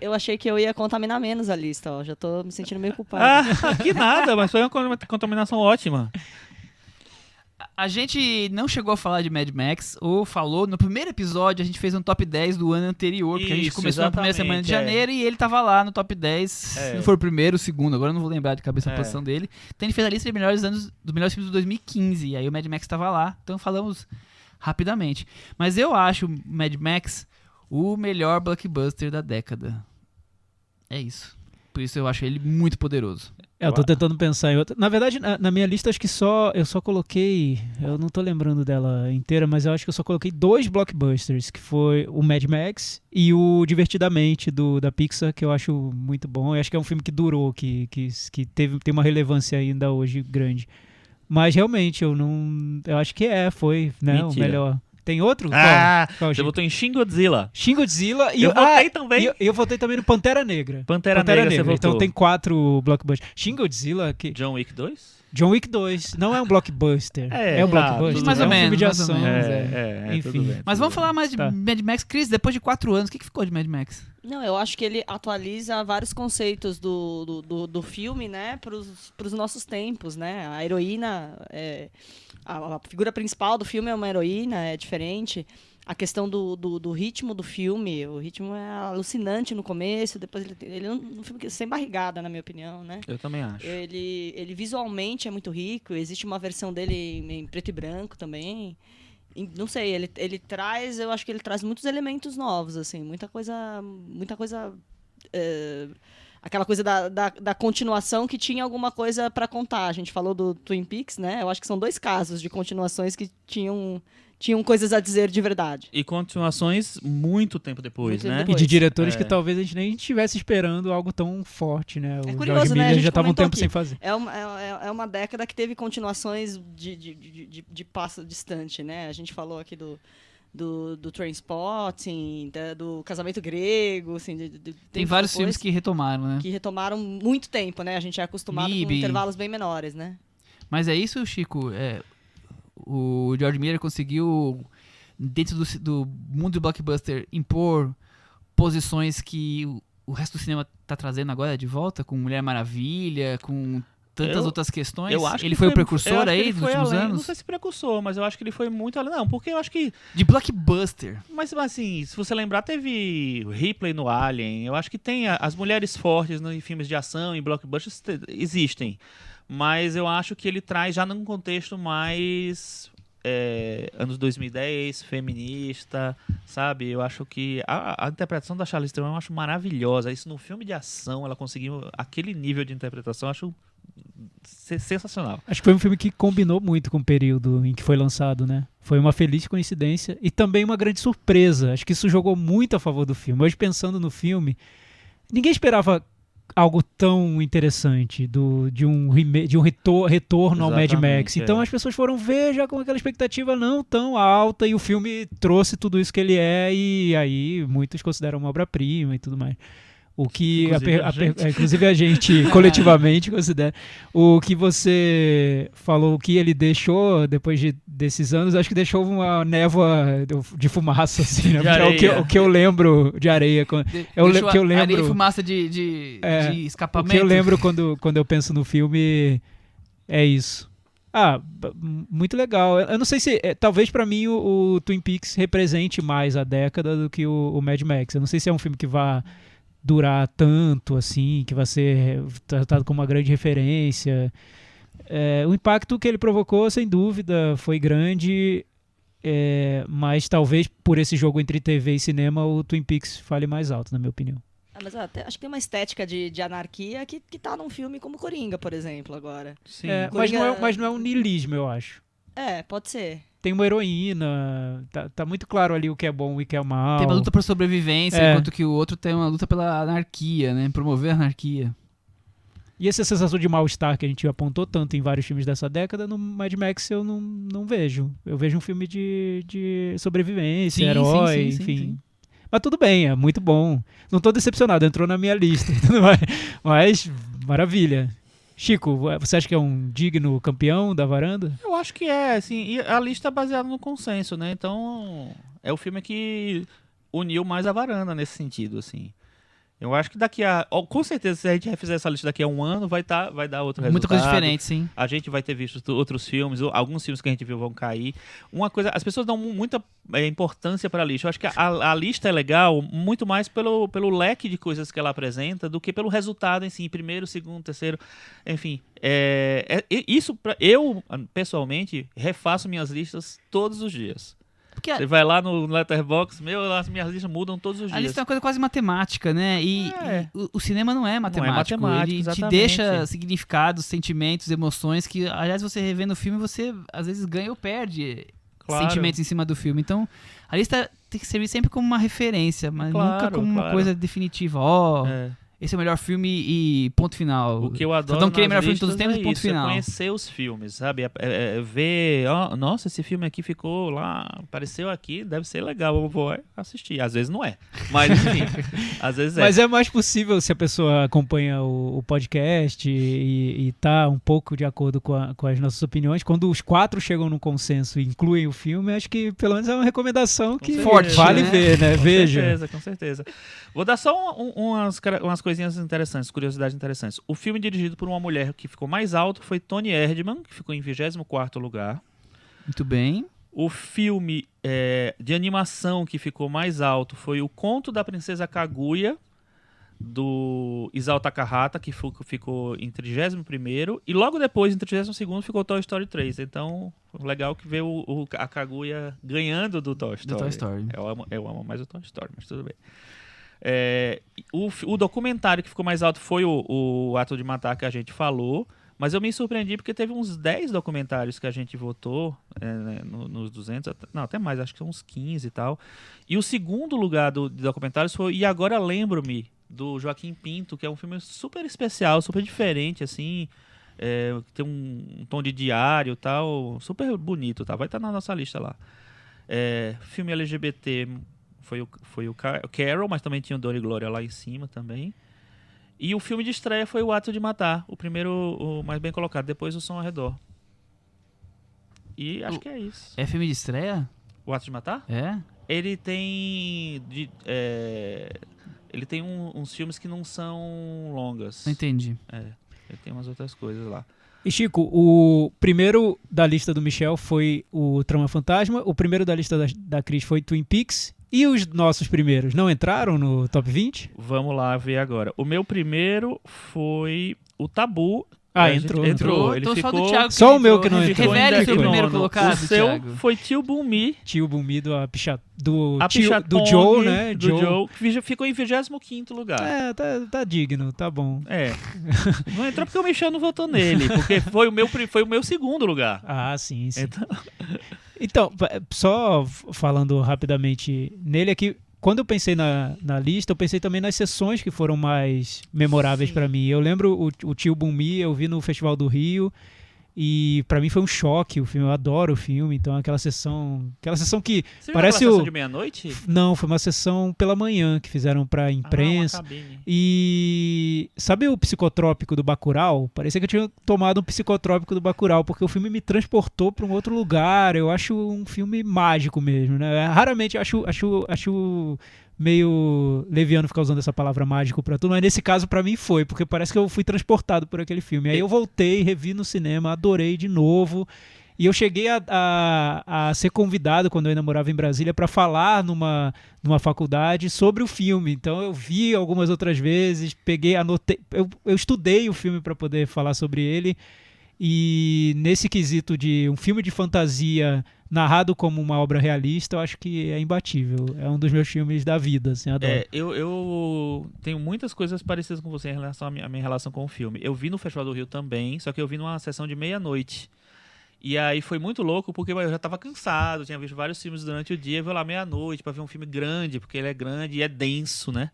Eu achei que eu ia contaminar menos a lista, ó. Já tô me sentindo meio culpado. Que nada, mas foi uma contaminação ótima. A gente não chegou a falar de Mad Max, ou falou, no primeiro episódio a gente fez um top 10 do ano anterior, porque a gente Isso, começou na primeira semana de exatamente, janeiro e ele tava lá no top 10, se não for o primeiro, o segundo, agora eu não vou lembrar de cabeça a posição dele. Então a gente fez a lista de dos melhores filmes de 2015, e aí o Mad Max tava lá, então falamos rapidamente. Mas eu acho o Mad Max o melhor blockbuster da década. É isso. Por isso eu acho ele muito poderoso. Eu tô tentando pensar em outra. Na verdade, na minha lista, acho que eu só coloquei. Eu não tô lembrando dela inteira, mas eu acho que eu só coloquei 2 blockbusters, que foi o Mad Max e o Divertidamente da Pixar, que eu acho muito bom. Eu acho que é um filme que durou, que tem uma relevância ainda hoje grande. Mas realmente, eu acho que foi, né, o Mentira. melhor. Tem outro? Qual, Você Chico? votou em Shin Godzilla. Shin Godzilla e Eu votei também. E eu votei também no Pantera Negra. Pantera Negra, você votou. Então tem 4 blockbusters. Shin Godzilla, John Wick 2? John Wick 2, não é um blockbuster. É, um blockbuster. tudo mais ou é um menos, filme de mais ou ação. menos. Enfim. tudo bem, Mas tudo vamos bem. falar mais de Tá. Mad Max. Cris, depois de 4 anos, o que ficou de Mad Max? Não, eu acho que ele atualiza vários conceitos do filme, né, pros nossos tempos, né? A heroína, a figura principal do filme é uma heroína, é diferente. A questão do ritmo do filme, o ritmo é alucinante no começo, depois ele é um filme sem barrigada, na minha opinião, né? Eu também acho. Ele visualmente é muito rico, existe uma versão dele em preto e branco também. Não sei, ele traz, eu acho que ele traz muitos elementos novos, assim, muita coisa, aquela coisa da continuação que tinha alguma coisa para contar. A gente falou do Twin Peaks, né? Eu acho que são 2 casos de continuações que tinham coisas a dizer de verdade. E continuações muito tempo depois, Muito tempo né? E depois. de diretores É. que talvez a gente nem estivesse esperando algo tão forte, né? O curioso, George né? A Miller gente já estava um comentou tempo aqui. sem fazer. É uma década que teve continuações de passo distante, né? A gente falou aqui do Trainspotting, do Casamento Grego, assim, Tem vários depois filmes que retomaram, né? que retomaram muito tempo, né? A gente é acostumado MIB. com intervalos bem menores, né? Mas é isso, Chico. O George Miller conseguiu, dentro do mundo do blockbuster, impor posições que o resto do cinema tá trazendo agora de volta, com Mulher Maravilha, com tantas outras questões. Eu acho Ele que foi o eu precursor acho que aí ele dos foi últimos além. anos? Não sei se precursor, mas eu acho que ele foi muito além. Não, porque eu acho que... De blockbuster. Mas assim, se você lembrar, teve Ripley no Alien. Eu acho que tem as mulheres fortes em filmes de ação, em blockbusters, existem. Mas eu acho que ele traz já num contexto mais... anos 2010, feminista, sabe? Eu acho que a interpretação da Charlize Theron eu acho maravilhosa. Isso no filme de ação, ela conseguiu aquele nível de interpretação, eu acho sensacional. Acho que foi um filme que combinou muito com o período em que foi lançado, né? Foi uma feliz coincidência e também uma grande surpresa. Acho que isso jogou muito a favor do filme. Hoje, pensando no filme, ninguém esperava algo tão interessante de um retorno ao Mad Exatamente, Max. Então as pessoas foram ver já com aquela expectativa não tão alta e o filme trouxe tudo isso que ele é e aí muitos consideram uma obra-prima e tudo mais. O que inclusive a gente coletivamente considera. O que você falou, o que ele deixou depois desses anos, acho que deixou uma névoa de fumaça, assim, né? O que eu lembro de areia. Deixou que eu lembro, areia e fumaça de escapamento. O que eu lembro quando eu penso no filme é isso. Muito legal. Eu não sei se... talvez pra mim o Twin Peaks represente mais a década do que o Mad Max. Eu não sei se é um filme que vai durar tanto, assim, que vai ser tratado como uma grande referência. O impacto que ele provocou, sem dúvida, foi grande, mas talvez por esse jogo entre TV e cinema o Twin Peaks fale mais alto, na minha opinião. Mas até, acho que tem uma estética de anarquia que tá num filme como Coringa, por exemplo, agora. Sim. Mas não é um niilismo, eu acho. Pode ser. Tem uma heroína, tá muito claro ali o que é bom e o que é mal. Tem uma luta por sobrevivência, enquanto que o outro tem uma luta pela anarquia, né? Promover a anarquia. E essa sensação de mal-estar que a gente apontou tanto em vários filmes dessa década, no Mad Max eu não vejo. Eu vejo um filme de sobrevivência, herói, enfim. Sim. Mas tudo bem, é muito bom. Não tô decepcionado, entrou na minha lista e tudo mais. Mas, maravilha. Chico, você acha que é um digno campeão da varanda? Eu acho que assim, e a lista é baseada no consenso, né? Então, é o filme que uniu mais a varanda nesse sentido, assim. Eu acho que com certeza, se a gente refizer essa lista daqui a um ano, vai dar outro resultado. Muita coisa diferente, sim. A gente vai ter visto outros filmes, alguns filmes que a gente viu vão cair. Uma coisa, as pessoas dão muita importância para a lista. Eu acho que a lista é legal muito mais pelo leque de coisas que ela apresenta do que pelo resultado em si, primeiro, segundo, terceiro, enfim. Isso, eu, pessoalmente, refaço minhas listas todos os dias. Porque Você vai lá no Letterboxd, as minhas listas mudam todos os a dias. lista é uma coisa quase matemática, né? E o cinema não é matemático. Ele te exatamente. deixa significados, sentimentos, emoções que, aliás, você revendo o filme, você às vezes ganha ou perde sentimentos em cima do filme. Então, a lista tem que servir sempre como uma referência, mas nunca como uma coisa definitiva. esse é o melhor filme e ponto final. O que eu adoro Então, querer o nas melhor filme de todos os listas tempos, ponto isso, final. É conhecer os filmes, sabe? Ver, nossa, esse filme aqui ficou lá, apareceu aqui, deve ser legal, eu vou assistir. Às vezes não é, mas enfim, às vezes é. Mas é mais possível se a pessoa acompanha o podcast e tá um pouco de acordo com as nossas opiniões. Quando os 4 chegam num consenso e incluem o filme, acho que pelo menos é uma recomendação que Forte, vale né? ver, né? Com Veja. certeza, com certeza. Vou dar só umas coisinhas interessantes, curiosidades interessantes. O filme dirigido por uma mulher que ficou mais alto foi Toni Erdmann, que ficou em 24º lugar. Muito bem. O filme de animação que ficou mais alto foi O Conto da Princesa Kaguya, do Isao Takahata, que ficou em 31º. E logo depois, em 32º, ficou Toy Story 3. Então, legal que ver a Kaguya ganhando do Toy Story. Do Toy Story. Eu amo mais o Toy Story, mas tudo bem. O documentário que ficou mais alto foi o Ato de Matar, que a gente falou. Mas eu me surpreendi porque teve uns 10 documentários que a gente votou nos 200, não, até mais, acho que são uns 15 e tal. E o segundo lugar de documentários foi E Agora Lembro-me, do Joaquim Pinto, que é um filme super especial, super diferente, assim, tem um tom de diário e tal, super bonito, tá? Vai estar na nossa lista lá. Filme LGBT foi o Carol, mas também tinha o Dor e Glória lá em cima também. E o filme de estreia foi O Ato de Matar, o primeiro, o mais bem colocado, depois O Som ao Redor. E acho que é isso. É filme de estreia? O Ato de Matar? É? Ele tem uns filmes que não são longas. Não entendi. Ele tem umas outras coisas lá. E Chico, o primeiro da lista do Michel foi o Trama Fantasma, o primeiro da lista da Cris foi Twin Peaks, e os nossos primeiros não entraram no top 20? Vamos lá ver agora. O meu primeiro foi o Tabu. Entrou. Ele Então ficou... só do Thiago Só o que meu que não entrou. Revele o seu Ainda primeiro nono. colocado, O seu Thiago. foi Tio Bumi. Tio Bumi do Pichatong, do Joe, né? Do Joe, que ficou em 25º lugar. Tá digno, tá bom. Não entrou porque o Michel não votou nele, porque foi o meu segundo lugar. Ah, sim. Então, Então, só falando rapidamente nele aqui, quando eu pensei na lista, eu pensei também nas sessões que foram mais memoráveis pra mim. Eu lembro o Tio Bumi, eu vi no Festival do Rio, e pra mim foi um choque o filme. Eu adoro o filme, então aquela sessão que você parece viu a sessão de meia-noite? Não, foi uma sessão pela manhã que fizeram pra imprensa. Uma cabine. E sabe o psicotrópico do Bacurau? Parecia que eu tinha tomado um psicotrópico do Bacurau, porque o filme me transportou para um outro lugar. Eu acho um filme mágico mesmo, né? Raramente acho meio leviano ficar usando essa palavra mágico pra tudo, mas nesse caso pra mim foi, porque parece que eu fui transportado por aquele filme. Aí eu voltei, revi no cinema, adorei de novo. E eu cheguei a ser convidado, quando eu ainda morava em Brasília, para falar numa faculdade sobre o filme. Então eu vi algumas outras vezes, anotei, eu estudei o filme para poder falar sobre ele. E nesse quesito de um filme de fantasia narrado como uma obra realista, eu acho que é imbatível. É um dos meus filmes da vida, assim, adoro. Eu tenho muitas coisas parecidas com você em relação à minha relação com o filme. Eu vi no Festival do Rio também, só que eu vi numa sessão de meia-noite. E aí foi muito louco, porque eu já tava cansado, tinha visto vários filmes durante o dia, eu vou lá meia-noite pra ver um filme grande, porque ele é grande e é denso, né?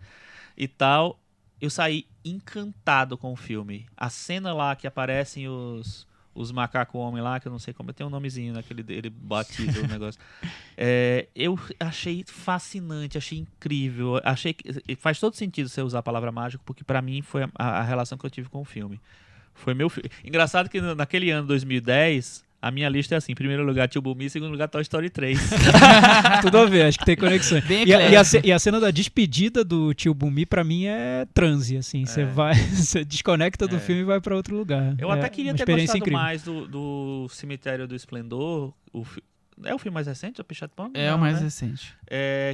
E tal. Eu saí encantado com o filme. A cena lá que aparecem os macacos homem lá, que eu não sei como, tem um nomezinho naquele dele batido o negócio. Eu achei fascinante, achei incrível, achei que faz todo sentido você usar a palavra mágico, porque pra mim foi a relação que eu tive com o filme. Foi meu filme. Engraçado que naquele ano 2010, a minha lista é assim: primeiro lugar Tio Bumi, segundo lugar Toy Story 3. Tudo a ver, acho que tem conexão. Bem E a cena da despedida do Tio Bumi, pra mim, é transe, assim. Você desconecta do filme e vai pra outro lugar. Eu até queria uma ter experiência gostado incrível. mais do Cemitério do Esplendor. É o filme mais recente, o Pichatong? É Não, o mais né? recente.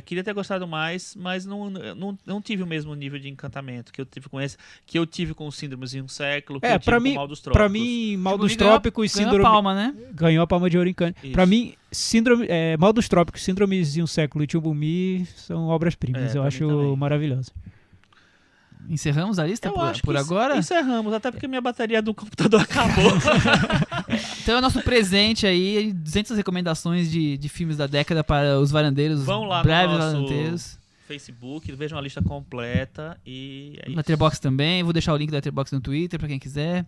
Queria ter gostado mais, mas não tive o mesmo nível de encantamento que eu tive com esse, que eu tive com o Síndromes em um Século, que eu tive pra com mim, o Mal dos Trópicos. Pra mim, Mal Tipo, dos Trópicos, ganhou Síndrome... a palma, né? Ganhou a Palma de Ouro em Cannes. Isso. Pra mim, Mal dos Trópicos, Síndromes em um Século e Tio Bumi são obras-primas. Eu pra acho mim também. maravilhoso. Encerramos a lista Eu por acho que agora? encerramos, até porque minha bateria do computador acabou. Então é o nosso presente aí, 200 recomendações de filmes da década para os varandeiros, Vão lá breves no nosso varandeiros. Facebook, vejam a lista completa e é isso. Letterboxd também, vou deixar o link do Letterboxd no Twitter pra quem quiser.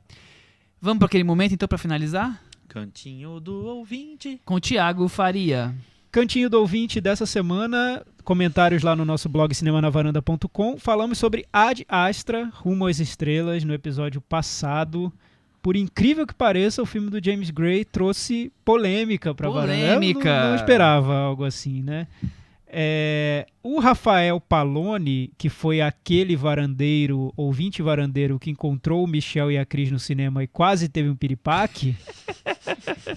Vamos pra aquele momento então pra finalizar? Cantinho do ouvinte. Com o Thiago Faria. Cantinho do ouvinte dessa semana, comentários lá no nosso blog cinemanavaranda.com. Falamos sobre Ad Astra, Rumo às Estrelas, no episódio passado. Por incrível que pareça, o filme do James Gray trouxe polêmica pra Varanda. Polêmica! Eu não esperava algo assim, né? O Rafael Palone, que foi aquele varandeiro, ouvinte varandeiro, que encontrou o Michel e a Cris no cinema e quase teve um piripaque,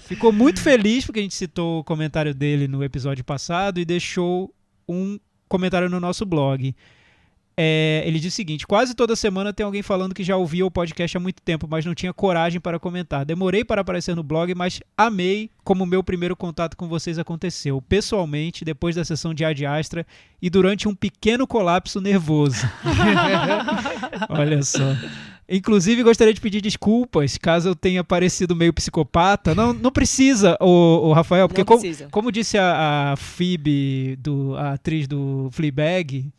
ficou muito feliz porque a gente citou o comentário dele no episódio passado e deixou um comentário no nosso blog. Ele diz o seguinte: quase toda semana tem alguém falando que já ouvia o podcast há muito tempo, mas não tinha coragem para comentar. Demorei para aparecer no blog, mas amei como o meu primeiro contato com vocês aconteceu, pessoalmente, depois da sessão de Ad Astra e durante um pequeno colapso nervoso. Olha só. Inclusive, gostaria de pedir desculpas caso eu tenha parecido meio psicopata. Não precisa, o Rafael, porque como disse a Phoebe, a atriz do Fleabag,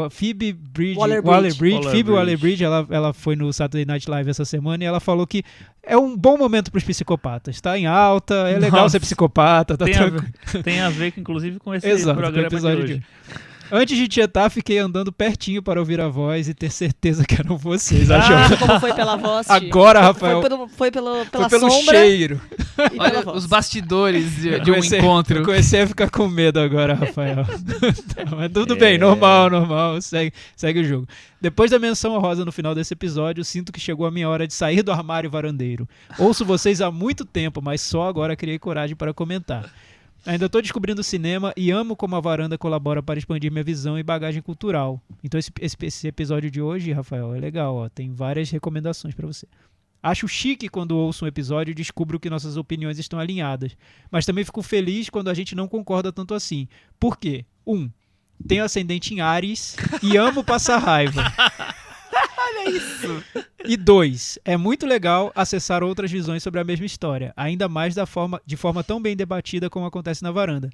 Phoebe Waller-Bridge, ela foi no Saturday Night Live essa semana e ela falou que é um bom momento para os psicopatas. Tá em alta, é legal ser psicopata, tá tranquilo. Tem a ver, inclusive, com esse programa episódio de hoje. Antes de tietar, fiquei andando pertinho para ouvir a voz e ter certeza que eram vocês. Como foi pela voz? Agora, Rafael. Foi pela pelo sombra cheiro. Olha os bastidores de um encontro. Eu comecei a ficar com medo agora, Rafael. Mas tudo bem, normal. Segue o jogo. Depois da menção honrosa no final desse episódio, sinto que chegou a minha hora de sair do armário varandeiro. Ouço vocês há muito tempo, mas só agora criei coragem para comentar. Ainda estou descobrindo o cinema e amo como a Varanda colabora para expandir minha visão e bagagem cultural. Então esse episódio de hoje, Rafael, é legal, ó, tem várias recomendações para você. Acho chique quando ouço um episódio e descubro que nossas opiniões estão alinhadas, mas também fico feliz quando a gente não concorda tanto assim. Por quê? 1. Tenho ascendente em Áries e amo passar raiva. Olha isso! E 2, é muito legal acessar outras visões sobre a mesma história, ainda mais de forma tão bem debatida como acontece na Varanda.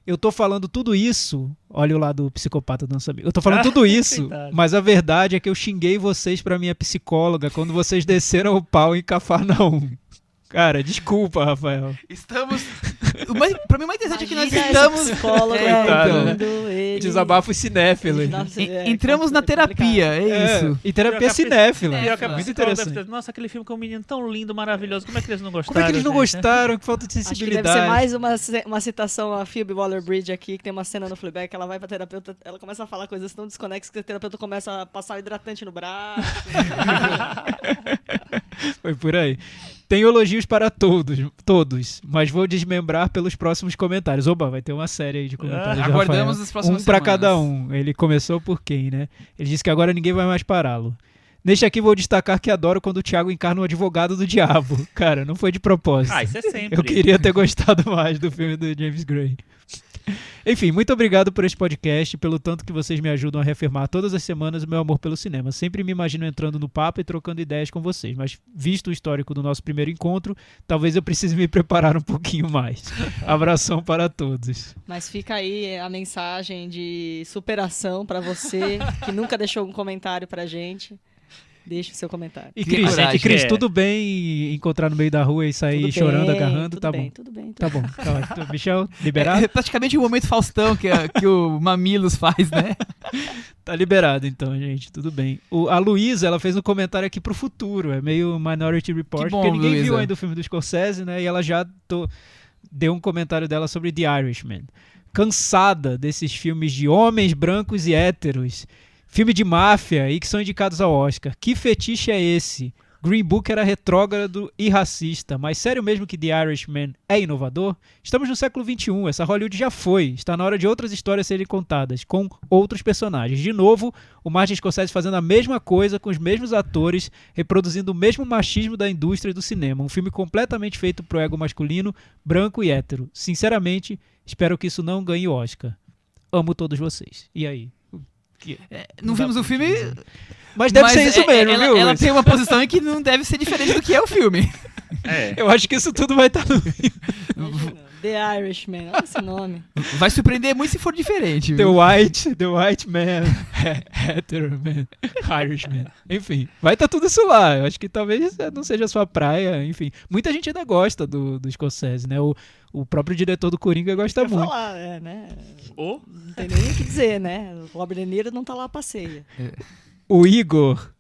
Eu tô falando tudo isso, olha o lado psicopata do nosso amigo, eu tô falando tudo isso, mas a verdade é que eu xinguei vocês pra minha psicóloga quando vocês desceram o pau em Cafarnaum. Cara, desculpa, Rafael. Estamos... Pra mim, o mais interessante é que nós estamos... Desabafo cinéfilo. Entramos na terapia, isso. E terapia cinéfila. Muito interessante. Nossa, aquele filme com um menino tão lindo, maravilhoso. Como é que eles não gostaram? Como é que eles não gostaram? Que falta de sensibilidade. Acho que deve ser mais uma citação a Phoebe Waller-Bridge aqui, que tem uma cena no Fleabag que ela vai pra terapeuta, ela começa a falar coisas tão desconexas que a terapeuta começa a passar o hidratante no braço. Foi por aí. Tenho elogios para todos, mas vou desmembrar pelos próximos comentários. Oba, vai ter uma série aí de comentários. Aguardamos as próximas para cada um. Ele começou por quem, né? Ele disse que agora ninguém vai mais pará-lo. Neste aqui vou destacar que adoro quando o Thiago encarna o advogado do diabo. Cara, não foi de propósito. Isso é sempre. Eu queria ter gostado mais do filme do James Gray. Enfim, muito obrigado por este podcast, pelo tanto que vocês me ajudam a reafirmar todas as semanas o meu amor pelo cinema. Sempre me imagino entrando no papo e trocando ideias com vocês, mas visto o histórico do nosso primeiro encontro, talvez eu precise me preparar um pouquinho mais. Abração para todos. Mas fica aí a mensagem de superação para você, que nunca deixou um comentário pra gente. Deixe o seu comentário. E Cris, tudo bem encontrar no meio da rua e sair chorando, agarrando? Tá bom. Tudo bem. Tá bom. Michel, liberado? É praticamente o momento Faustão que o Mamilos faz, né? Tá liberado então, gente. Tudo bem. A Luísa, ela fez um comentário aqui pro futuro. É meio Minority Report, bom, porque ninguém Luísa. viu ainda o filme do Scorsese, né? E ela já deu um comentário dela sobre The Irishman. Cansada desses filmes de homens brancos e héteros. Filme de máfia e que são indicados ao Oscar. Que fetiche é esse? Green Book era retrógrado e racista, mas sério mesmo que The Irishman é inovador? Estamos no século XXI, essa Hollywood já foi. Está na hora de outras histórias serem contadas, com outros personagens. De novo, o Martin Scorsese fazendo a mesma coisa, com os mesmos atores, reproduzindo o mesmo machismo da indústria do cinema. Um filme completamente feito pro ego masculino, branco e hétero. Sinceramente, espero que isso não ganhe o Oscar. Amo todos vocês. E aí? Não vimos o filme, mas deve ser isso mesmo, viu? Ela tem uma posição em que não deve ser diferente do que é o filme. Eu acho que isso tudo vai estar no filme. The Irishman, olha esse nome. Vai surpreender muito se for diferente. The Viu? White Man, Hetero Man, Irishman. Enfim, vai estar tudo isso lá. Eu acho que talvez não seja a sua praia. Enfim, muita gente ainda gosta do Scorsese, né? O próprio diretor do Coringa gosta Quer muito. falar, né? Ou Não tem nem o que dizer, né? O Robert De Niro não tá lá a passeia. O Igor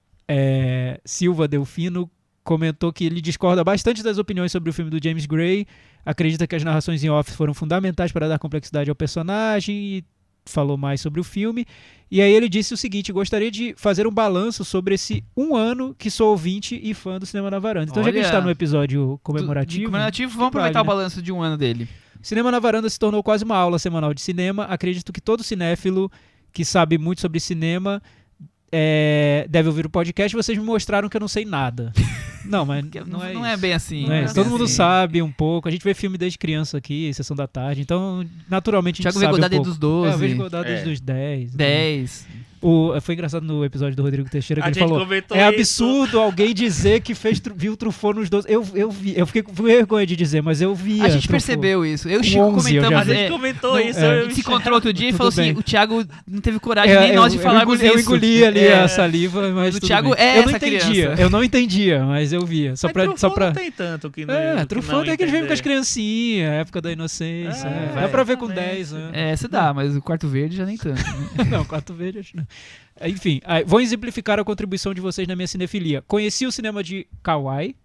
Silva Delfino comentou que ele discorda bastante das opiniões sobre o filme do James Gray, acredita que as narrações em off foram fundamentais para dar complexidade ao personagem e falou mais sobre o filme. E aí ele disse o seguinte: gostaria de fazer um balanço sobre esse ano que sou ouvinte e fã do Cinema na Varanda. Então já que a gente está no episódio comemorativo, Vamos aproveitar o balanço de um ano dele. Cinema na Varanda se tornou quase uma aula semanal de cinema. Acredito que todo cinéfilo que sabe muito sobre cinema deve ouvir o podcast. Vocês me mostraram que eu não sei nada. Não, mas Não é bem assim. não é não isso. é Todo bem mundo assim. sabe um pouco. A gente vê filme desde criança aqui, Sessão da Tarde. Então, naturalmente, a gente Thiago vê sabe Godard um pouco. dos 12. Eu vejo Godard desde os 10. 10. Foi engraçado no episódio do Rodrigo Teixeira que a ele gente falou: comentou é isso. absurdo alguém dizer que viu Truffaut nos 12. Eu fiquei com vergonha de dizer, mas eu via. A gente Truffaut. percebeu isso. Eu e o Com Chico 11 eu já comentamos. vi. A gente comentou não, isso. A gente se encontrou outro dia e Tudo falou assim: bem. o Thiago não teve coragem nem nós de falarmos eu isso. engoli ali É. a saliva, mas O tudo Thiago bem. é eu não essa entendia. criança. Eu não entendia, mas eu via. Só pra. Não tem tanto que não. Truffaut tem aquele filme com as criancinhas, época da inocência. Dá pra ver com 10 anos. Você dá, mas o Quarto Verde já nem tanto. Né? Não, Quarto Verde acho não. Enfim, vou exemplificar a contribuição de vocês na minha cinefilia. Conheci o cinema de Kauai.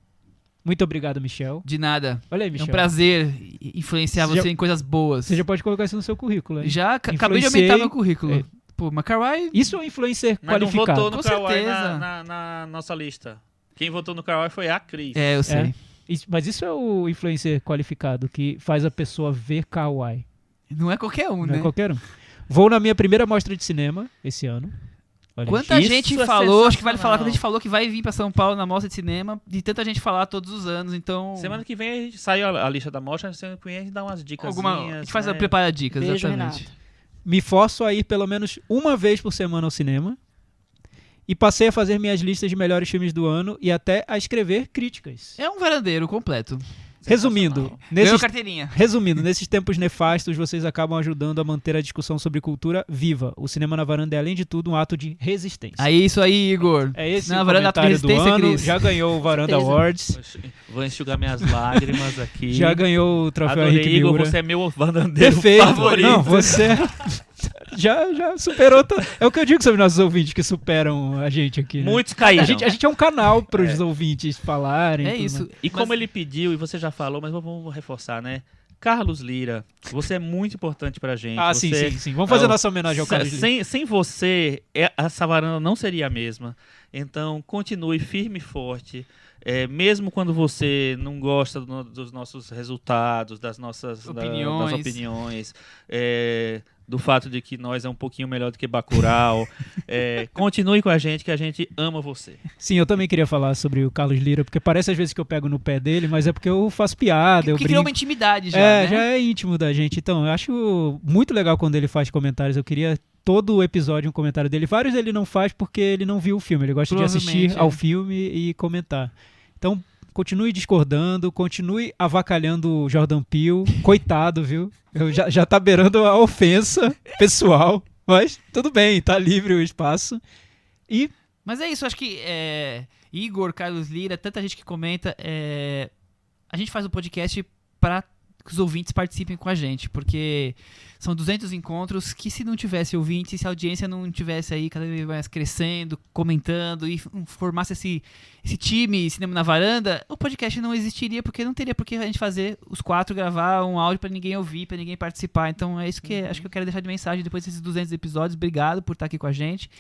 Muito obrigado, Michel. De nada. Olha aí, É Michel. um prazer influenciar Você você em coisas boas. Você já pode colocar isso no seu currículo, hein? Já acabei de Influenciei- aumentar meu currículo. É. Pô, mas Kawaii... Isso é um influencer Mas não qualificado. votou no Com Kauai certeza. na nossa lista. Quem votou no Kauai foi a Cris. É, eu sei. Mas isso é o influencer qualificado que faz a pessoa ver Kauai. Não é qualquer um, Não né? é qualquer um. Vou na minha primeira mostra de cinema esse ano. Olha, Quanta Isso gente é falou, acho que vale falar, sensacional. quando a gente falou que vai vir pra São Paulo na mostra de cinema, de tanta gente falar todos os anos, então... Semana que vem a gente sai a lista da mostra, semana que vem a gente dá umas dicas. a gente faz a prepara dicas, Beijo, exatamente. Renato. me forço a ir pelo menos uma vez por semana ao cinema e passei a fazer minhas listas de melhores filmes do ano e até a escrever críticas. É um varandeiro completo. Resumindo, Ganhou carteirinha. nesses tempos nefastos, vocês acabam ajudando a manter a discussão sobre cultura viva. O Cinema na Varanda é, além de tudo, um ato de resistência. Aí, isso aí, Igor. É esse Na o varanda comentário do Resistência, ano. Cris. Já ganhou o Varanda Certeza. Awards. Vou enxugar minhas lágrimas aqui. Já ganhou o troféu Adorei, Henrique Igor, Miura. você é meu vandandeiro Perfeito. favorito. Não, você já superou. É o que eu digo sobre nossos ouvintes que superam a gente aqui. Né? Muitos caíram. A gente é um canal para os ouvintes falarem. É tudo isso. mais. E como Mas- ele pediu, e você já falou, mas vamos reforçar, né? Carlos Lira, você é muito importante pra gente. Ah, você... sim. Vamos fazer nossa homenagem ao Carlos Lira. Sem você, essa varanda não seria a mesma. Então, continue firme e forte. Mesmo quando você não gosta dos nossos resultados, das nossas Opiniões. das opiniões, do fato de que nós é um pouquinho melhor do que Bacurau, continue com a gente ama você. Sim, eu também queria falar sobre o Carlos Lira, porque parece às vezes que eu pego no pé dele, mas é porque eu faço piada, eu Porque criou brinco. uma intimidade já, né? Já é íntimo da gente. Então, eu acho muito legal quando ele faz comentários. Eu queria todo o episódio um comentário dele. Vários ele não faz porque ele não viu o filme. Ele gosta de assistir Provavelmente, ao filme e comentar. Então, continue discordando, continue avacalhando o Jordan Peele. Coitado, viu? Já tá beirando a ofensa pessoal. Mas tudo bem, tá livre o espaço. E Mas é isso, acho que Igor, Carlos Lira, tanta gente que comenta, a gente faz o podcast para que os ouvintes participem com a gente, porque são 200 encontros que se não tivesse ouvintes, se a audiência não tivesse aí cada vez mais crescendo, comentando e formasse esse time Cinema na Varanda, o podcast não existiria, porque não teria por que a gente fazer os quatro, gravar um áudio para ninguém ouvir, para ninguém participar. Então é isso que acho que eu quero deixar de mensagem depois desses 200 episódios. Obrigado por estar aqui com a gente.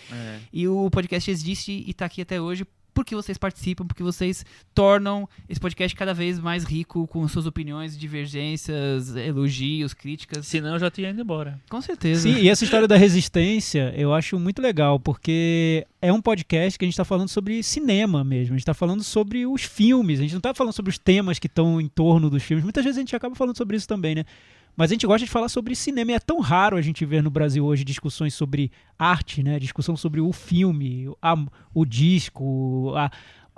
E o podcast existe e tá aqui até hoje porque vocês participam, porque vocês tornam esse podcast cada vez mais rico com suas opiniões, divergências, elogios, críticas. Senão eu já tinha ido embora. Com certeza. sim, e essa história da resistência eu acho muito legal, porque é um podcast que a gente está falando sobre cinema mesmo, a gente está falando sobre os filmes, a gente não está falando sobre os temas que estão em torno dos filmes. Muitas vezes a gente acaba falando sobre isso também, né? Mas a gente gosta de falar sobre cinema, e é tão raro a gente ver no Brasil hoje discussões sobre arte, né? Discussão sobre o filme, o disco,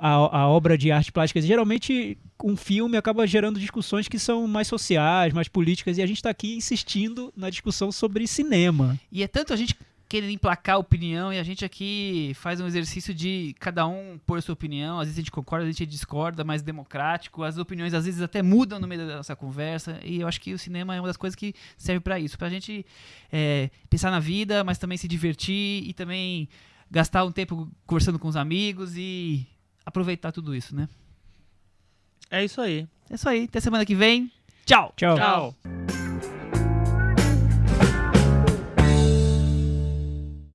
a obra de arte plástica. Geralmente, um filme acaba gerando discussões que são mais sociais, mais políticas, e a gente está aqui insistindo na discussão sobre cinema. E é tanto a gente querendo emplacar a opinião, e a gente aqui faz um exercício de cada um pôr sua opinião. Às vezes a gente concorda, às vezes a gente discorda, mais democrático. As opiniões às vezes até mudam no meio da nossa conversa, e eu acho que o cinema é uma das coisas que serve para isso, pra gente pensar na vida, mas também se divertir e também gastar um tempo conversando com os amigos e aproveitar tudo isso, né? É isso aí. É isso aí, até semana que vem. Tchau! Tchau. Tchau.